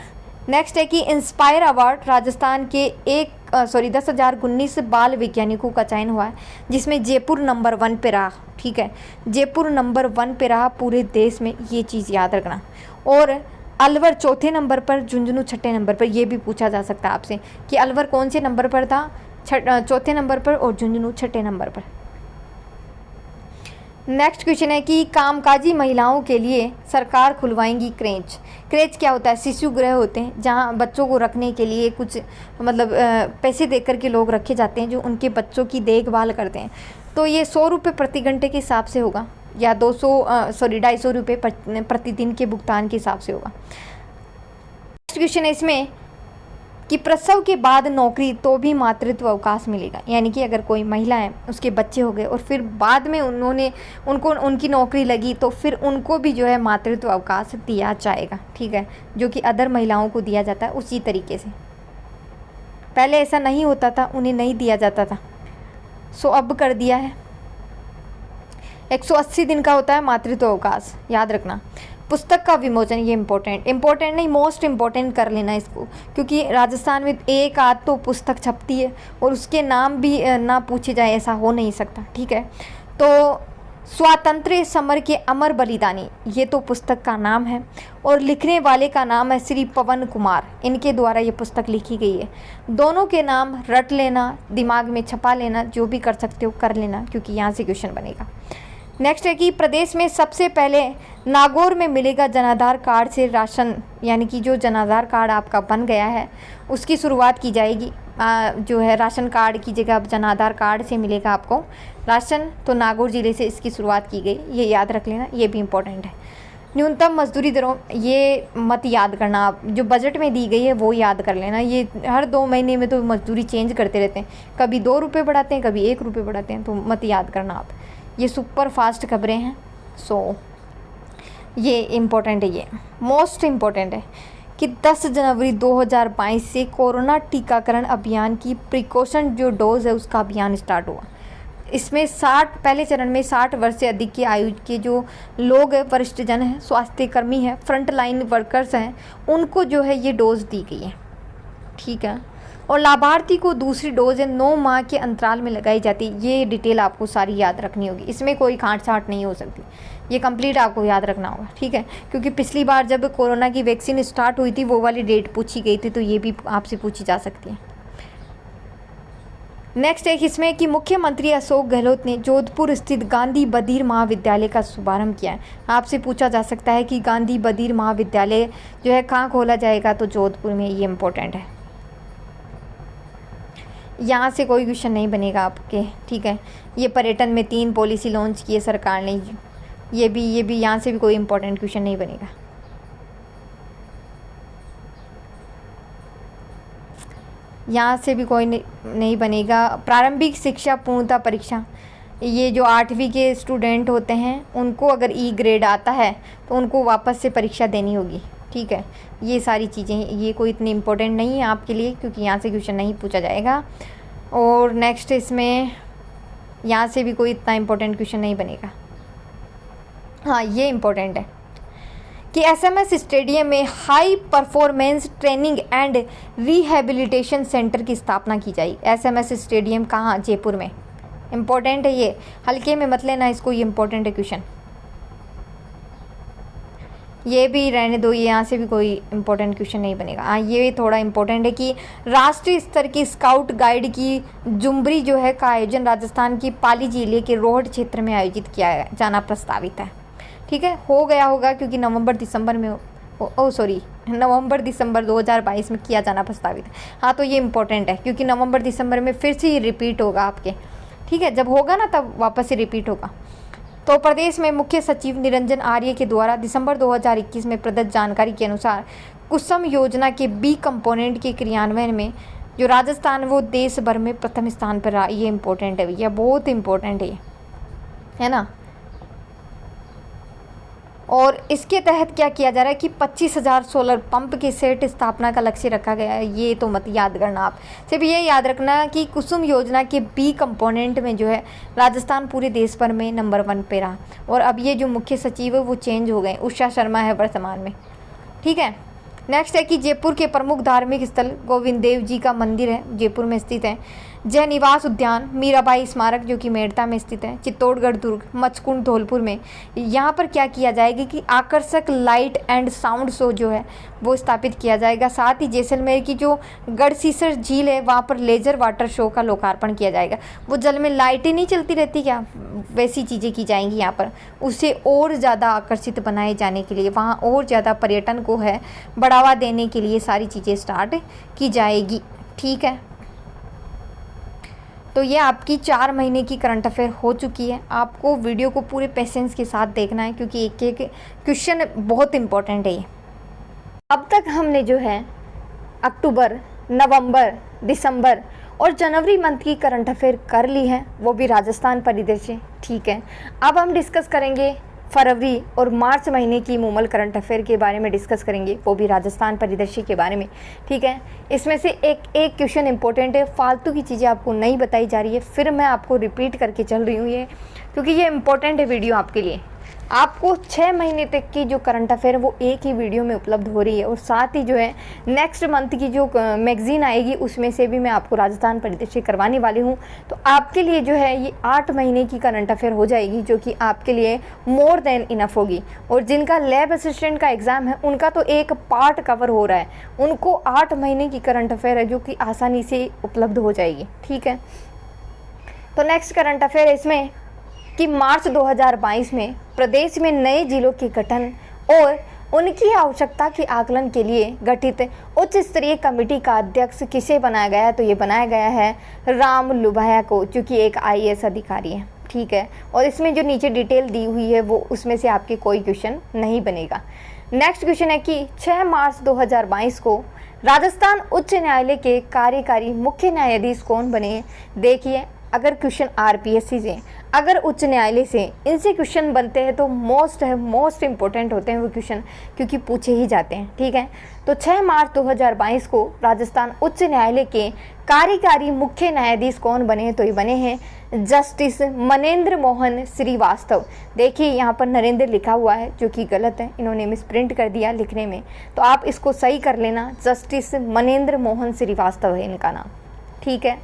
नेक्स्ट है कि इंस्पायर अवार्ड राजस्थान के 10,019 बाल वैज्ञानिकों का चयन हुआ है, जिसमें जयपुर नंबर 1 पे रहा, ठीक है। जयपुर नंबर 1 पे रहा पूरे देश में, ये चीज़ याद रखना। और अलवर 4थे नंबर पर, झुंझुनू 6ठे नंबर पर। ये भी पूछा जा सकता है आपसे कि अलवर कौन से नंबर पर था? 4थे नंबर पर, और झुंझुनू 6ठे नंबर पर। नेक्स्ट क्वेश्चन है कि कामकाजी महिलाओं के लिए सरकार खुलवाएंगी क्रेच। क्रेच क्या होता है? शिशु गृह होते हैं जहां बच्चों को रखने के लिए कुछ पैसे देकर के लोग रखे जाते हैं जो उनके बच्चों की देखभाल करते हैं। तो ये 100 रुपये प्रति घंटे के हिसाब से होगा, या 250 रुपये प्रतिदिन के भुगतान के हिसाब से होगा। नेक्स्ट क्वेश्चन है इसमें कि प्रसव के बाद नौकरी तो भी मातृत्व अवकाश मिलेगा, यानी कि अगर कोई महिला है उसके बच्चे हो गए और फिर बाद में उनकी नौकरी लगी तो फिर उनको भी जो है मातृत्व अवकाश दिया जाएगा, ठीक है, जो कि अदर महिलाओं को दिया जाता है उसी तरीके से। पहले ऐसा नहीं होता था, उन्हें नहीं दिया जाता था, अब कर दिया है। 180 दिन का होता है मातृत्व अवकाश, याद रखना। पुस्तक का विमोचन, ये इम्पोर्टेंट नहीं, मोस्ट इम्पोर्टेंट कर लेना इसको, क्योंकि राजस्थान में एक आध तो पुस्तक छपती है और उसके नाम भी ना पूछे जाए, ऐसा हो नहीं सकता, ठीक है। तो स्वातंत्र्य समर के अमर बलिदानी, ये तो पुस्तक का नाम है और लिखने वाले का नाम है श्री पवन कुमार, इनके द्वारा ये पुस्तक लिखी गई है। दोनों के नाम रट लेना, दिमाग में छपा लेना, जो भी कर सकते हो कर लेना, क्योंकि यहाँ से क्वेश्चन बनेगा। नेक्स्ट है कि प्रदेश में सबसे पहले नागौर में मिलेगा जनाधार कार्ड से राशन, यानी कि जो जनाधार कार्ड आपका बन गया है उसकी शुरुआत की जाएगी। जो है राशन कार्ड की जगह अब जनाधार कार्ड से मिलेगा आपको राशन, तो नागौर ज़िले से इसकी शुरुआत की गई, ये याद रख लेना, ये भी इम्पोर्टेंट है। न्यूनतम मजदूरी दरों, ये मत याद करना आप, जो बजट में दी गई है वो याद कर लेना। ये हर 2 महीने में तो मजदूरी चेंज करते रहते हैं, कभी 2 रुपये बढ़ाते हैं, कभी 1 रुपये बढ़ाते हैं, तो मत याद करना आप। ये सुपर फास्ट खबरें हैं, सो ये इम्पोर्टेंट है। ये मोस्ट इम्पोर्टेंट है कि 10 जनवरी 2022 से कोरोना टीकाकरण अभियान की प्रिकॉशन जो डोज है उसका अभियान स्टार्ट हुआ। इसमें 60 पहले चरण में 60 वर्ष से अधिक की आयु के जो लोग हैं, वरिष्ठ जन हैं, स्वास्थ्य कर्मी हैं, फ्रंट लाइन वर्कर्स हैं, उनको जो है ये डोज दी गई है, ठीक है। और लाभार्थी को दूसरी डोज है 9 माह के अंतराल में लगाई जाती है। ये डिटेल आपको सारी याद रखनी होगी, इसमें कोई काट छाट नहीं हो सकती, ये कंप्लीट आपको याद रखना होगा, ठीक है। क्योंकि पिछली बार जब कोरोना की वैक्सीन स्टार्ट हुई थी वो वाली डेट पूछी गई थी, तो ये भी आपसे पूछी जा सकती है। नेक्स्ट एक इसमें कि मुख्यमंत्री अशोक गहलोत ने जोधपुर स्थित गांधी बधिर महाविद्यालय का शुभारंभ किया है। आपसे पूछा जा सकता है कि गांधी बधिर महाविद्यालय जो है कहाँ खोला जाएगा, तो जोधपुर में, ये इम्पोर्टेंट है। यहाँ से कोई क्वेश्चन नहीं बनेगा आपके, ठीक है। ये पर्यटन में 3 पॉलिसी लॉन्च किए सरकार ने, ये भी यहाँ से भी कोई इम्पोर्टेंट क्वेश्चन नहीं बनेगा। यहाँ से भी कोई नहीं बनेगा। प्रारंभिक शिक्षा पूर्णता परीक्षा, ये जो 8वीं के स्टूडेंट होते हैं उनको अगर ई ग्रेड आता है तो उनको वापस से परीक्षा देनी होगी, ठीक है। ये सारी चीज़ें, ये कोई इतनी इम्पोर्टेंट नहीं है आपके लिए, क्योंकि यहाँ से क्वेश्चन नहीं पूछा जाएगा। और नेक्स्ट इसमें यहाँ से भी कोई इतना इम्पोर्टेंट क्वेश्चन नहीं बनेगा। हाँ, ये इम्पोर्टेंट है कि एसएमएस स्टेडियम में high performance training and rehabilitation centre की स्थापना की जाएगी। एसएमएस स्टेडियम कहाँ? जयपुर में। इम्पोर्टेंट है ये, हल्के में मत लेना इसको, ये इम्पोर्टेंट है क्वेश्चन। ये भी रहने दो, ये यहाँ से भी कोई इम्पोर्टेंट क्वेश्चन नहीं बनेगा। हाँ, ये थोड़ा इम्पोर्टेंट है कि राष्ट्रीय स्तर की स्काउट गाइड की जुम्बरी जो है का आयोजन राजस्थान की पाली जिले के रोहट क्षेत्र में आयोजित किया जाना प्रस्तावित है, ठीक है। हो गया होगा क्योंकि नवंबर दिसंबर 2022 में किया जाना प्रस्तावित है। हाँ, तो ये इम्पोर्टेंट है क्योंकि नवंबर दिसंबर में फिर से ये रिपीट होगा आपके, ठीक है। जब होगा ना तब वापस से रिपीट होगा। तो प्रदेश में मुख्य सचिव निरंजन आर्य के द्वारा दिसंबर 2021 में प्रदत्त जानकारी के अनुसार कुसुम योजना के बी कंपोनेंट के क्रियान्वयन में जो राजस्थान वो देश भर में प्रथम स्थान पर रहा। ये इम्पोर्टेंट है भैया, बहुत इम्पोर्टेंट है ना। और इसके तहत क्या किया जा रहा है कि 25,000 सोलर पंप के सेट स्थापना का लक्ष्य रखा गया है। ये तो मत याद करना आप, सिर्फ ये याद रखना कि कुसुम योजना के बी कंपोनेंट में जो है राजस्थान पूरे देश भर में नंबर 1 पे रहा। और अब ये जो मुख्य सचिव है वो चेंज हो गए, उषा शर्मा है वर्तमान में, ठीक है। नेक्स्ट है कि जयपुर के प्रमुख धार्मिक स्थल गोविंद देव जी का मंदिर है, जयपुर में स्थित है। जय निवास उद्यान, मीराबाई स्मारक जो कि मेड़ता में स्थित है, चित्तौड़गढ़ दुर्ग, मचकुंड धौलपुर में। यहाँ पर क्या किया जाएगा कि आकर्षक लाइट एंड साउंड शो जो है वो स्थापित किया जाएगा। साथ ही जैसलमेर की जो गढ़सीसर झील है वहाँ पर लेजर वाटर शो का लोकार्पण किया जाएगा। वो जल में लाइटें नहीं चलती रहती क्या, वैसी चीज़ें की जाएंगी यहाँ पर, उसे और ज़्यादा आकर्षित बनाए जाने के लिए, वहाँ और ज़्यादा पर्यटन को है बढ़ावा देने के लिए सारी चीज़ें स्टार्ट की जाएगी, ठीक है। तो ये आपकी 4 महीने की करंट अफेयर हो चुकी है। आपको वीडियो को पूरे पेशेंस के साथ देखना है क्योंकि एक एक क्वेश्चन बहुत इंपॉर्टेंट है ये। अब तक हमने जो है अक्टूबर, नवंबर, दिसंबर और जनवरी मंथ की करंट अफेयर कर ली है, वो भी राजस्थान परिदृश्य, ठीक है। अब हम डिस्कस करेंगे फरवरी और मार्च महीने की मूमल करंट अफेयर के बारे में डिस्कस करेंगे, वो भी राजस्थान परिदृश्य के बारे में, ठीक है। इसमें से एक एक क्वेश्चन इंपॉर्टेंट है, फालतू की चीज़ें आपको नहीं बताई जा रही है, फिर मैं आपको रिपीट करके चल रही हूँ ये, क्योंकि ये इंपॉर्टेंट है वीडियो आपके लिए। आपको 6 महीने तक की जो करंट अफेयर वो एक ही वीडियो में उपलब्ध हो रही है। और साथ ही जो है नेक्स्ट मंथ की जो मैगजीन आएगी उसमें से भी मैं आपको राजस्थान परिदृश्य करवाने वाली हूँ। तो आपके लिए जो है ये 8 महीने की करंट अफेयर हो जाएगी, जो कि आपके लिए मोर देन इनफ होगी। और जिनका लैब असिस्टेंट का एग्ज़ाम है उनका तो एक पार्ट कवर हो रहा है, उनको 8 महीने की करंट अफेयर है जो कि आसानी से उपलब्ध हो जाएगी, ठीक है। तो नेक्स्ट करंट अफेयर इसमें कि मार्च 2022 में प्रदेश में नए जिलों के गठन और उनकी आवश्यकता के आकलन के लिए गठित उच्च स्तरीय कमेटी का अध्यक्ष किसे बनाया गया है? तो ये बनाया गया है राम लुभाया को, जो कि एक IAS अधिकारी है। ठीक है, और इसमें जो नीचे डिटेल दी हुई है वो उसमें से आपके कोई क्वेश्चन नहीं बनेगा। नेक्स्ट क्वेश्चन है कि 6 मार्च 2022 को राजस्थान उच्च न्यायालय के कार्यकारी मुख्य न्यायाधीश कौन बने? देखिए, अगर क्वेश्चन RPSC से, अगर उच्च न्यायालय से इनसे क्वेश्चन बनते हैं तो मोस्ट इंपॉर्टेंट होते हैं वो क्वेश्चन, क्योंकि पूछे ही जाते हैं। ठीक है, तो 6 मार्च 2022 को राजस्थान उच्च न्यायालय के कार्यकारी मुख्य न्यायाधीश कौन बने? तो ये बने हैं जस्टिस मनेंद्र मोहन श्रीवास्तव। देखिए, यहाँ पर नरेंद्र लिखा हुआ है, जो कि गलत है, इन्होंने मिसप्रिंट कर दिया लिखने में, तो आप इसको सही कर लेना। जस्टिस मनेंद्र मोहन श्रीवास्तव है इनका नाम। ठीक है,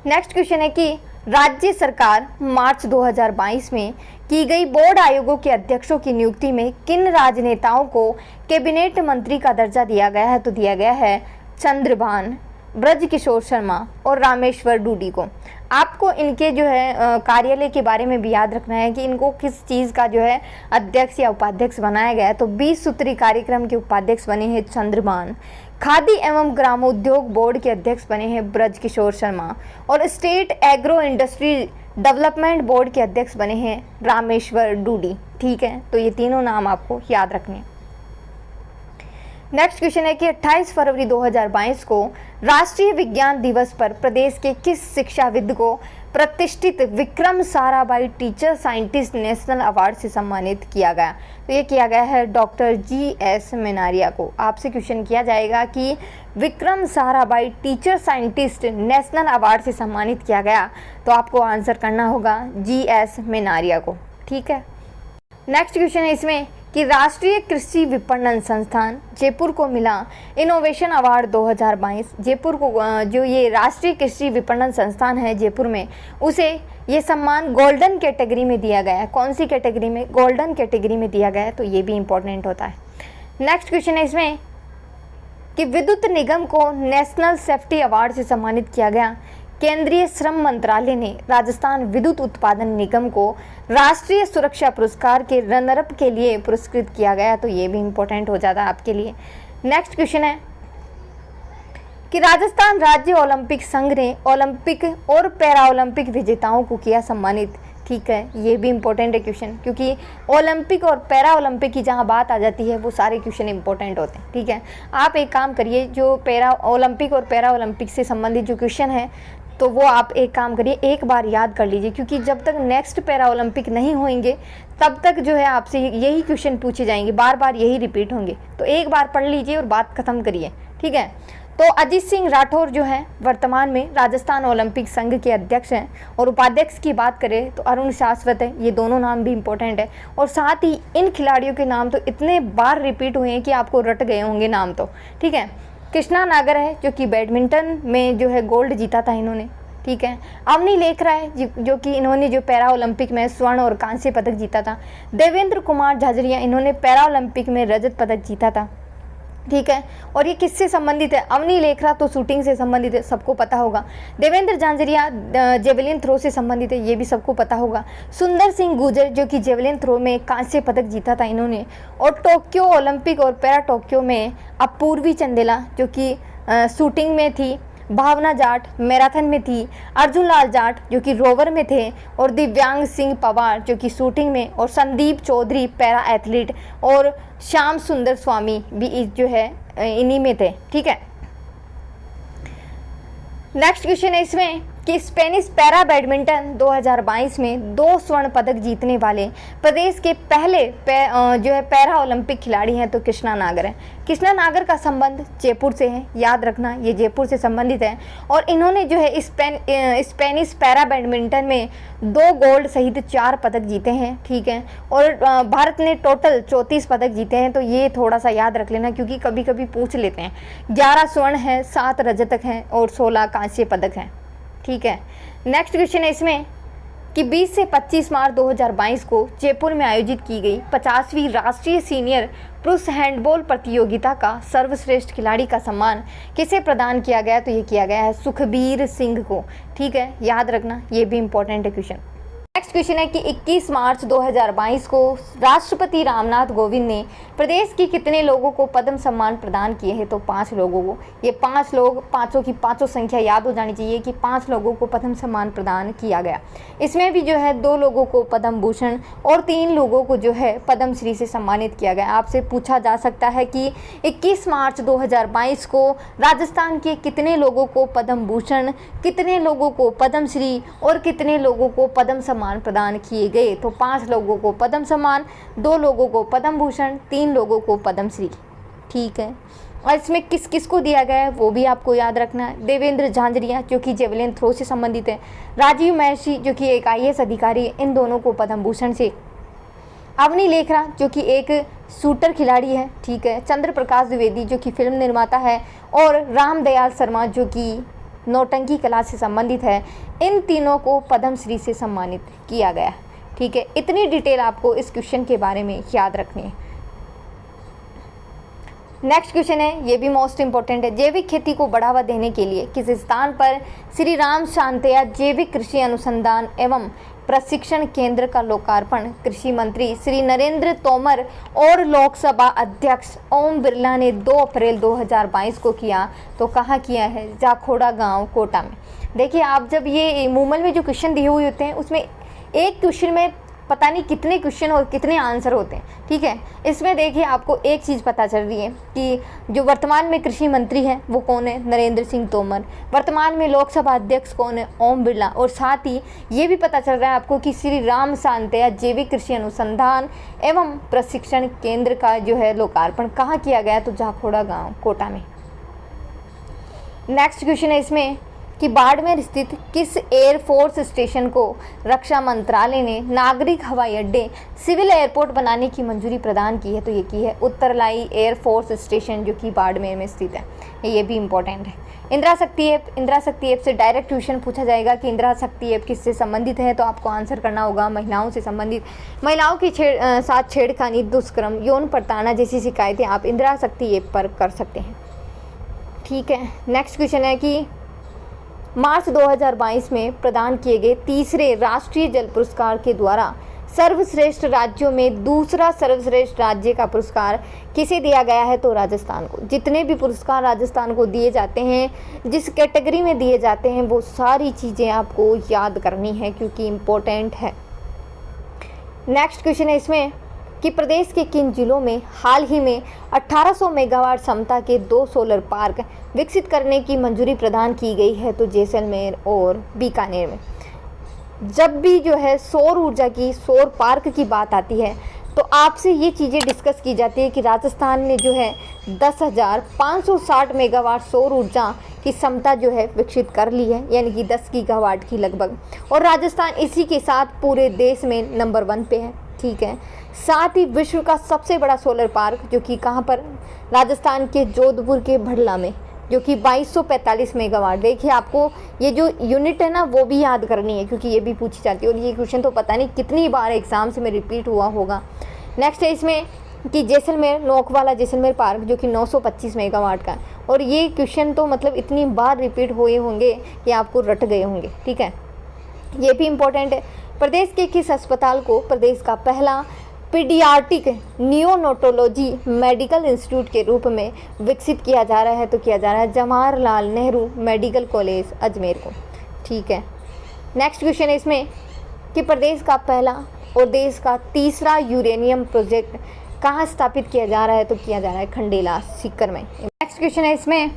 नेक्स्ट क्वेश्चन है कि राज्य सरकार मार्च 2022 में की गई बोर्ड आयोगों के अध्यक्षों की नियुक्ति में किन राजनेताओं को कैबिनेट मंत्री का दर्जा दिया गया है? तो दिया गया है चंद्रभान, ब्रजकिशोर शर्मा और रामेश्वर डूडी को। आपको इनके जो है कार्यालय के बारे में भी याद रखना है कि इनको किस चीज़ का जो है अध्यक्ष या उपाध्यक्ष बनाया गया है। तो 20 सूत्री कार्यक्रम के उपाध्यक्ष बने हैं चंद्रभान, खादी एवं ग्रामोद्योग बोर्ड के अध्यक्ष बने हैं ब्रजकिशोर शर्मा और state agro industry development board के अध्यक्ष बने हैं रामेश्वर डूडी। ठीक है, तो ये तीनों नाम आपको याद रखने हैं। नेक्स्ट क्वेश्चन है कि 28 फरवरी 2022 को राष्ट्रीय विज्ञान दिवस पर प्रदेश के किस शिक्षाविद को प्रतिष्ठित Vikram Sarabhai teacher scientist national award से सम्मानित किया गया? तो ये किया गया है डॉक्टर GS मेनारिया को। आपसे क्वेश्चन किया जाएगा कि Vikram Sarabhai teacher scientist national award से सम्मानित किया गया, तो आपको आंसर करना होगा GS मेनारिया को। ठीक है, नेक्स्ट क्वेश्चन है इसमें कि राष्ट्रीय कृषि विपणन संस्थान जयपुर को मिला इनोवेशन अवार्ड 2022। जयपुर को जो ये राष्ट्रीय कृषि विपणन संस्थान है जयपुर में, उसे ये सम्मान गोल्डन कैटेगरी में दिया गया है। कौन सी कैटेगरी में? गोल्डन कैटेगरी में दिया गया है, तो ये भी इंपॉर्टेंट होता है। नेक्स्ट क्वेश्चन है इसमें कि विद्युत निगम को नेशनल सेफ्टी अवार्ड से सम्मानित किया गया। केंद्रीय श्रम मंत्रालय ने राजस्थान विद्युत उत्पादन निगम को राष्ट्रीय सुरक्षा पुरस्कार के रनरअप के लिए पुरस्कृत किया गया, तो ये भी इंपॉर्टेंट हो जाता है आपके लिए। नेक्स्ट क्वेश्चन है कि राजस्थान राज्य ओलंपिक संघ ने ओलंपिक और पैरा ओलंपिक विजेताओं को किया सम्मानित। ठीक है, ये भी इंपॉर्टेंट है क्वेश्चन, क्योंकि ओलंपिक और पैरा ओलंपिक की जहाँ बात आ जाती है वो सारे क्वेश्चन इंपॉर्टेंट होते हैं। ठीक है, आप एक काम करिए, जो पैरा ओलंपिक और पैरा ओलंपिक से संबंधित जो क्वेश्चन है तो वो आप एक काम करिए, एक बार याद कर लीजिए, क्योंकि जब तक नेक्स्ट पैरा ओलंपिक नहीं होंगे तब तक जो है आपसे यही क्वेश्चन पूछे जाएंगे, बार बार यही रिपीट होंगे। तो एक बार पढ़ लीजिए और बात खत्म करिए। ठीक है, तो अजीत सिंह राठौर जो है वर्तमान में राजस्थान ओलंपिक संघ के अध्यक्ष हैं, और उपाध्यक्ष की बात करें तो अरुण शाश्वत है। ये दोनों नाम भी इंपॉर्टेंट है, और साथ ही इन खिलाड़ियों के नाम तो इतने बार रिपीट हुए हैं कि आपको रट गए होंगे नाम तो। ठीक है, कृष्णा नागर है जो कि बैडमिंटन में जो है गोल्ड जीता था इन्होंने। ठीक है, अवनी लेखरा है जो कि इन्होंने जो पैरा ओलंपिक में स्वर्ण और कांस्य पदक जीता था। देवेंद्र कुमार झाझरिया, इन्होंने पैरा ओलंपिक में रजत पदक जीता था। ठीक है, और ये किससे संबंधित है? अवनी लेखरा तो शूटिंग से संबंधित है, सबको पता होगा। देवेंद्र झांझरिया जेवलिन थ्रो से संबंधित है, ये भी सबको पता होगा। सुंदर सिंह गुर्जर जो कि जेवलिन थ्रो में कांस्य पदक जीता था इन्होंने। और टोक्यो ओलंपिक और पैरा टोक्यो में अपूर्वी चंदेला जो कि शूटिंग में थी, भावना जाट मैराथन में थी, अर्जुन लाल जाट जो कि रोवर में थे, और दिव्यांग सिंह पवार जो कि शूटिंग में, और संदीप चौधरी पैरा एथलीट, और श्याम सुंदर स्वामी भी जो है इन्हीं में थे। ठीक है, नेक्स्ट क्वेश्चन है इसमें कि स्पेनिश पैरा बैडमिंटन 2022 में 2 स्वर्ण पदक जीतने वाले प्रदेश के पहले जो है पैरा ओलंपिक खिलाड़ी हैं, तो कृष्णा नागर है। कृष्णा नागर का संबंध जयपुर से है, याद रखना, ये जयपुर से संबंधित है, और इन्होंने जो है स्पेनिश पैरा बैडमिंटन में 2 गोल्ड सहित 4 पदक जीते हैं। ठीक है, और भारत ने टोटल 34 पदक जीते हैं, तो ये थोड़ा सा याद रख लेना, क्योंकि कभी कभी पूछ लेते हैं। 11 स्वर्ण है, 7 रजतक हैं और 16 कांस्य पदक हैं। ठीक है, नेक्स्ट क्वेश्चन है इसमें कि 20 से 25 मार्च 2022 को जयपुर में आयोजित की गई 50वीं राष्ट्रीय सीनियर पुरुष हैंडबॉल प्रतियोगिता का सर्वश्रेष्ठ खिलाड़ी का सम्मान किसे प्रदान किया गया? तो ये किया गया है सुखबीर सिंह को। ठीक है, याद रखना, ये भी इंपॉर्टेंट है क्वेश्चन। नेक्स्ट क्वेश्चन है कि 21 मार्च 2022 को राष्ट्रपति रामनाथ कोविंद ने प्रदेश के कितने लोगों को पद्म सम्मान प्रदान किए हैं? तो 5 लोगों को। ये 5 लोग, पाँचों की पाँचों संख्या याद हो जानी चाहिए कि 5 लोगों को पद्म सम्मान प्रदान किया गया। इसमें भी जो है 2 लोगों को पद्म भूषण और 3 लोगों को जो है पद्म श्री से सम्मानित किया गया। आपसे पूछा जा सकता है कि 21 मार्च 2022 को राजस्थान के कितने लोगों को पद्म भूषण, कितने लोगों को पद्म श्री और कितने लोगों को पद्म सम्मान प्रदान किए गए? तो 5 लोगों को पद्म सम्मान, 2 लोगों को पद्म भूषण, 3 लोगों को पद्म श्री। ठीक है, और इसमें किस किस को दिया गया है वो भी आपको याद रखना है। देवेंद्र झांझरिया जो कि जेवलिन थ्रो से संबंधित है, राजीव महर्षि जो कि एक IAS अधिकारी है, इन दोनों को पद्म भूषण से। अवनी लेखरा जो कि एक शूटर खिलाड़ी है, ठीक है, चंद्र प्रकाश द्विवेदी जो कि फिल्म निर्माता है, और रामदयाल शर्मा जो कि नौटंकी कला से संबंधित है, इन तीनों को पद्म श्री से सम्मानित किया गया है। ठीक है, इतनी डिटेल आपको इस क्वेश्चन के बारे में याद रखनी है। नेक्स्ट क्वेश्चन है, ये भी मोस्ट इंपॉर्टेंट है। जैविक खेती को बढ़ावा देने के लिए किस स्थान पर श्री राम शांतया जैविक कृषि अनुसंधान एवं प्रशिक्षण केंद्र का लोकार्पण कृषि मंत्री श्री नरेंद्र तोमर और लोकसभा अध्यक्ष ओम बिरला ने 2 अप्रैल 2022 को किया? तो कहाँ किया है? जाखोड़ा गांव, कोटा में। देखिए, आप जब ये मूमल में जो क्वेश्चन दिए हुए होते हैं उसमें एक क्वेश्चन में पता नहीं कितने क्वेश्चन और कितने आंसर होते हैं। ठीक है, इसमें देखिए आपको एक चीज़ पता चल रही है कि जो वर्तमान में कृषि मंत्री हैं वो कौन है? नरेंद्र सिंह तोमर। वर्तमान में लोकसभा अध्यक्ष कौन है? ओम बिरला। और साथ ही ये भी पता चल रहा है आपको कि श्री राम शांतया जैविक कृषि अनुसंधान एवं प्रशिक्षण केंद्र का जो है लोकार्पण कहाँ किया गया? तो जाखोड़ा गाँव, कोटा में। नेक्स्ट क्वेश्चन है इसमें कि बाड़मेर स्थित किस एयरफोर्स स्टेशन को रक्षा मंत्रालय ने नागरिक हवाई अड्डे सिविल एयरपोर्ट बनाने की मंजूरी प्रदान की है? तो ये की है उत्तरलाई एयरफोर्स स्टेशन जो कि बाड़मेर में स्थित है। ये भी इंपॉर्टेंट है। इंदिरा शक्ति ऐप से डायरेक्ट क्वेश्चन पूछा जाएगा कि इंदिरा शक्ति ऐप किससे संबंधित है? तो आपको आंसर करना होगा महिलाओं से संबंधित। महिलाओं की साथ छेड़खानी, दुष्कर्म, यौन प्रताड़ना जैसी शिकायतें आप इंदिरा शक्ति ऐप पर कर सकते हैं। ठीक है, नेक्स्ट क्वेश्चन है कि मार्च 2022 में प्रदान किए गए तीसरे राष्ट्रीय जल पुरस्कार के द्वारा सर्वश्रेष्ठ राज्यों में दूसरा सर्वश्रेष्ठ राज्य का पुरस्कार किसे दिया गया है? तो राजस्थान को। जितने भी पुरस्कार राजस्थान को दिए जाते हैं, जिस कैटेगरी में दिए जाते हैं, वो सारी चीज़ें आपको याद करनी है क्योंकि इम्पोर्टेंट है। नेक्स्ट क्वेश्चन है इसमें कि प्रदेश के किन जिलों में हाल ही में 1800 मेगावाट क्षमता के 2 सोलर पार्क विकसित करने की मंजूरी प्रदान की गई है? तो जैसलमेर और बीकानेर में। जब भी जो है सौर ऊर्जा की, सौर पार्क की बात आती है तो आपसे ये चीज़ें डिस्कस की जाती है कि राजस्थान ने जो है 10,560 मेगावाट सौर ऊर्जा की क्षमता जो है विकसित कर ली है, यानी कि 10 गीगावाट की लगभग, और राजस्थान इसी के साथ पूरे देश में नंबर 1 पे है। ठीक है, साथ ही विश्व का सबसे बड़ा सोलर पार्क जो कि कहाँ पर? राजस्थान के जोधपुर के भड़ला में, जो कि 2245 मेगावाट। देखिए, आपको ये जो यूनिट है ना वो भी याद करनी है क्योंकि ये भी पूछी जाती है और ये क्वेश्चन तो पता नहीं कितनी बार एग्जाम से में रिपीट हुआ होगा। नेक्स्ट है इसमें कि जैसलमेर, नोकवाला जैसलमेर पार्क जो कि 925 मेगावाट का है, और ये क्वेश्चन तो मतलब इतनी बार रिपीट हुए होंगे कि आपको रट गए होंगे। ठीक है, ये भी इम्पोर्टेंट है। प्रदेश के किस अस्पताल को प्रदेश का पहला पीडियाट्रिक नियोनेटोलॉजी मेडिकल इंस्टीट्यूट के रूप में विकसित किया जा रहा है? तो किया जा रहा है जवाहरलाल नेहरू मेडिकल कॉलेज अजमेर को। ठीक है, नेक्स्ट क्वेश्चन है इसमें कि प्रदेश का पहला और देश का तीसरा यूरेनियम प्रोजेक्ट कहाँ स्थापित किया जा रहा है? तो किया जा रहा है खंडेला, सीकर में। नेक्स्ट क्वेश्चन है इसमें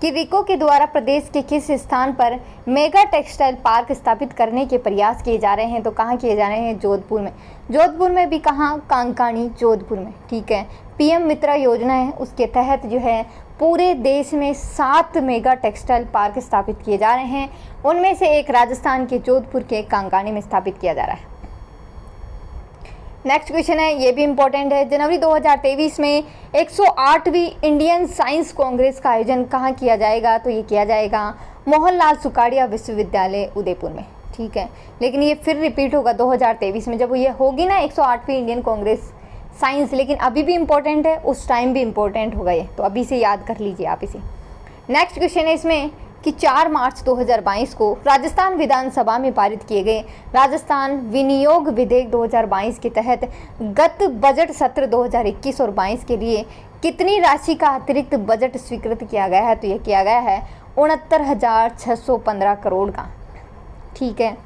कि रिको के द्वारा प्रदेश के किस स्थान पर मेगा टेक्सटाइल पार्क स्थापित करने के प्रयास किए जा रहे हैं? तो कहाँ किए जा रहे हैं? जोधपुर में। जोधपुर में भी कहाँ? कांकाणी, जोधपुर में। ठीक है, PM मित्रा योजना है, उसके तहत जो है पूरे देश में 7 मेगा टेक्सटाइल पार्क स्थापित किए जा रहे हैं। उनमें से एक राजस्थान के जोधपुर के कांकाणी में स्थापित किया जा रहा है। नेक्स्ट क्वेश्चन है, ये भी इम्पोर्टेंट है। जनवरी 2023 में 108वीं इंडियन साइंस कांग्रेस का आयोजन कहाँ किया जाएगा? तो ये किया जाएगा मोहनलाल सुखाड़िया विश्वविद्यालय उदयपुर में। ठीक है, लेकिन ये फिर रिपीट होगा 2023 में जब ये होगी ना 108वीं इंडियन कांग्रेस साइंस, लेकिन अभी भी इम्पोर्टेंट है, उस टाइम भी इम्पोर्टेंट होगा ये, तो अभी से याद कर लीजिए आप इसे। नेक्स्ट क्वेश्चन है इसमें कि 4 मार्च 2022 को राजस्थान विधानसभा में पारित किए गए राजस्थान विनियोग विधेयक 2022 के तहत गत बजट सत्र 2021 और 22 के लिए कितनी राशि का अतिरिक्त बजट स्वीकृत किया गया है? तो ये किया गया है 69,615 करोड़ का। ठीक है,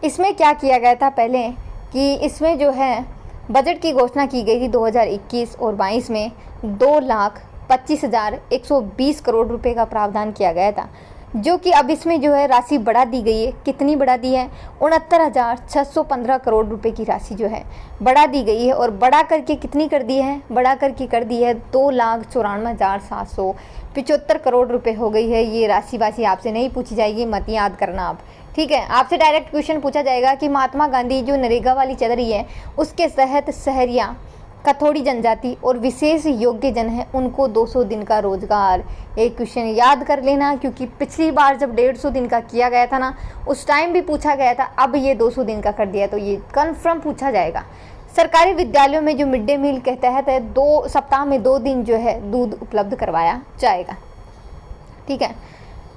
इसमें क्या किया गया था पहले कि इसमें जो है बजट की घोषणा की गई थी 2021 और 22 में 2,25,120 करोड़ रुपए का प्रावधान किया गया था, जो कि अब इसमें जो है राशि बढ़ा दी गई है। कितनी बढ़ा दी है? 69,615 करोड़ रुपए की राशि जो है बढ़ा दी गई है। और बढ़ा करके कितनी कर दी है? बढ़ा करके कर दी है 2,94,775 करोड़ रुपए हो गई है। ये राशि वासी आपसे नहीं पूछी जाएगी, मत याद करना आप। ठीक है, आपसे डायरेक्ट क्वेश्चन पूछा जाएगा कि महात्मा गांधी जो नरेगा वाली चल रही है उसके तहत शहरिया, कथोड़ी जनजाति और विशेष योग्य जन है उनको 200 दिन का रोजगार। एक क्वेश्चन याद कर लेना, क्योंकि पिछली बार जब 150 दिन का किया गया था ना, उस टाइम भी पूछा गया था, अब ये 200 दिन का कर दिया, तो ये कन्फर्म पूछा जाएगा। सरकारी विद्यालयों में जो मिड डे मील के तहत है 2 सप्ताह में 2 दिन जो है दूध उपलब्ध करवाया जाएगा। ठीक है,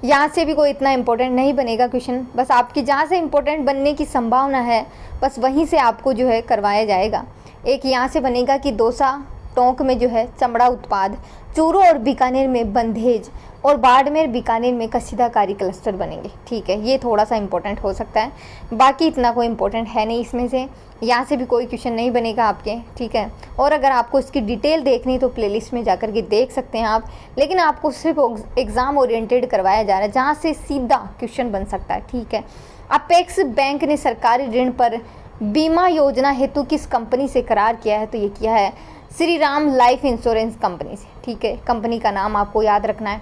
यहाँ से भी कोई इतना इम्पोर्टेंट नहीं बनेगा क्वेश्चन, बस आपकी जहाँ से इम्पोर्टेंट बनने की संभावना है बस वहीं से आपको जो है करवाया जाएगा। एक यहाँ से बनेगा कि दौसा टोंक में जो है चमड़ा उत्पाद, चूरू और बीकानेर में बंधेज और बाड़मेर बीकानेर में कशीदाकारी क्लस्टर बनेंगे। ठीक है, ये थोड़ा सा इंपॉर्टेंट हो सकता है, बाकी इतना कोई इंपॉर्टेंट है नहीं इसमें से। यहाँ से भी कोई क्वेश्चन नहीं बनेगा आपके। ठीक है, और अगर आपको इसकी डिटेल देखनी तो प्लेलिस्ट में जाकर के देख सकते हैं आप, लेकिन आपको सिर्फ एग्ज़ाम ओरिएंटेड करवाया जा रहा है जहाँ से सीधा क्वेश्चन बन सकता है। ठीक है, अपेक्स बैंक ने सरकारी ऋण पर बीमा योजना हेतु किस कंपनी से करार किया है? तो ये किया है Shri Ram life insurance company से। ठीक है, कंपनी का नाम आपको याद रखना है।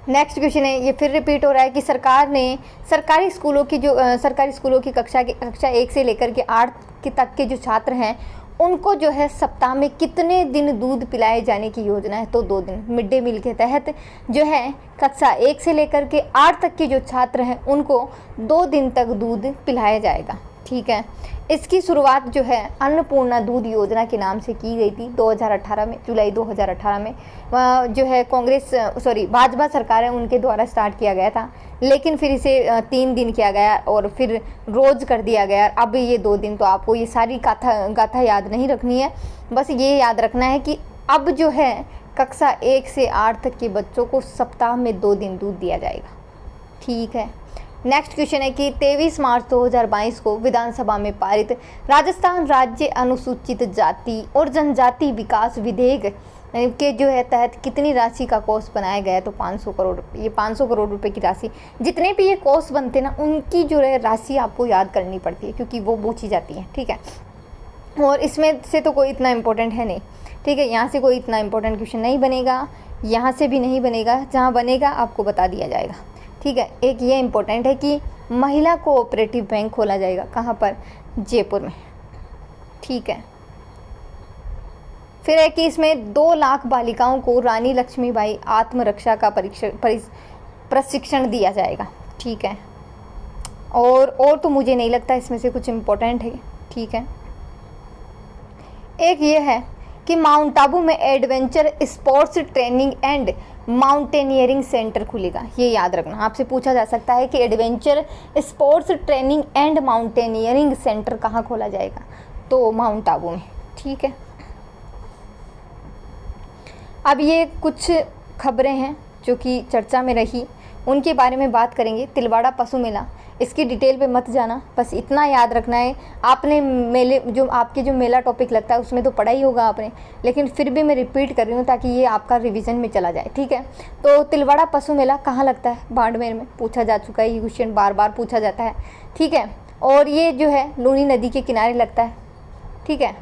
नेक्स्ट क्वेश्चन है, ये फिर रिपीट हो रहा है कि सरकार ने सरकारी स्कूलों की कक्षा 1 से लेकर के 8 तक के जो छात्र हैं उनको जो है सप्ताह में कितने दिन दूध पिलाए जाने की योजना है? तो 2 दिन। मिड डे मील के तहत जो है कक्षा 1 से लेकर के 8 तक के जो छात्र हैं उनको 2 दिन तक दूध पिलाया जाएगा। ठीक है, इसकी शुरुआत जो है अन्नपूर्णा दूध योजना के नाम से की गई थी 2018 में, जुलाई 2018 में जो है भाजपा सरकार है उनके द्वारा स्टार्ट किया गया था, लेकिन फिर इसे 3 दिन किया गया और फिर रोज़ कर दिया गया, अब ये 2 दिन। तो आपको ये सारी गाथा याद नहीं रखनी है, बस ये याद रखना है कि अब जो है कक्षा 1 से 8 तक के बच्चों को सप्ताह में 2 दिन दूध दिया जाएगा। ठीक है, नेक्स्ट क्वेश्चन है कि 23 मार्च 2022 को विधानसभा में पारित राजस्थान राज्य अनुसूचित जाति और जनजाति विकास विधेयक के जो है तहत कितनी राशि का कोष बनाया गया है? तो 500 करोड़। ये 500 करोड़ रुपए की राशि, जितने भी ये कोष बनते ना उनकी जो है राशि आपको याद करनी पड़ती है, क्योंकि वो पूछी जाती है। ठीक है, और इसमें से तो कोई इतना इम्पोर्टेंट है नहीं। ठीक है, यहाँ से कोई इतना इम्पोर्टेंट क्वेश्चन नहीं बनेगा, यहाँ से भी नहीं बनेगा, जहाँ बनेगा आपको बता दिया जाएगा। ठीक है, एक ये इम्पोर्टेंट है कि महिला कोऑपरेटिव बैंक खोला जाएगा, कहाँ पर? जयपुर में। ठीक है, फिर है कि इसमें 2 लाख बालिकाओं को रानी लक्ष्मीबाई आत्मरक्षा का प्रशिक्षण दिया जाएगा। ठीक है, और तो मुझे नहीं लगता इसमें से कुछ इम्पोर्टेंट है। ठीक है, एक ये है कि माउंट आबू में adventure sports training and mountaineering centre खुलेगा। ये याद रखना, आपसे पूछा जा सकता है कि adventure sports training and mountaineering centre कहाँ खोला जाएगा? तो माउंट आबू में। ठीक है, अब ये कुछ खबरें हैं जो कि चर्चा में रही, उनके बारे में बात करेंगे। तिलवाड़ा पशु मेला, इसकी डिटेल पे मत जाना, बस इतना याद रखना है। आपने मेले जो आपके जो मेला टॉपिक लगता है उसमें तो पढ़ा ही होगा आपने, लेकिन फिर भी मैं रिपीट कर रही हूँ ताकि ये आपका रिवीजन में चला जाए। ठीक है, तो तिलवाड़ा पशु मेला कहाँ लगता है? बाड़मेर में। पूछा जा चुका है ये क्वेश्चन, बार बार पूछा जाता है। ठीक है, और ये जो है लूनी नदी के किनारे लगता है। ठीक है,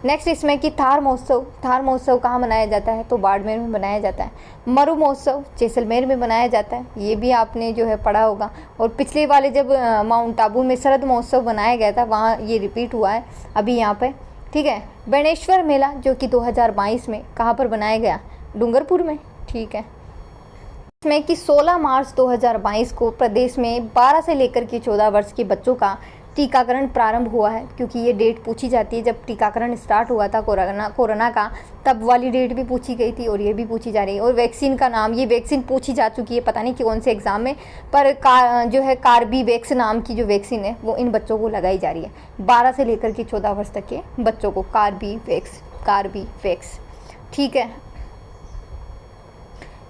नेक्स्ट इसमें कि थार महोत्सव कहाँ मनाया जाता है? तो बाड़मेर में मनाया जाता है। मरु महोत्सव जैसलमेर में मनाया जाता है, ये भी आपने जो है पढ़ा होगा। और पिछले वाले जब माउंट आबू में शरद महोत्सव बनाया गया था वहाँ ये रिपीट हुआ है अभी यहाँ पे। ठीक है, बेणेश्वर मेला जो कि 2022 में कहाँ पर बनाया गया? डूंगरपुर में। ठीक है, इसमें कि 16 मार्च 2022 को प्रदेश में 12 से लेकर के 14 वर्ष के बच्चों का टीकाकरण प्रारंभ हुआ है, क्योंकि ये डेट पूछी जाती है जब टीकाकरण स्टार्ट हुआ था कोरोना का, तब वाली डेट भी पूछी गई थी और ये भी पूछी जा रही है। और वैक्सीन का नाम, ये वैक्सीन पूछी जा चुकी है, पता नहीं कि कौन से एग्ज़ाम में, पर जो है कार्बीवैक्स नाम की जो वैक्सीन है वो इन बच्चों को लगाई जा रही है, 12 से लेकर के 14 वर्ष तक के बच्चों को कार्बीवैक्स। ठीक है,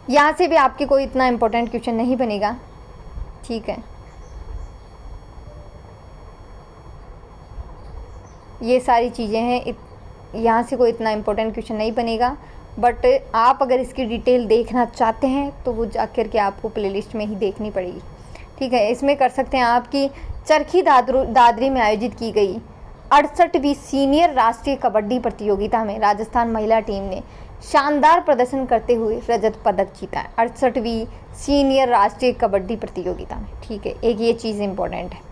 यहाँ से भी आपके कोई इतना इम्पोर्टेंट क्वेश्चन नहीं बनेगा। ठीक है, ये सारी चीज़ें हैं, यहाँ से कोई इतना इम्पोर्टेंट क्वेश्चन नहीं बनेगा। बट आप अगर इसकी डिटेल देखना चाहते हैं तो वो जाकर के आपको प्लेलिस्ट में ही देखनी पड़ेगी। ठीक है, इसमें कर सकते हैं आपकी चरखी दादरी में आयोजित की गई 68वीं सीनियर राष्ट्रीय कबड्डी प्रतियोगिता में राजस्थान महिला टीम ने शानदार प्रदर्शन करते हुए रजत पदक जीता है। 68वीं सीनियर राष्ट्रीय कबड्डी प्रतियोगिता में। ठीक है, एक ये चीज़ इम्पोर्टेंट है।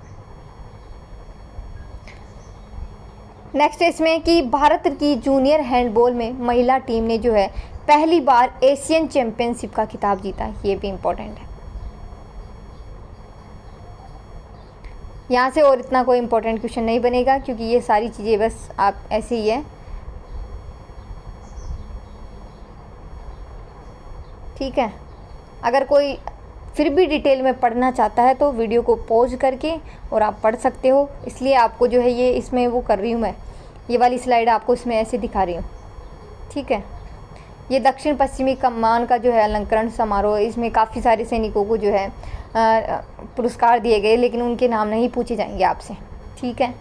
नेक्स्ट इसमें कि भारत की जूनियर हैंडबॉल में महिला टीम ने जो है पहली बार एशियन चैंपियनशिप का खिताब जीता है, ये भी इम्पोर्टेंट है। यहाँ से और इतना कोई इम्पोर्टेंट क्वेश्चन नहीं बनेगा, क्योंकि ये सारी चीज़ें बस आप ऐसे ही है। ठीक है, अगर कोई फिर भी डिटेल में पढ़ना चाहता है तो वीडियो को पॉज करके और आप पढ़ सकते हो। इसलिए आपको जो है ये इसमें वो कर रही हूँ मैं, ये वाली स्लाइड आपको इसमें ऐसे दिखा रही हूँ। ठीक है, ये दक्षिण पश्चिमी कमान का जो है अलंकरण समारोह, इसमें काफ़ी सारे सैनिकों को जो है पुरस्कार दिए गए, लेकिन उनके नाम नहीं पूछे जाएंगे आपसे। ठीक है,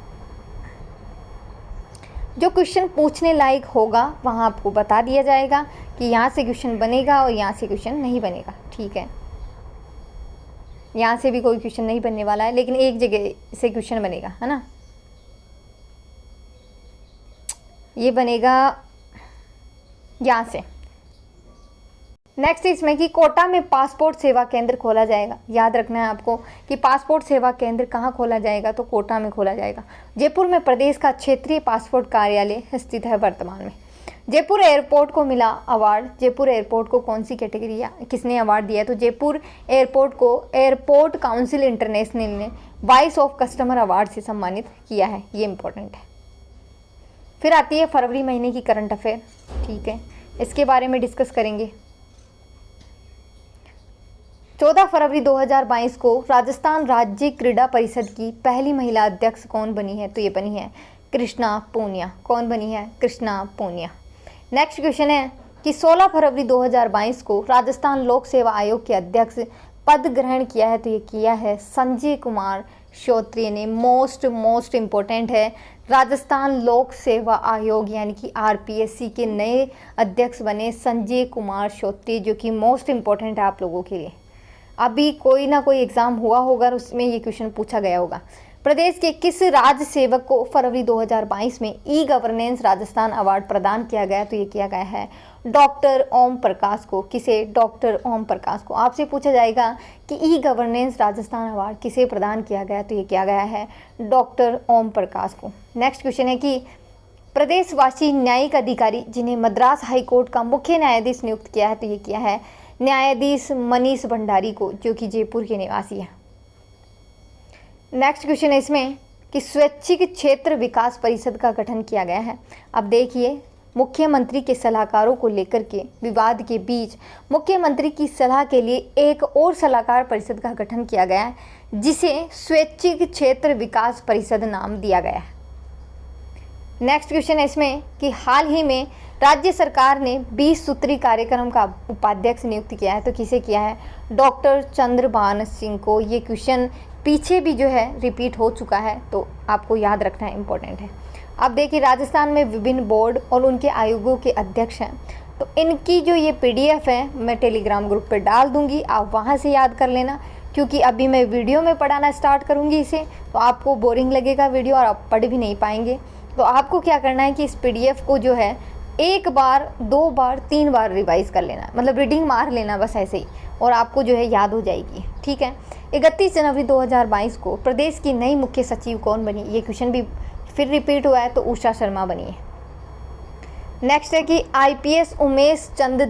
जो क्वेश्चन पूछने लायक होगा वहाँ आपको बता दिया जाएगा कि यहाँ से क्वेश्चन बनेगा और यहाँ से क्वेश्चन नहीं बनेगा। ठीक है, यहाँ से भी कोई क्वेश्चन नहीं बनने वाला है, लेकिन एक जगह से क्वेश्चन बनेगा, है ना। ये बनेगा यहाँ से। नेक्स्ट इसमें कि कोटा में पासपोर्ट सेवा केंद्र खोला जाएगा। याद रखना है आपको कि पासपोर्ट सेवा केंद्र कहाँ खोला जाएगा, तो कोटा में खोला जाएगा। जयपुर में प्रदेश का क्षेत्रीय पासपोर्ट कार्यालय स्थित है वर्तमान में। जयपुर एयरपोर्ट को मिला अवार्ड। जयपुर एयरपोर्ट को कौन सी कैटेगरी या किसने अवार्ड दिया है, तो जयपुर एयरपोर्ट को एयरपोर्ट काउंसिल इंटरनेशनल ने वॉइस ऑफ कस्टमर अवार्ड से सम्मानित किया है, ये इंपॉर्टेंट है। फिर आती है फरवरी महीने की करंट अफेयर। ठीक है, इसके बारे में डिस्कस करेंगे। 14 फरवरी 2022 को राजस्थान राज्य क्रीड़ा परिषद की पहली महिला अध्यक्ष कौन बनी है, तो ये बनी है कृष्णा पूनिया। कौन बनी है, कृष्णा पूनिया। नेक्स्ट क्वेश्चन है कि 16 फरवरी 2022 को राजस्थान लोक सेवा आयोग के अध्यक्ष पद ग्रहण किया है, तो ये किया है संजय कुमार श्रोत्रिय ने। मोस्ट इम्पोर्टेंट है, राजस्थान लोक सेवा आयोग यानी कि आरपीएससी के नए अध्यक्ष बने संजय कुमार श्रोत्रिय, जो कि मोस्ट इम्पोर्टेंट है आप लोगों के लिए। अभी कोई ना कोई एग्ज़ाम हुआ होगा, उसमें ये क्वेश्चन पूछा गया होगा। प्रदेश के किस राज्य सेवक को फरवरी 2022 में ई गवर्नेंस राजस्थान अवार्ड प्रदान किया गया, तो ये किया गया है डॉक्टर ओम प्रकाश को। किसे, डॉक्टर ओम प्रकाश को। आपसे पूछा जाएगा कि ई गवर्नेंस राजस्थान अवार्ड किसे प्रदान किया गया, तो ये किया गया है डॉक्टर ओम प्रकाश को। नेक्स्ट क्वेश्चन है कि प्रदेशवासी न्यायिक अधिकारी जिन्हें मद्रास हाईकोर्ट का मुख्य न्यायाधीश नियुक्त किया है, तो ये किया है न्यायाधीश मनीष भंडारी को, जो कि जयपुर के निवासी है। नेक्स्ट क्वेश्चन है इसमें कि स्वैच्छिक क्षेत्र विकास परिषद का गठन किया गया है। अब देखिए, मुख्यमंत्री के सलाहकारों को लेकर के विवाद के बीच मुख्यमंत्री की सलाह के लिए एक और सलाहकार परिषद का गठन किया गया है, जिसे स्वैच्छिक क्षेत्र विकास परिषद नाम दिया गया है। नेक्स्ट क्वेश्चन है इसमें कि हाल ही में राज्य सरकार ने 20 सूत्री कार्यक्रम का उपाध्यक्ष नियुक्त किया है, तो किसे किया है, डॉक्टर चंद्रभान सिंह को। ये क्वेश्चन पीछे भी जो है रिपीट हो चुका है, तो आपको याद रखना इम्पोर्टेंट है। अब देखिए, राजस्थान में विभिन्न बोर्ड और उनके आयोगों के अध्यक्ष हैं, तो इनकी जो ये PDF है मैं टेलीग्राम ग्रुप पे डाल दूंगी, आप वहाँ से याद कर लेना, क्योंकि अभी मैं वीडियो में पढ़ाना स्टार्ट करूँगी इसे, तो आपको बोरिंग लगेगा वीडियो और आप पढ़ भी नहीं पाएंगे। तो आपको क्या करना है कि इस PDF को जो है 1 बार 2 बार 3 बार रिवाइज़ कर लेना, मतलब रीडिंग मार लेना बस ऐसे ही, और आपको जो है याद हो जाएगी। ठीक है, 31 जनवरी 2022 को प्रदेश की नई मुख्य सचिव कौन बनी, ये क्वेश्चन भी फिर रिपीट हुआ है, तो उषा शर्मा बनी है। नेक्स्ट है कि IPS उमेश चंद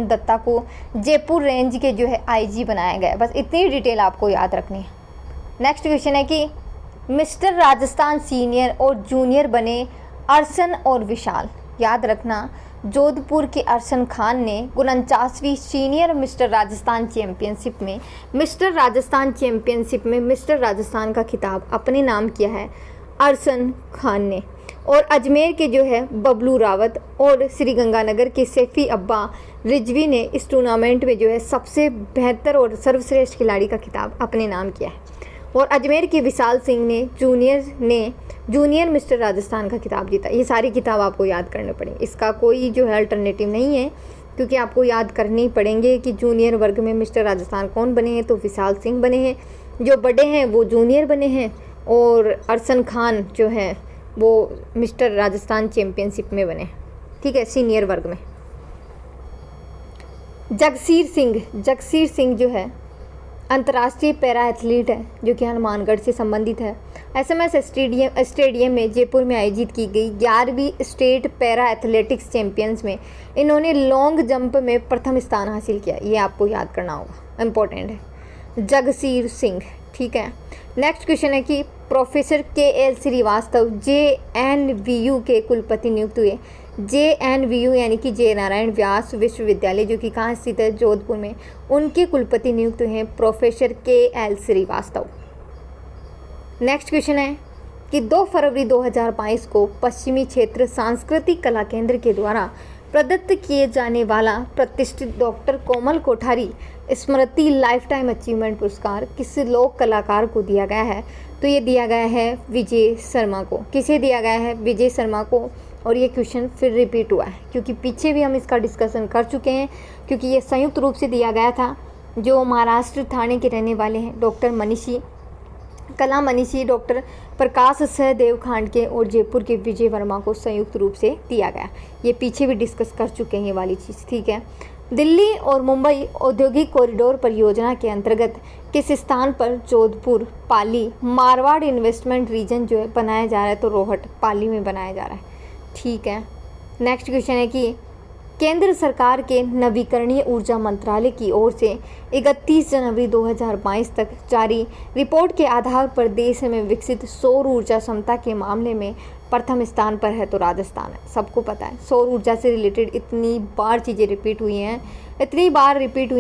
दत्ता को जयपुर रेंज के जो है IG बनाया गया है। बस इतनी डिटेल आपको याद रखनी है। नेक्स्ट क्वेश्चन है कि मिस्टर राजस्थान सीनियर और जूनियर बने अर्शन और विशाल। याद रखना, जोधपुर के अर्शन खान ने 49वीं सीनियर मिस्टर राजस्थान चैंपियनशिप में मिस्टर राजस्थान का खिताब अपने नाम किया है अर्शन खान ने। और अजमेर के जो है बबलू रावत और श्रीगंगानगर के सैफी अब्बा रिजवी ने इस टूर्नामेंट में जो है सबसे बेहतर और सर्वश्रेष्ठ खिलाड़ी का खिताब अपने नाम किया है। और अजमेर के विशाल सिंह ने जूनियर मिस्टर राजस्थान का खिताब जीता। ये सारी किताब आपको याद करने पड़ेंगे, इसका कोई जो है अल्टरनेटिव नहीं है, क्योंकि आपको याद करने ही पड़ेंगे कि जूनियर वर्ग में मिस्टर राजस्थान कौन बने हैं। तो विशाल सिंह बने हैं, जो बड़े हैं वो जूनियर बने हैं, और अरसन खान जो है वो मिस्टर राजस्थान चैंपियनशिप में बने। ठीक है, सीनियर वर्ग में। जगसीर सिंह जो है अंतर्राष्ट्रीय पैरा एथलीट है, जो कि हनुमानगढ़ से संबंधित है। SMS स्टेडियम में जयपुर में आयोजित की गई 11वीं स्टेट पैरा एथलेटिक्स चैंपियंस में इन्होंने लॉन्ग जंप में प्रथम स्थान हासिल किया। ये आपको याद करना होगा, इम्पोर्टेंट है, जगसीर सिंह। ठीक है, नेक्स्ट क्वेश्चन है कि प्रोफेसर KL श्रीवास्तव JNVU के कुलपति नियुक्त हुए। JNVU यानी कि जय नारायण व्यास विश्वविद्यालय, जो कि कहाँ स्थित है, जोधपुर में, उनके कुलपति नियुक्त हुए हैं professor KL Srivastava. Next question है कि 2 फरवरी 2022 को पश्चिमी क्षेत्र सांस्कृतिक कला केंद्र के द्वारा प्रदत्त किए जाने वाला प्रतिष्ठित डॉक्टर कोमल कोठारी स्मृति लाइफ टाइम अचीवमेंट पुरस्कार किस लोक कलाकार को दिया गया है? तो ये दिया गया है विजय शर्मा को। किसे दिया गया है? विजय शर्मा को। और ये क्वेश्चन फिर रिपीट हुआ है, क्योंकि पीछे भी हम इसका डिस्कशन कर चुके हैं, क्योंकि ये संयुक्त रूप से दिया गया था। जो महाराष्ट्र ठाणे के रहने वाले हैं डॉक्टर मनीषी डॉक्टर प्रकाश सहदेव खांडके और जयपुर के विजय वर्मा को संयुक्त रूप से दिया गया। ये पीछे भी डिस्कस कर चुके हैं ये वाली चीज़। ठीक है, दिल्ली और मुंबई औद्योगिक कॉरिडोर परियोजना के अंतर्गत किस स्थान पर जोधपुर, पाली, मारवाड़ इन्वेस्टमेंट रीजन जो है बनाया जा रहा है? तो रोहट, पाली में बनाया जा रहा है। ठीक है, नेक्स्ट क्वेश्चन है कि केंद्र सरकार के नवीकरणीय ऊर्जा मंत्रालय की ओर से 31 जनवरी 2022 तक जारी रिपोर्ट के आधार पर देश में विकसित सौर ऊर्जा क्षमता के मामले में प्रथम स्थान पर है तो राजस्थान है। सबको पता है, सौर ऊर्जा से रिलेटेड इतनी बार चीज़ें रिपीट हुई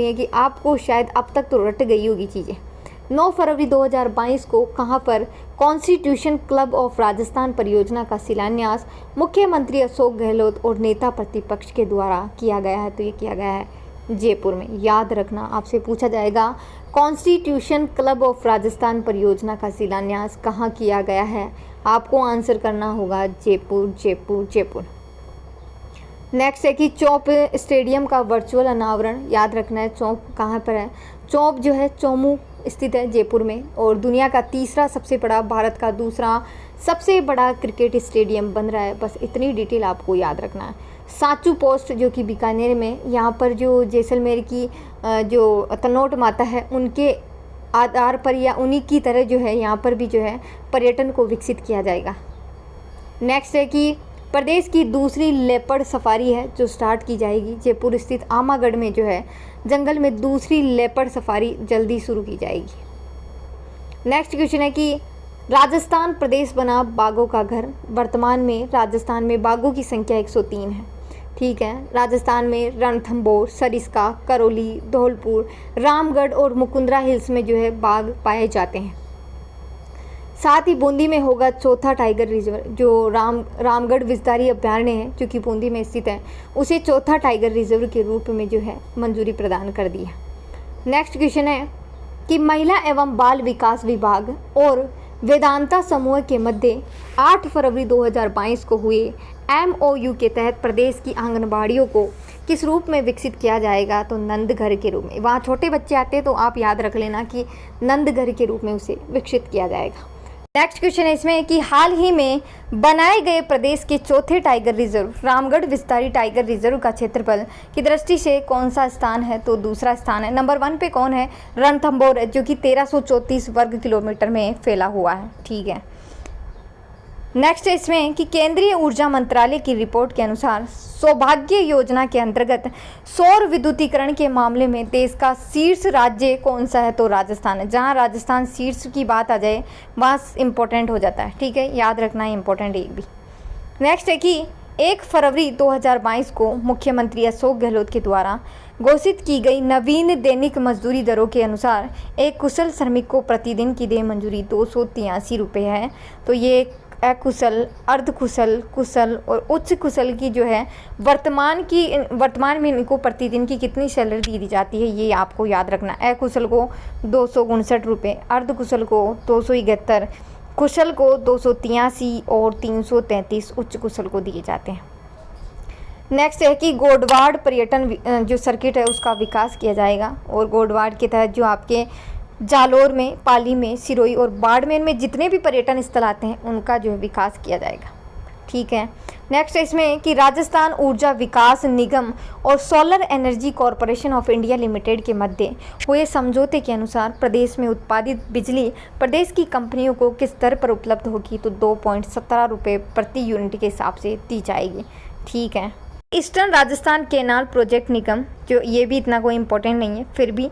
हैं कि आपको शायद अब तक तो रट गई होगी चीज़ें। 9 फरवरी 2022 को कहां पर कॉन्स्टिट्यूशन क्लब ऑफ राजस्थान परियोजना का शिलान्यास मुख्यमंत्री अशोक गहलोत और नेता प्रतिपक्ष के द्वारा किया गया है? तो ये किया गया है जयपुर में। याद रखना, आपसे पूछा जाएगा कॉन्स्टिट्यूशन क्लब ऑफ राजस्थान परियोजना का शिलान्यास कहाँ किया गया है? आपको आंसर करना होगा जयपुर। नेक्स्ट है कि चौप स्टेडियम का वर्चुअल अनावरण। याद रखना है चौप कहाँ पर है? चौप जो है चौमू स्थित है जयपुर में, और दुनिया का तीसरा सबसे बड़ा, भारत का दूसरा सबसे बड़ा क्रिकेट स्टेडियम बन रहा है। बस इतनी डिटेल आपको याद रखना है। सांचू पोस्ट जो कि बीकानेर में, यहाँ पर जो जैसलमेर की जो तनोट माता है उनके आधार पर या उन्हीं की तरह जो है यहाँ पर भी जो है पर्यटन को विकसित किया जाएगा। नेक्स्ट है कि प्रदेश की दूसरी लेपर्ड सफारी है जो स्टार्ट की जाएगी। जयपुर स्थित आमागढ़ में जो है जंगल में दूसरी लेपर्ड सफारी जल्दी शुरू की जाएगी। नेक्स्ट क्वेश्चन है कि राजस्थान प्रदेश बना बाघों का घर। वर्तमान में राजस्थान में बाघों की संख्या 103 है। ठीक है, राजस्थान में रणथंभौर, सरिस्का, करौली, धौलपुर, रामगढ़ और मुकुंदरा हिल्स में जो है बाघ पाए जाते हैं। साथ ही बूंदी में होगा चौथा टाइगर रिजर्व। जो रामगढ़ विस्तारी अभ्यारण्य है जो कि बूंदी में स्थित है, उसे चौथा टाइगर रिजर्व के रूप में जो है मंजूरी प्रदान कर दी है। नेक्स्ट क्वेश्चन है कि महिला एवं बाल विकास विभाग और वेदांता समूह के मध्य 8 फरवरी 2022 को हुए MOU के तहत प्रदेश की आंगनबाड़ियों को किस रूप में विकसित किया जाएगा? तो नंदघर के रूप में। वहाँ छोटे बच्चे आते हैं तो आप याद रख लेना कि नंदघर के रूप में उसे विकसित किया जाएगा। नेक्स्ट क्वेश्चन है इसमें कि हाल ही में बनाए गए प्रदेश के चौथे tiger reserve Ramgarh Vishdhari tiger reserve का क्षेत्रफल की दृष्टि से कौन सा स्थान है? तो दूसरा स्थान है। नंबर 1 पे कौन है? रणथंभौर, जो कि 1334 वर्ग किलोमीटर में फैला हुआ है। ठीक है, नेक्स्ट इसमें कि केंद्रीय ऊर्जा मंत्रालय की रिपोर्ट के अनुसार सौभाग्य योजना के अंतर्गत सौर विद्युतीकरण के मामले में देश का शीर्ष राज्य कौन सा है, तो राजस्थान है। जहां राजस्थान शीर्ष की बात आ जाए वहाँ इंपॉर्टेंट हो जाता है, ठीक है, याद रखना है इंपॉर्टेंट एक भी। नेक्स्ट है कि 1 फरवरी 2022 को मुख्यमंत्री अशोक गहलोत के द्वारा घोषित की गई नवीन दैनिक मजदूरी दरों के अनुसार एक कुशल श्रमिक को प्रतिदिन की देय मंजूरी 283 रुपये है। तो ये अकुशल, अर्धकुशल, कुशल और उच्च कुशल की जो है वर्तमान में इनको प्रतिदिन की कितनी सैलरी दी जाती है ये आपको याद रखना। अकुशल को 259 रुपये, अर्धकुशल को 271, कुशल को 283 और 333 उच्च कुशल को दिए जाते हैं। नेक्स्ट है कि गोडवाड़ पर्यटन जो सर्किट है उसका विकास किया जाएगा और गोडवाड़ के तहत जो आपके जालोर में, पाली में, सिरोही और बाड़मेर में जितने भी पर्यटन स्थल आते हैं उनका जो है विकास किया जाएगा, ठीक है। नेक्स्ट इसमें कि राजस्थान ऊर्जा विकास निगम और solar energy corporation of India limited के मध्य हुए समझौते के अनुसार प्रदेश में उत्पादित बिजली प्रदेश की कंपनियों को किस दर पर उपलब्ध होगी, तो 2.17 रुपये प्रति यूनिट के हिसाब से दी जाएगी, ठीक है। ईस्टर्न राजस्थान केनाल प्रोजेक्ट निगम, जो ये भी इतना कोई इम्पोर्टेंट नहीं है फिर भी,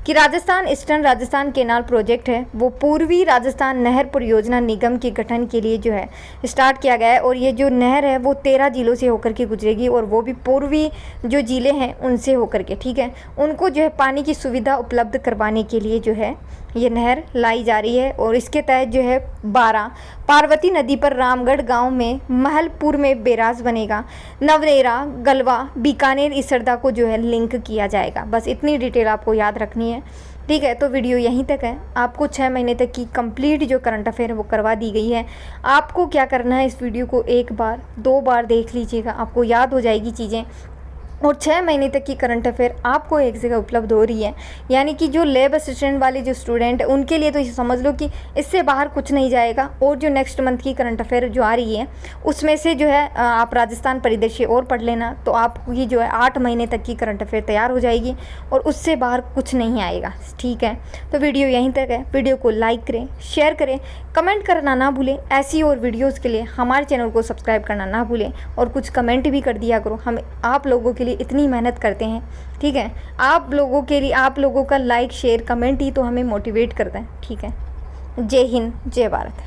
कि Rajasthan eastern Rajasthan canal project है वो पूर्वी राजस्थान नहर परियोजना निगम के गठन के लिए जो है स्टार्ट किया गया है और ये जो नहर है वो 13 जिलों से होकर के गुजरेगी और वो भी पूर्वी जो ज़िले हैं उनसे होकर के, ठीक है। उनको जो है पानी की सुविधा उपलब्ध करवाने के लिए जो है ये नहर लाई जा रही है और इसके तहत जो है 12 पार्वती नदी पर रामगढ़ गांव में महलपुर में बैराज बनेगा, नवनेरा, गलवा, बीकानेर, इसरदा को जो है लिंक किया जाएगा। बस इतनी डिटेल आपको याद रखनी है, ठीक है। तो वीडियो यहीं तक है। आपको 6 महीने तक की कंप्लीट जो करंट अफेयर है वो करवा दी गई है। आपको क्या करना है, इस वीडियो को 1 बार 2 बार देख लीजिएगा, आपको याद हो जाएगी चीज़ें और 6 महीने तक की करंट अफेयर आपको एक जगह उपलब्ध हो रही है। यानी कि जो लैब असिस्टेंट वाले जो स्टूडेंट है उनके लिए तो ये समझ लो कि इससे बाहर कुछ नहीं जाएगा। और जो नेक्स्ट मंथ की करंट अफेयर जो आ रही है उसमें से जो है आप राजस्थान परिदृश्य और पढ़ लेना, तो आपकी जो है 8 महीने तक की करंट अफेयर तैयार हो जाएगी और उससे बाहर कुछ नहीं आएगा, ठीक है। तो वीडियो यहीं तक है। वीडियो को लाइक करें, शेयर करें, कमेंट करना ना भूलें। ऐसी और वीडियोज़ के लिए हमारे चैनल को सब्सक्राइब करना ना भूलें और कुछ कमेंट भी कर दिया करो। हम आप लोगों के लिए इतनी मेहनत करते हैं, ठीक है। आप लोगों के लिए, आप लोगों का लाइक शेयर कमेंट ही तो हमें मोटिवेट करता है, ठीक है। जय हिंद, जय भारत।